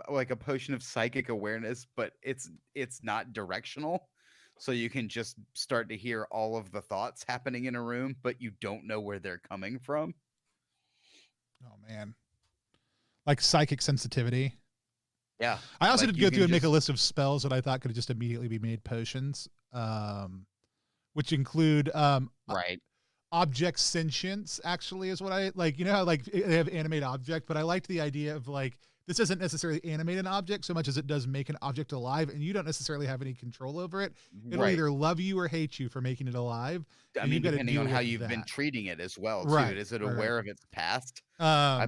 Speaker 1: like a potion of psychic awareness, but it's not directional. So you can just start to hear all of the thoughts happening in a room, but you don't know where they're coming from.
Speaker 2: Oh man. Like psychic sensitivity.
Speaker 1: Yeah.
Speaker 2: I also did go through and make a list of spells that I thought could just immediately be made potions, which include
Speaker 1: right.
Speaker 2: Object sentience, actually, is what I like. You know how like they have animate object, but I liked the idea of like this doesn't necessarily animate an object so much as it does make an object alive, and you don't necessarily have any control over it. It'll either love you or hate you for making it alive.
Speaker 1: I mean, depending on how you've been treating it as well, too.
Speaker 2: Right,
Speaker 1: Is it aware of its past?
Speaker 2: I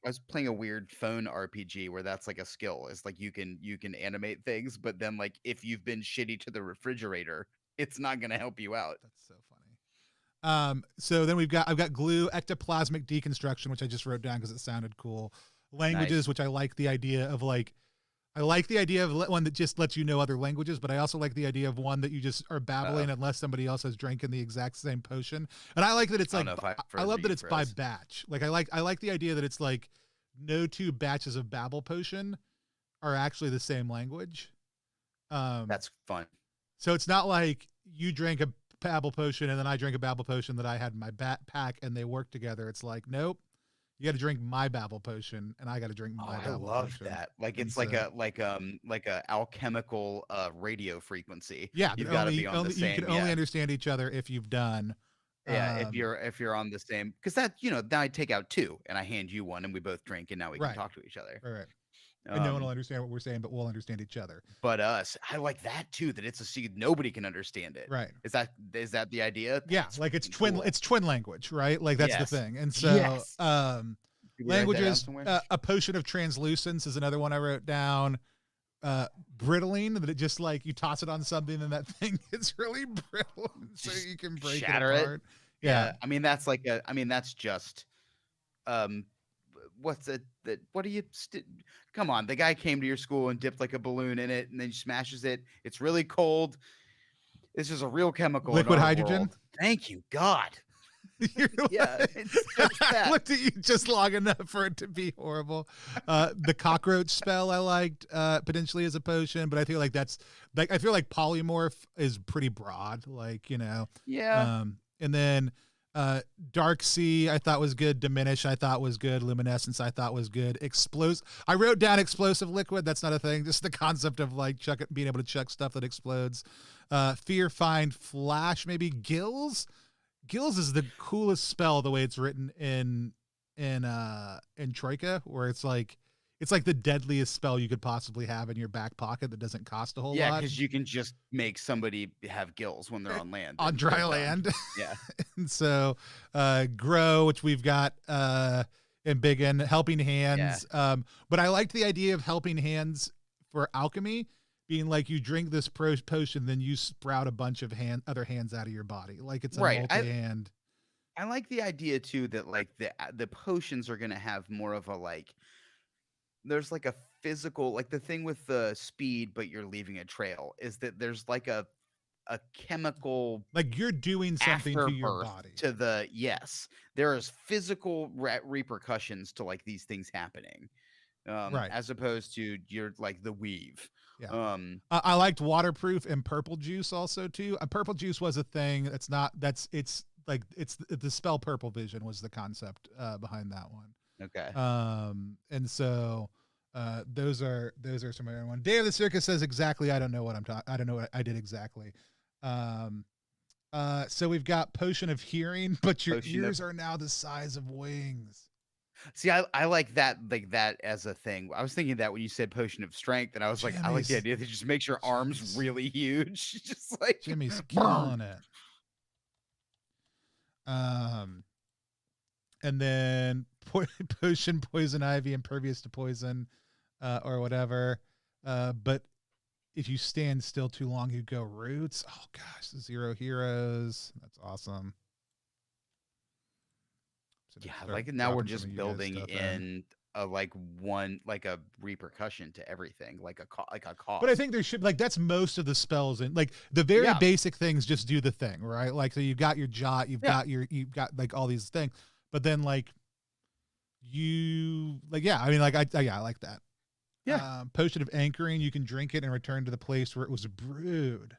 Speaker 1: was playing a weird phone RPG where that's like a skill. It's like you can animate things, but then like if you've been shitty to the refrigerator, it's not going to help you out.
Speaker 2: That's so funny. So then I've got glue, ectoplasmic deconstruction, which I just wrote down because it sounded cool. Languages, nice. Which I like the idea of one that just lets you know other languages, but I also like the idea of one that you just are babbling unless somebody else has drank in the exact same potion. And I like that it's like, I love that it's by batch. Like I like the idea that it's like no two batches of babble potion are actually the same language.
Speaker 1: That's fun.
Speaker 2: So it's not like you drank a babble potion and then I drank a babble potion that I had in my pack and they work together. It's like, nope, you got to drink my babble potion and I got to drink my babble potion. I love
Speaker 1: that. Like it's like a alchemical radio frequency.
Speaker 2: Yeah,
Speaker 1: you've got to be on the same.
Speaker 2: You can only understand each other if you've done.
Speaker 1: Yeah, if you're on the same, because that then I take out two and I hand you one and we both drink and now we can talk to each other.
Speaker 2: Right. And no one will understand what we're saying, but we'll understand each other.
Speaker 1: But us, I like that too. That it's a seed, nobody can understand it.
Speaker 2: Right?
Speaker 1: Is that the idea?
Speaker 2: That's like it's twin. Cool. It's twin language, right? Like that's the thing. And so, languages. A potion of translucence is another one I wrote down. Brittling, that it just like you toss it on something and that thing gets really brittle, so you can break it apart. Yeah.
Speaker 1: I mean that's just. What's it that what do you come on, the guy came to your school and dipped like a balloon in it and then smashes it. It's really cold. This is a real chemical.
Speaker 2: Liquid hydrogen.
Speaker 1: World. Thank you, God. Yeah, it's just that.
Speaker 2: I looked at you just long enough for it to be horrible. The cockroach spell I liked potentially as a potion, but I feel like that's like I feel like polymorph is pretty broad, like
Speaker 1: Yeah.
Speaker 2: And then Dark Sea I thought was good. Diminish I thought was good. Luminescence I thought was good. I wrote down explosive liquid. That's not a thing. Just the concept of like being able to chuck stuff that explodes. Fear, find, flash, maybe gills. Gills is the coolest spell the way it's written in Troika, where it's like the deadliest spell you could possibly have in your back pocket that doesn't cost a whole lot.
Speaker 1: Yeah, because you can just make somebody have gills when they're on land.
Speaker 2: On dry land.
Speaker 1: Yeah.
Speaker 2: And so grow, which we've got in Big N, helping hands. Yeah. But I liked the idea of helping hands for alchemy being like you drink this potion, then you sprout a bunch of other hands out of your body. Like it's a multi-hand.
Speaker 1: I like the idea too that like the potions are gonna have more of a like there's like a physical, like the thing with the speed, but you're leaving a trail is that there's like a chemical,
Speaker 2: like you're doing something to your body.
Speaker 1: There is physical repercussions to like these things happening. Right. As opposed to you're like the weave.
Speaker 2: Yeah. I liked waterproof and purple juice also too. Purple juice was a thing. It's the spell purple vision was the concept behind that one.
Speaker 1: Okay.
Speaker 2: And so those are some of my one. Day of the Circus says exactly. I don't know what I'm talking. I don't know what I did exactly. Um, so we've got Potion of Hearing, but your
Speaker 1: Potion of
Speaker 2: ears are now the size of wings.
Speaker 1: See, I like that as a thing. I was thinking that when you said Potion of Strength, and I was like, I like the idea that just makes your arms really huge, just like
Speaker 2: Jimmy's
Speaker 1: burn.
Speaker 2: killing it. And then Potion, Poison Ivy, impervious to poison, or whatever. But if you stand still too long, you go Roots. Oh gosh, 0 heroes. That's awesome.
Speaker 1: Yeah, like now we're just building in a repercussion to everything, like a cost.
Speaker 2: But I think there should that's most of the spells, and like the very basic things just do the thing, right? Like so you've got your Jot, you've got like all these things, but then like you I like that.
Speaker 1: Yeah.
Speaker 2: Potion of Anchoring, you can drink it and return to the place where it was brewed.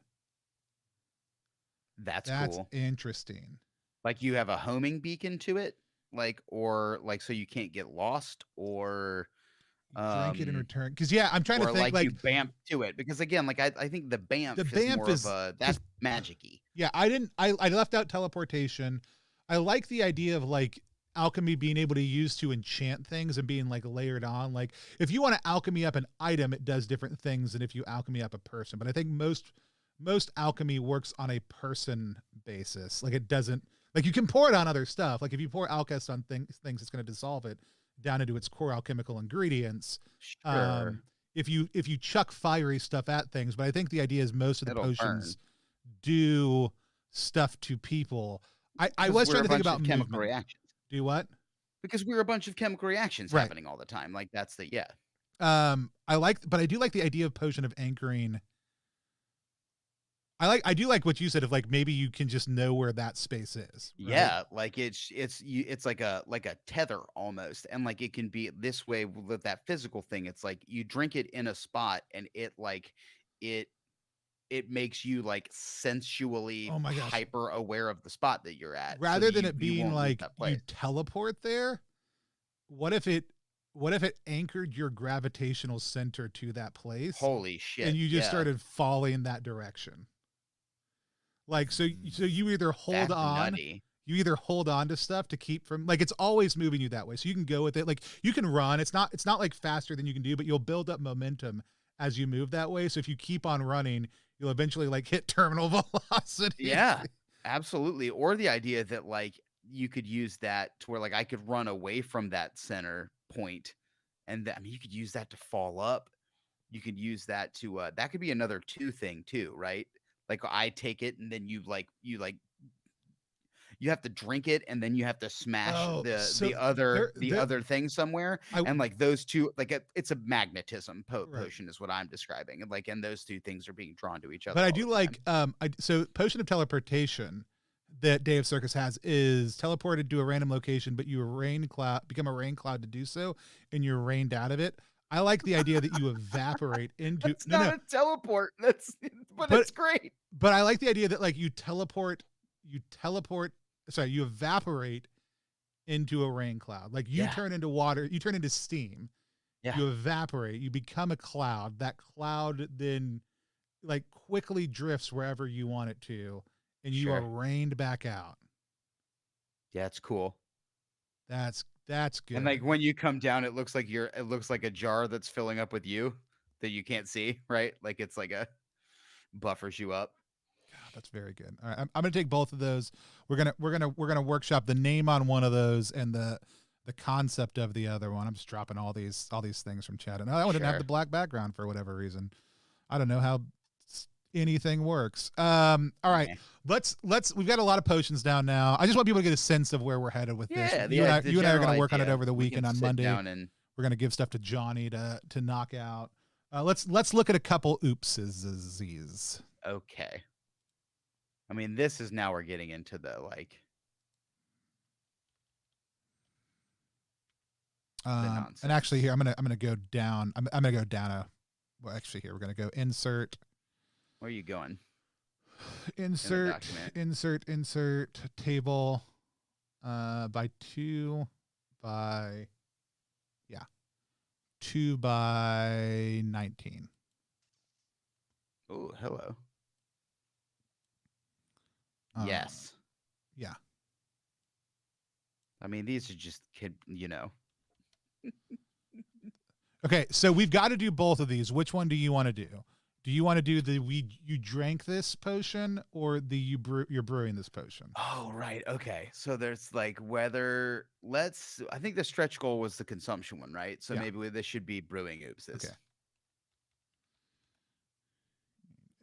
Speaker 1: That's cool.
Speaker 2: Interesting.
Speaker 1: Like you have a homing beacon to it, or so you can't get lost, or
Speaker 2: drink it and return. Because I'm trying to think
Speaker 1: like you bamf to it, because again, I think the bamf is more of that's magic-y.
Speaker 2: Yeah, I left out teleportation. I like the idea of like alchemy being able to use to enchant things and being like layered on. Like if you want to alchemy up an item, it does different things than if you alchemy up a person. But I think most alchemy works on a person basis. Like it doesn't like you can pour it on other stuff. Like if you pour Alchest on things, it's going to dissolve it down into its core alchemical ingredients.
Speaker 1: Sure.
Speaker 2: If you chuck fiery stuff at things, but I think the idea is most of the potions do stuff to people. I was trying to think about
Speaker 1: chemical reactions.
Speaker 2: Do what?
Speaker 1: Because we're a bunch of chemical reactions happening all the time. Like that's the
Speaker 2: but I do like the idea of Potion of Anchoring. I do like what you said of like maybe you can just know where that space is. Right?
Speaker 1: Yeah, like it's like a tether almost, and like it can be this way with that physical thing. It's like you drink it in a spot, and it makes you like sensually hyper aware of the spot that you're at.
Speaker 2: Rather than it being like you teleport there, what if it anchored your gravitational center to that place?
Speaker 1: Holy shit.
Speaker 2: And you just started falling that direction. Like so you either hold on to stuff to keep from like it's always moving you that way. So you can go with it. Like you can run. It's not like faster than you can do, but you'll build up momentum as you move that way. So if you keep on running, you'll eventually like hit terminal velocity.
Speaker 1: Yeah, absolutely. Or the idea that like you could use that to where like I could run away from that center point, and you could use that to fall up. You could use that to that could be another 2 thing too, right? Like I take it and then you have to drink it and then you have to smash the other thing somewhere. And like those two, like it's a magnetism potion is what I'm describing. And like, and those 2 things are being drawn to each other.
Speaker 2: But I do like, so Potion of Teleportation that Day of Circus has is teleported to a random location, but you become a rain cloud to do so, and you're rained out of it. I like the idea that you evaporate into.
Speaker 1: It's not a teleport. But it's great.
Speaker 2: But I like the idea that like you evaporate into a rain cloud. Like you turn into water, you turn into steam. Yeah. You evaporate, you become a cloud. That cloud then like quickly drifts wherever you want it to, and you are rained back out.
Speaker 1: Yeah, it's cool.
Speaker 2: That's good.
Speaker 1: And like when you come down, it looks like a jar that's filling up with you that you can't see, right? Like it's like buffers you up.
Speaker 2: God, that's very good. All right, I'm gonna take both of those. We're gonna workshop the name on one of those and the concept of the other one. I'm just dropping all these things from chat. And I didn't have the black background for whatever reason. I don't know how anything works. All right, let's we've got a lot of potions down now. I just want people to get a sense of where we're headed with this. You and I are going to work on it over the weekend on Monday. We're going to give stuff to Johnny to knock out. Let's look at a couple oopses.
Speaker 1: Okay. I mean, this is now we're getting into the like
Speaker 2: and actually here I'm gonna go down. I'm gonna go down actually here we're gonna go insert.
Speaker 1: Where are you going?
Speaker 2: Insert table by 2 by Yeah. 2x19.
Speaker 1: Oh, hello.
Speaker 2: Um,
Speaker 1: Yes.
Speaker 2: Yeah.
Speaker 1: I mean, these are just you know.
Speaker 2: Okay, so we've got to do both of these. Which one do you want to do? Do you want to do the you drank this potion or the you're brewing this potion?
Speaker 1: Oh, right. Okay. So there's like whether I think the stretch goal was the consumption one, right? So
Speaker 2: Yeah.
Speaker 1: maybe this should be brewing oopses.
Speaker 2: Okay.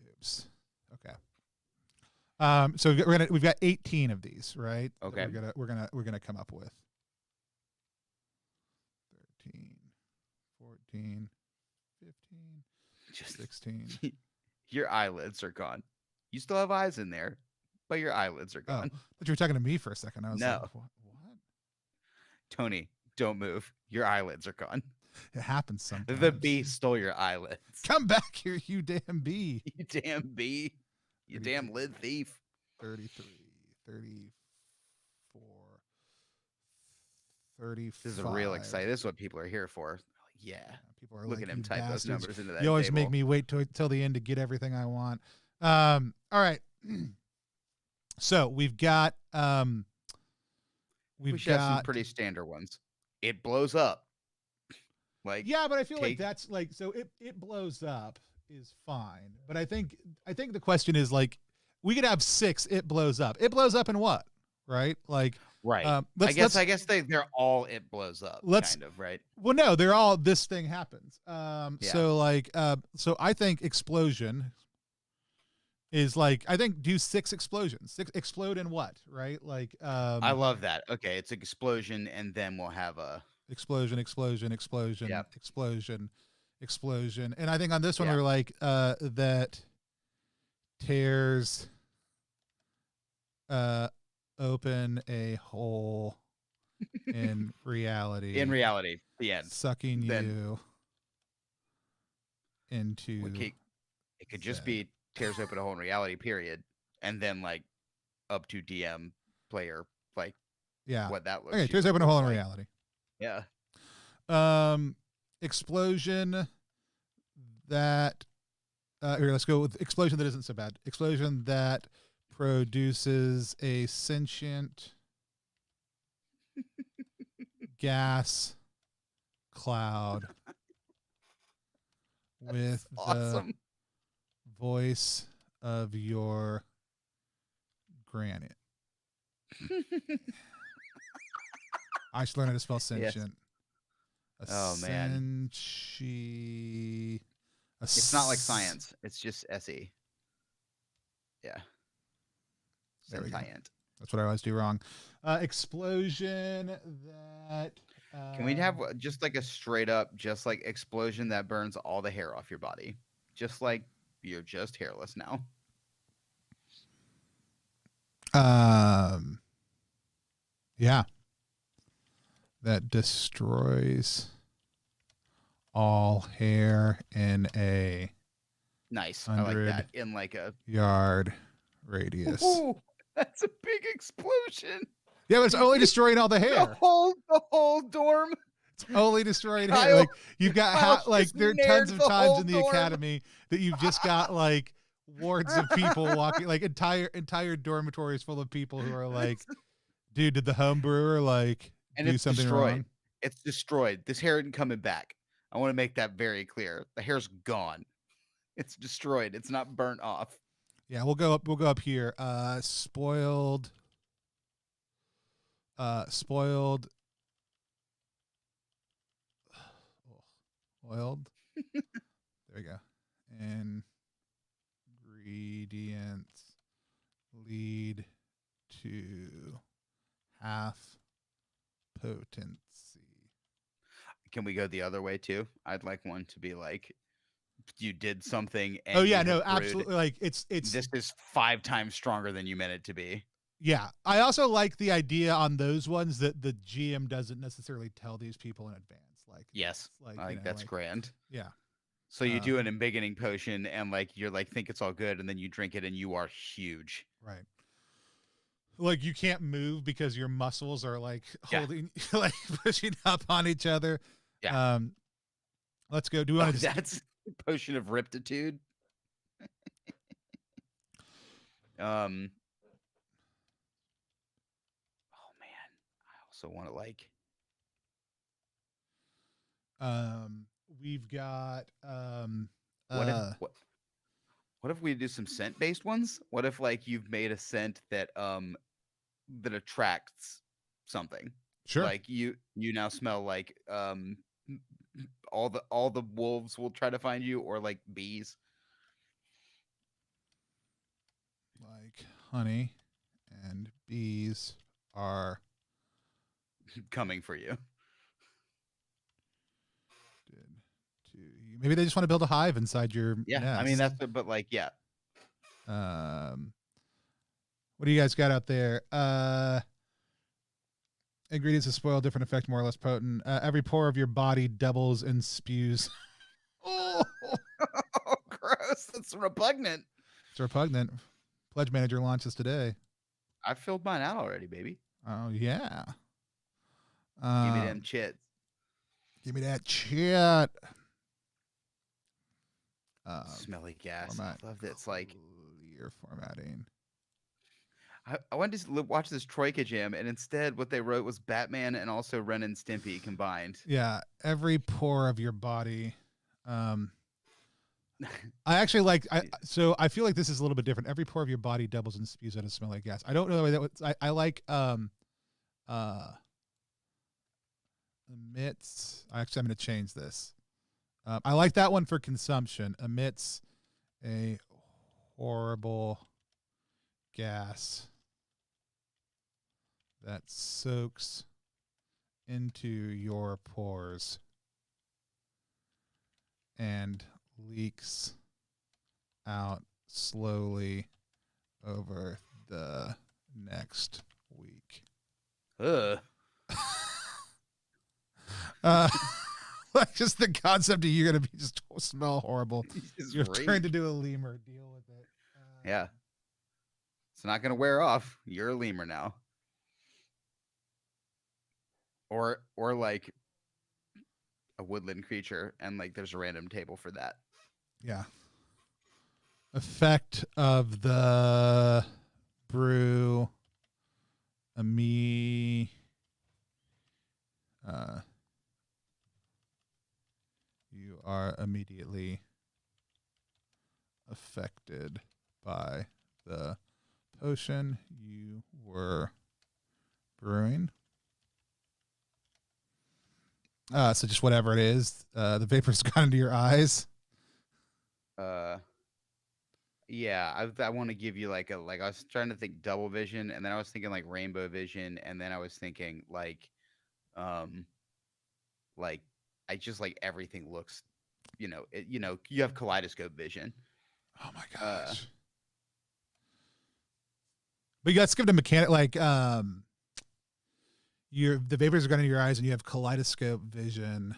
Speaker 2: Oops. Okay. So we've got 18 of these, right?
Speaker 1: Okay.
Speaker 2: We're gonna come up with 13, 14, 15,
Speaker 1: Just
Speaker 2: 16.
Speaker 1: Your eyelids are gone. You still have eyes in there, but your eyelids are gone.
Speaker 2: But you were talking to me for a second. I was
Speaker 1: No.
Speaker 2: like, what?
Speaker 1: Tony, don't move. Your eyelids are gone.
Speaker 2: It happens sometimes.
Speaker 1: The bee stole your eyelids.
Speaker 2: Come back here, you damn bee.
Speaker 1: You damn bee. You damn lid thief.
Speaker 2: 33, 34, 35.
Speaker 1: This is a real exciting. This is what people are here for. Yeah.
Speaker 2: People are
Speaker 1: Look
Speaker 2: like,
Speaker 1: at him
Speaker 2: you
Speaker 1: type
Speaker 2: bastards.
Speaker 1: those numbers into that
Speaker 2: You always
Speaker 1: table.
Speaker 2: make me wait till the end to get everything I want. All right. So we've got
Speaker 1: we should have some pretty standard ones. It blows up. Like
Speaker 2: yeah, but I feel like that's like so it blows up is fine. But I think the question is like we could have 6. It blows up. It blows up in what? Right? Like
Speaker 1: right. I guess they're all it blows up. Kind of right.
Speaker 2: Well, no, they're all this thing happens. So like so I think explosion is like I think do 6 explosions. 6 explode in what? Right? Like
Speaker 1: I love that. Okay, it's an explosion, and then we'll have a
Speaker 2: explosion,
Speaker 1: Yep.
Speaker 2: explosion. And I think on this one we're like that tears open a hole in reality.
Speaker 1: In reality, the end.
Speaker 2: Sucking you into
Speaker 1: it could just be tears open a hole in reality, period. And then like up to DM player, like what that looks
Speaker 2: okay, tears open a hole in reality.
Speaker 1: Yeah.
Speaker 2: Explosion that here, let's go with explosion that isn't so bad. Explosion that produces a sentient gas cloud with
Speaker 1: awesome.
Speaker 2: The voice of your granny. I should learn how to spell sentient.
Speaker 1: Yes. Oh man. It's not like science. It's just SE. Yeah. Sentient.
Speaker 2: That's what I always do wrong. Explosion that.
Speaker 1: Can we have just like a straight up, just like explosion that burns all the hair off your body? Just like you're just hairless now.
Speaker 2: Yeah. That destroys all hair in a
Speaker 1: nice. I like that. In like a
Speaker 2: yard radius.
Speaker 1: Ooh, that's a big explosion.
Speaker 2: Yeah, but it's only destroying all the hair.
Speaker 1: The whole dorm.
Speaker 2: It's only destroying hair. Like you've got like there are tons of times in the
Speaker 1: dorm.
Speaker 2: academy that you've just got like wards of people walking, like entire dormitories full of people who are like, dude, did the home brewer like
Speaker 1: and
Speaker 2: do
Speaker 1: it's
Speaker 2: something
Speaker 1: destroyed.
Speaker 2: wrong?
Speaker 1: It's destroyed. This hair isn't coming back. I want to make that very clear. The hair's gone. It's destroyed. It's not burnt off.
Speaker 2: Yeah, we'll go up here. Spoiled. Spoiled. Oiled. There we go. Ingredients lead to half potency.
Speaker 1: Can we go the other way too? I'd like one to be like you did something and
Speaker 2: absolutely, like it's
Speaker 1: this is 5 times stronger than you meant it to be.
Speaker 2: Yeah, I also like the idea on those ones that the GM doesn't necessarily tell these people in advance. Like
Speaker 1: yes,
Speaker 2: like
Speaker 1: I think that's grand.
Speaker 2: Yeah.
Speaker 1: So you do an embiggening potion and like you're like think it's all good and then you drink it and you are huge.
Speaker 2: Right. Like you can't move because your muscles are like holding like pushing up on each other.
Speaker 1: Yeah.
Speaker 2: Let's go. Do we want to?
Speaker 1: That's potion of riptitude. um. Oh man, I also want to like.
Speaker 2: We've got
Speaker 1: What if what if we do some scent based ones? What if like you've made a scent that attracts something?
Speaker 2: Sure.
Speaker 1: Like you now smell like all the wolves will try to find you, or like bees.
Speaker 2: Like honey and bees are
Speaker 1: Coming for you.
Speaker 2: maybe they just want to build a hive inside your
Speaker 1: Yeah,
Speaker 2: nest.
Speaker 1: I mean that's but like yeah.
Speaker 2: What do you guys got out there? Ingredients that spoil, different effect, more or less potent. Every pore of your body doubles and spews.
Speaker 1: Oh, gross! That's repugnant.
Speaker 2: It's repugnant. Pledge Manager launches today.
Speaker 1: I filled mine out already, baby.
Speaker 2: Oh yeah.
Speaker 1: Give me them chits.
Speaker 2: Give me that chit.
Speaker 1: Smelly gas.
Speaker 2: Format.
Speaker 1: I love that. It's like
Speaker 2: clear formatting.
Speaker 1: I wanted to watch this Troika jam, and instead, what they wrote was Batman and also Ren and Stimpy combined.
Speaker 2: Yeah, every pore of your body. I actually like. So I feel like this is a little bit different. Every pore of your body doubles and spews out a smelly gas. I don't know the way that was. I like emits. Actually, I'm going to change this. I like that one for consumption. Emits a horrible gas that soaks into your pores and leaks out slowly over the next week.
Speaker 1: Ugh.
Speaker 2: Like just the concept of you're gonna be just smell horrible. You're trying to do a lemur. Deal with it.
Speaker 1: Yeah. It's not gonna wear off. You're a lemur now. Or like a woodland creature, and like there's a random table for that.
Speaker 2: Yeah. Effect of the brew. You are immediately affected by the potion you were brewing. So just whatever it is, the vapor's gone into your eyes.
Speaker 1: Yeah, I want to give you like I was trying to think double vision, and then I was thinking like rainbow vision, and then I was thinking like I just like everything looks, you have kaleidoscope vision.
Speaker 2: Oh my gosh. But you got to give it a mechanic like the vapors are going into your eyes and you have kaleidoscope vision.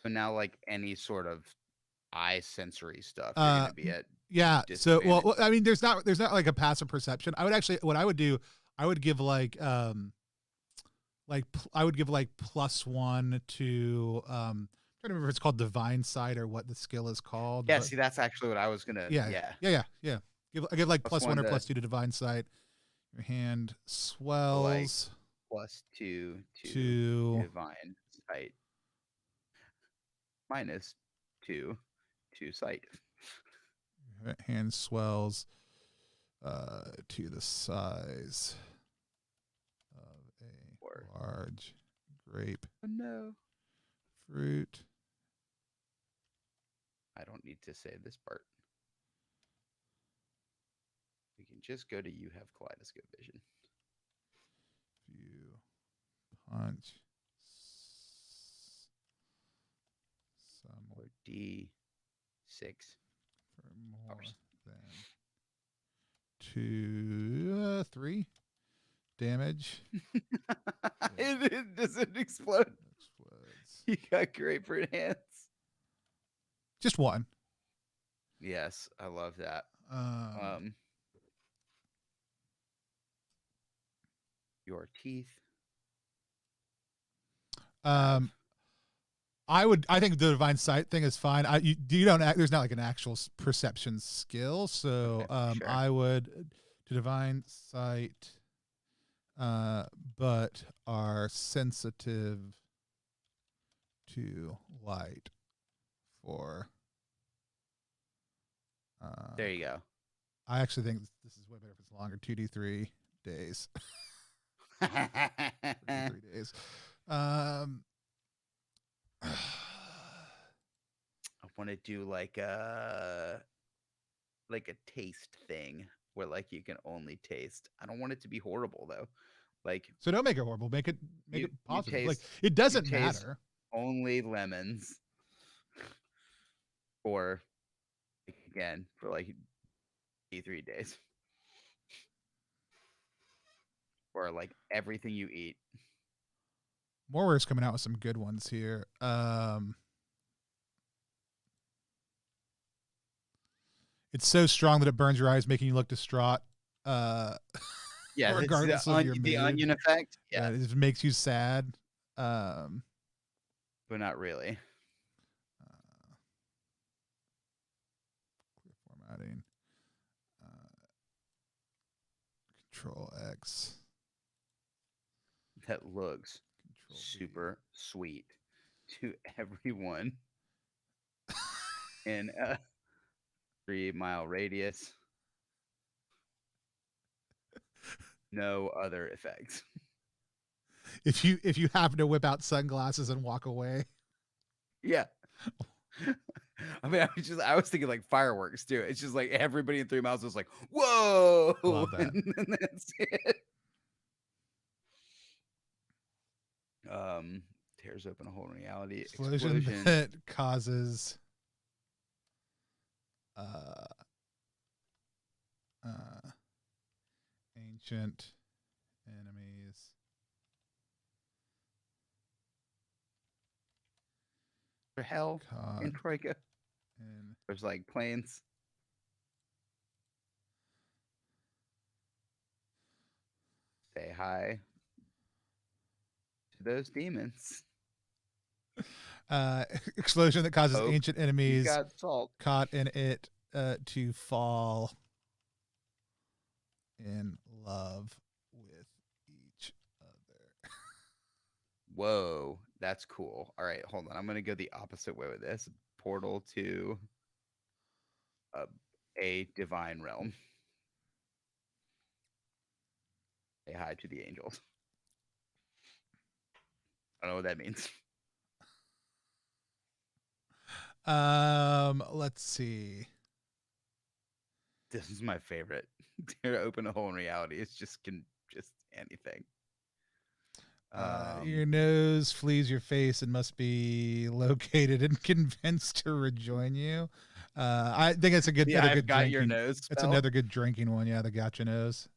Speaker 1: So now like any sort of eye sensory stuff you're gonna be at.
Speaker 2: Yeah. So well, I mean, there's not like a passive perception. I would actually, what I would do, I would give like I would give like +1 to I'm trying to remember if it's called Divine Sight or what the skill is called.
Speaker 1: Yeah, see, that's actually what I was gonna.
Speaker 2: Yeah. I give like +1 or +2 to Divine Sight. Your hand swells.
Speaker 1: Like +2 to Divine Sight. -2 to sight.
Speaker 2: Hand swells to the size of a large grape.
Speaker 1: Oh, no.
Speaker 2: Fruit.
Speaker 1: I don't need to say this part. We can just go to you have kaleidoscope vision.
Speaker 2: View. Punch. Some
Speaker 1: or D6
Speaker 2: for more
Speaker 1: hours.
Speaker 2: Than 3 damage.
Speaker 1: It doesn't explode. Explodes. You got grapefruit hands.
Speaker 2: Just 1.
Speaker 1: Yes, I love that. Your teeth.
Speaker 2: I think the divine sight thing is fine. You don't act, there's not like an actual perception skill. So,
Speaker 1: Sure.
Speaker 2: I would to divine sight, but are sensitive to light for,
Speaker 1: There you go.
Speaker 2: I actually think this is way better if it's longer. 2d3 days. 3 days.
Speaker 1: I want to do like a taste thing where like you can only taste. I don't want it to be horrible though. Like
Speaker 2: So don't make it horrible. Make it positive.
Speaker 1: taste,
Speaker 2: Like it doesn't
Speaker 1: taste
Speaker 2: matter.
Speaker 1: only lemons, or again for like 3 days, or like everything you eat.
Speaker 2: Moreware's coming out with some good ones here. It's so strong that it burns your eyes, making you look distraught.
Speaker 1: Yeah,
Speaker 2: regardless of your
Speaker 1: the
Speaker 2: mood.
Speaker 1: onion effect.
Speaker 2: Yeah,
Speaker 1: Yeah,
Speaker 2: it just makes you sad.
Speaker 1: but not really.
Speaker 2: Clear formatting. Control X.
Speaker 1: That looks
Speaker 2: Control
Speaker 1: super sweet to everyone in a 3-mile radius. No other effects.
Speaker 2: If you happen to whip out sunglasses and walk away.
Speaker 1: Yeah. I mean, I was thinking like fireworks too. It's just like everybody in 3 miles was like, whoa.
Speaker 2: I love that.
Speaker 1: And that's it. Tears open a whole reality.
Speaker 2: Explosion that causes ancient enemies.
Speaker 1: For hell in Troika.
Speaker 2: And
Speaker 1: there's like planes. Say hi to those demons.
Speaker 2: Explosion that causes
Speaker 1: Hope
Speaker 2: ancient
Speaker 1: you
Speaker 2: enemies
Speaker 1: got salt.
Speaker 2: caught in it to fall in love with each other.
Speaker 1: Whoa, that's cool. All right, hold on. I'm gonna go the opposite way with this. Portal to a divine realm. Say hi to the angels. I don't know what that means.
Speaker 2: Let's see.
Speaker 1: This is my favorite. To open a hole in reality. It's just anything.
Speaker 2: Your nose flees your face and must be located and convinced to rejoin you. I think it's a good.
Speaker 1: Yeah, I've
Speaker 2: good
Speaker 1: got
Speaker 2: drinking.
Speaker 1: your nose.
Speaker 2: That's
Speaker 1: spell.
Speaker 2: another good drinking one. Yeah, the gotcha nose.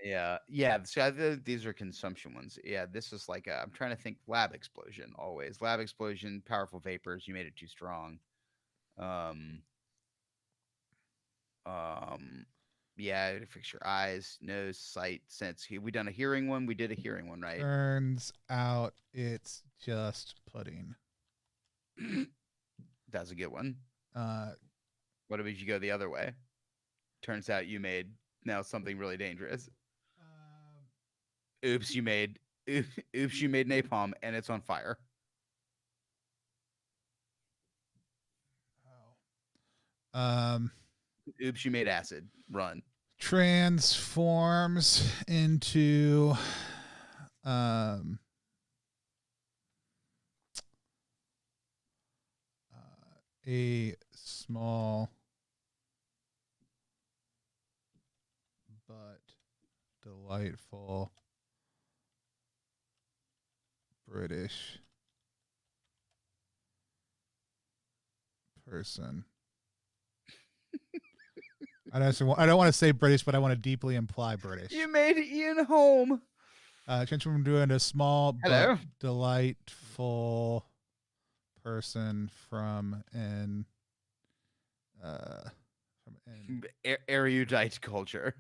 Speaker 1: Yeah. So these are consumption ones. Yeah, this is like I'm trying to think. Lab explosion. Always lab explosion. Powerful vapors. You made it too strong. Yeah, to fix your eyes, nose, sight, sense. We done a hearing one. We did a hearing one, right?
Speaker 2: Turns out it's just pudding.
Speaker 1: That's a good one.
Speaker 2: What
Speaker 1: if you go the other way? Turns out you made now something really dangerous. Oops, you made napalm and it's on fire. Oops, you made acid. Run.
Speaker 2: Transforms into a small but delightful British person. I don't want to say British, but I want to deeply imply British.
Speaker 1: You made Ian home.
Speaker 2: Transform into a small
Speaker 1: Hello.
Speaker 2: but delightful person from an
Speaker 1: erudite culture.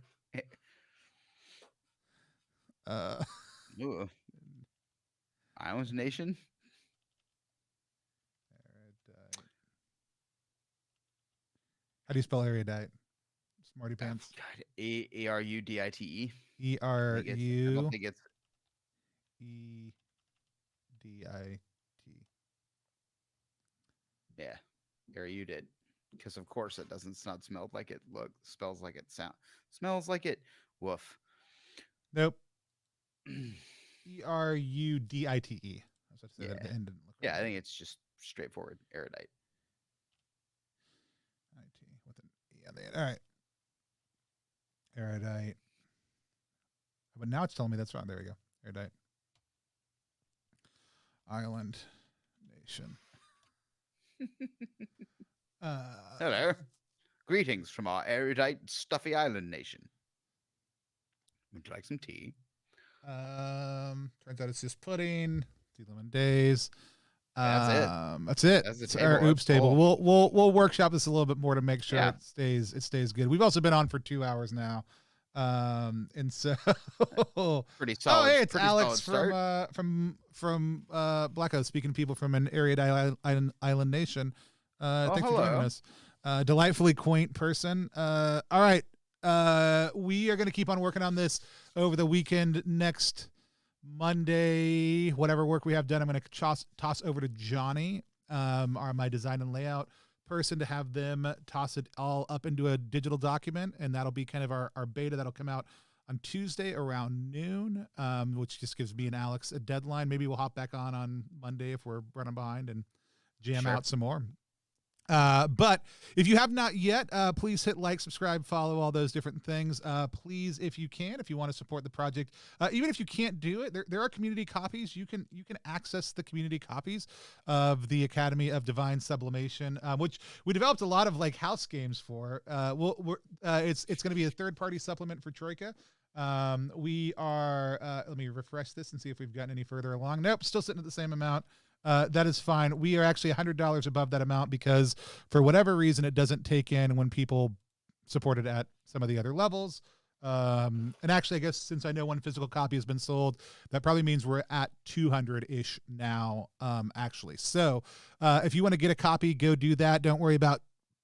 Speaker 1: Ooh. Islands nation.
Speaker 2: How do you spell erudite? Smarty
Speaker 1: Oh,
Speaker 2: pants.
Speaker 1: God, Erudite.
Speaker 2: E-R-U-E-D-I-T.
Speaker 1: I don't think it's. Yeah, Gary, you did. Because of course it doesn't. It's not smelled like it. Spells like it. Smells like it. Woof.
Speaker 2: Nope. E-R-U-D-I-T-E. I was about to say
Speaker 1: Yeah.
Speaker 2: that at the end didn't look right.
Speaker 1: Yeah, I think it's just straightforward erudite.
Speaker 2: I-T with an E on the end. All right. Erudite. But now it's telling me that's wrong. There we go. Erudite. Island Nation.
Speaker 1: Hello. Greetings from our erudite, stuffy island nation. Would you like some tea?
Speaker 2: Turns out it's just pudding. 2 lemon days.
Speaker 1: That's it.
Speaker 2: That's it.
Speaker 1: That's the
Speaker 2: It's
Speaker 1: table.
Speaker 2: our oops
Speaker 1: That's
Speaker 2: table.
Speaker 1: full.
Speaker 2: We'll workshop this a little bit more to make sure
Speaker 1: Yeah.
Speaker 2: it stays good. We've also been on for 2 hours now. And so
Speaker 1: Pretty solid.
Speaker 2: Oh, hey, it's
Speaker 1: pretty
Speaker 2: Alex
Speaker 1: solid
Speaker 2: from Black Oak, speaking to people from an erudite island nation. Thanks for joining
Speaker 1: hello.
Speaker 2: us. Delightfully quaint person. All right. We are going to keep on working on this over the weekend. Next Monday, whatever work we have done, I'm going to toss over to Johnny, my design and layout person, to have them toss it all up into a digital document, and that'll be kind of our beta that'll come out on Tuesday around noon, which just gives me and Alex a deadline. Maybe we'll hop back on Monday if we're running behind and jam out some more. But if you have not yet, please hit like, subscribe, follow, all those different things. Please, if you can, if you want to support the project, even if you can't do it, there are community copies. You can access the community copies of the Academy of Divine Sublimation, which we developed a lot of like house games for. It's going to be a third-party supplement for Troika. We are, let me refresh this and see if we've gotten any further along. Nope, still sitting at the same amount. That is fine. We are actually $100 above that amount because for whatever reason, it doesn't take in when people support it at some of the other levels. And actually, I guess since I know one physical copy has been sold, that probably means we're at 200-ish now, actually. So if you want to get a copy, go do that. Don't worry about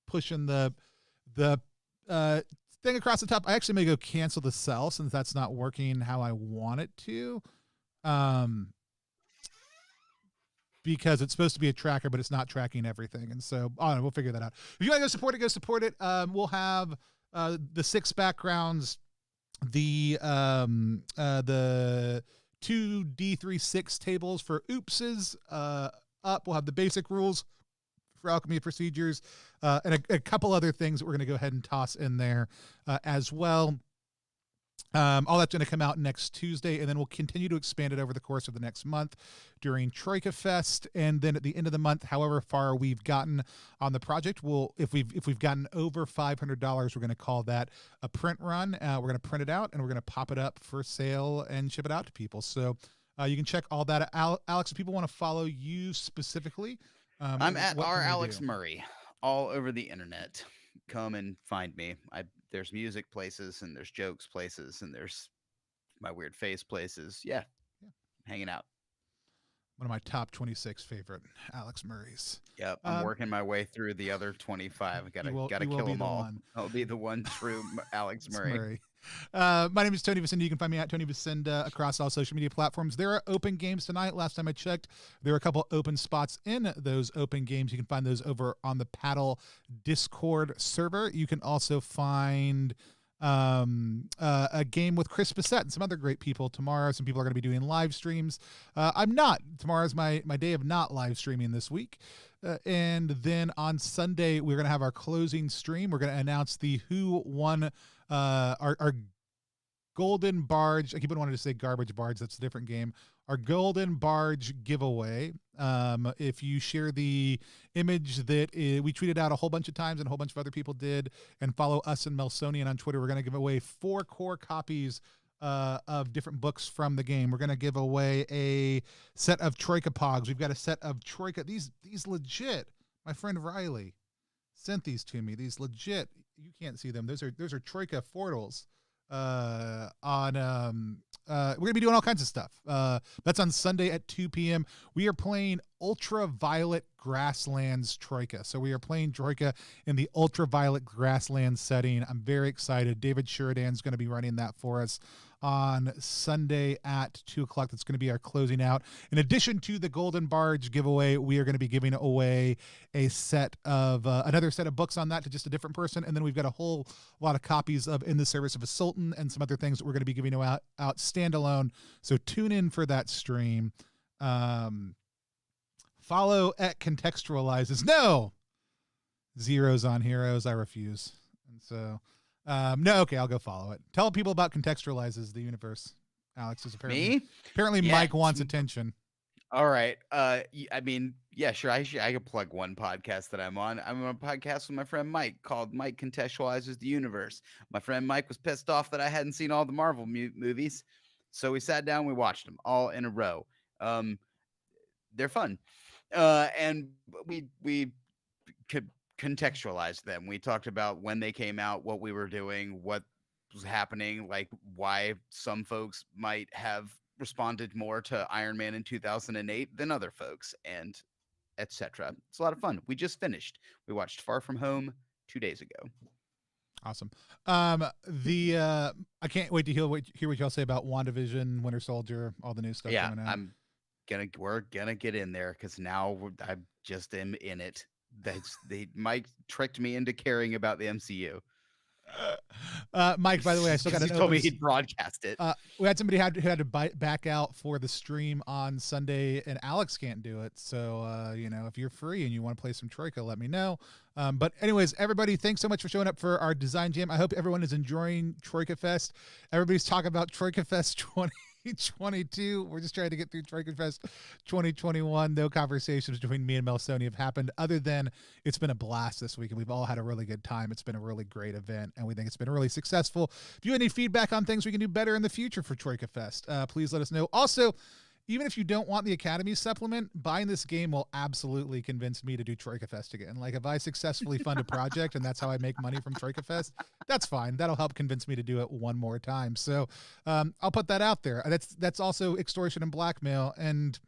Speaker 2: pushing the thing across the top. I actually may go cancel the sell since that's not working how I want it to. Because it's supposed to be a tracker, but it's not tracking everything. And so, I don't know, we'll figure that out. If you want to go support it, go support it. We'll have the 6 backgrounds, the 2 D36 tables for oopses up. We'll have the basic rules for alchemy procedures, and a couple other things that we're going to go ahead and toss in there as well. All that's going to come out next Tuesday, and then we'll continue to expand it over the course of the next month during TroikaFest, and then at the end of the month, however far we've gotten on the project, if we've gotten over $500, we're going to call that a print run. We're going to print it out, and we're going to pop it up for sale and ship it out to people. So you can check all that out. Alex, if people want to follow you specifically,
Speaker 1: I'm at Alex Murray all over the internet. Come and find me. There's music places, and there's jokes places, and there's my weird face places. Yeah. Hanging out.
Speaker 2: One of my top 26 favorite Alex Murrays.
Speaker 1: Yep, I'm working my way through the other 25. Gotta kill them all. I'll be the one true Alex Murray.
Speaker 2: My name is Tony Vicinda. You can find me at Tony Vicinda across all social media platforms. There are open games tonight. Last time I checked, there are a couple open spots in those open games. You can find those over on the Paddle Discord server. You can also find a game with Chris Bissett and some other great people tomorrow. Some people are going to be doing live streams. I'm not. Tomorrow's my day of not live streaming this week. And then on Sunday, we're going to have our closing stream. We're going to announce who won our Golden Barge. I keep on wanting to say Garbage Barge. That's a different game. Our Golden Barge giveaway. If you share the image that we tweeted out a whole bunch of times and a whole bunch of other people did, and follow us and Melsonian on Twitter, we're going to give away 4 core copies of different books from the game. We're going to give away a set of Troika Pogs. We've got a set of Troika. These legit. My friend Riley sent these to me. These legit. You can't see them. Those are Troika Fortals. on we're gonna be doing all kinds of stuff. That's on Sunday at 2 p.m. We are playing Ultraviolet Grasslands Troika. So we are playing Troika in the Ultraviolet Grasslands setting. I'm very excited. David Sheridan's going to be running that for us on Sunday at 2 o'clock. That's going to be our closing out. In addition to the Golden Barge giveaway, we are going to be giving away a set of another set of books on that to just a different person. And then we've got a whole lot of copies of In the Service of a Sultan and some other things that we're going to be giving out standalone. So tune in for that stream. Follow at Contextualizes. No! Zeros on Heroes. I refuse. And so... no, okay, I'll go follow it. Tell people about Contextualizes the Universe. Alex is apparently
Speaker 1: Yeah,
Speaker 2: Mike wants attention.
Speaker 1: All right. I mean, yeah, sure. I could plug one podcast that I'm on. I'm on a podcast with my friend Mike called Mike Contextualizes the Universe. My friend Mike was pissed off that I hadn't seen all the Marvel movies, so we sat down, we watched them all in a row. They're fun, and we could contextualize them. We talked about when they came out, what we were doing, what was happening, like why some folks might have responded more to Iron Man in 2008 than other folks, and etc. It's a lot of fun. We just finished. We watched Far From Home 2 days ago.
Speaker 2: Awesome. I can't wait to hear what y'all say about WandaVision, Winter Soldier, all the new stuff coming out.
Speaker 1: We're gonna get in there because now I just am in it. Mike tricked me into caring about the MCU.
Speaker 2: Mike, by the way, I still got
Speaker 1: he told me he'd broadcast it.
Speaker 2: We had somebody who had to back out for the stream on Sunday, and Alex can't do it. So, if you're free and you want to play some Troika, let me know. But anyways, everybody, thanks so much for showing up for our design jam. I hope everyone is enjoying TroikaFest. Everybody's talking about TroikaFest 2022. We're just trying to get through TroikaFest 2021. No conversations between me and Melsoni have happened other than it's been a blast this week and we've all had a really good time. It's been a really great event and we think it's been really successful. If you have any feedback on things we can do better in the future for TroikaFest, please let us know. Also, even if you don't want the Academy supplement, buying this game will absolutely convince me to do TroikaFest again. Like if I successfully fund a project and that's how I make money from TroikaFest, that's fine. That'll help convince me to do it one more time. So I'll put that out there. That's also extortion and blackmail, and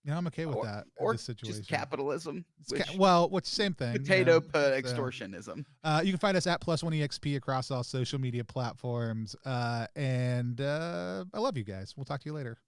Speaker 2: I'm okay with that.
Speaker 1: Or
Speaker 2: this situation.
Speaker 1: Just capitalism.
Speaker 2: Which same thing.
Speaker 1: Extortionism.
Speaker 2: You can find us at +1EXP across all social media platforms. And I love you guys. We'll talk to you later.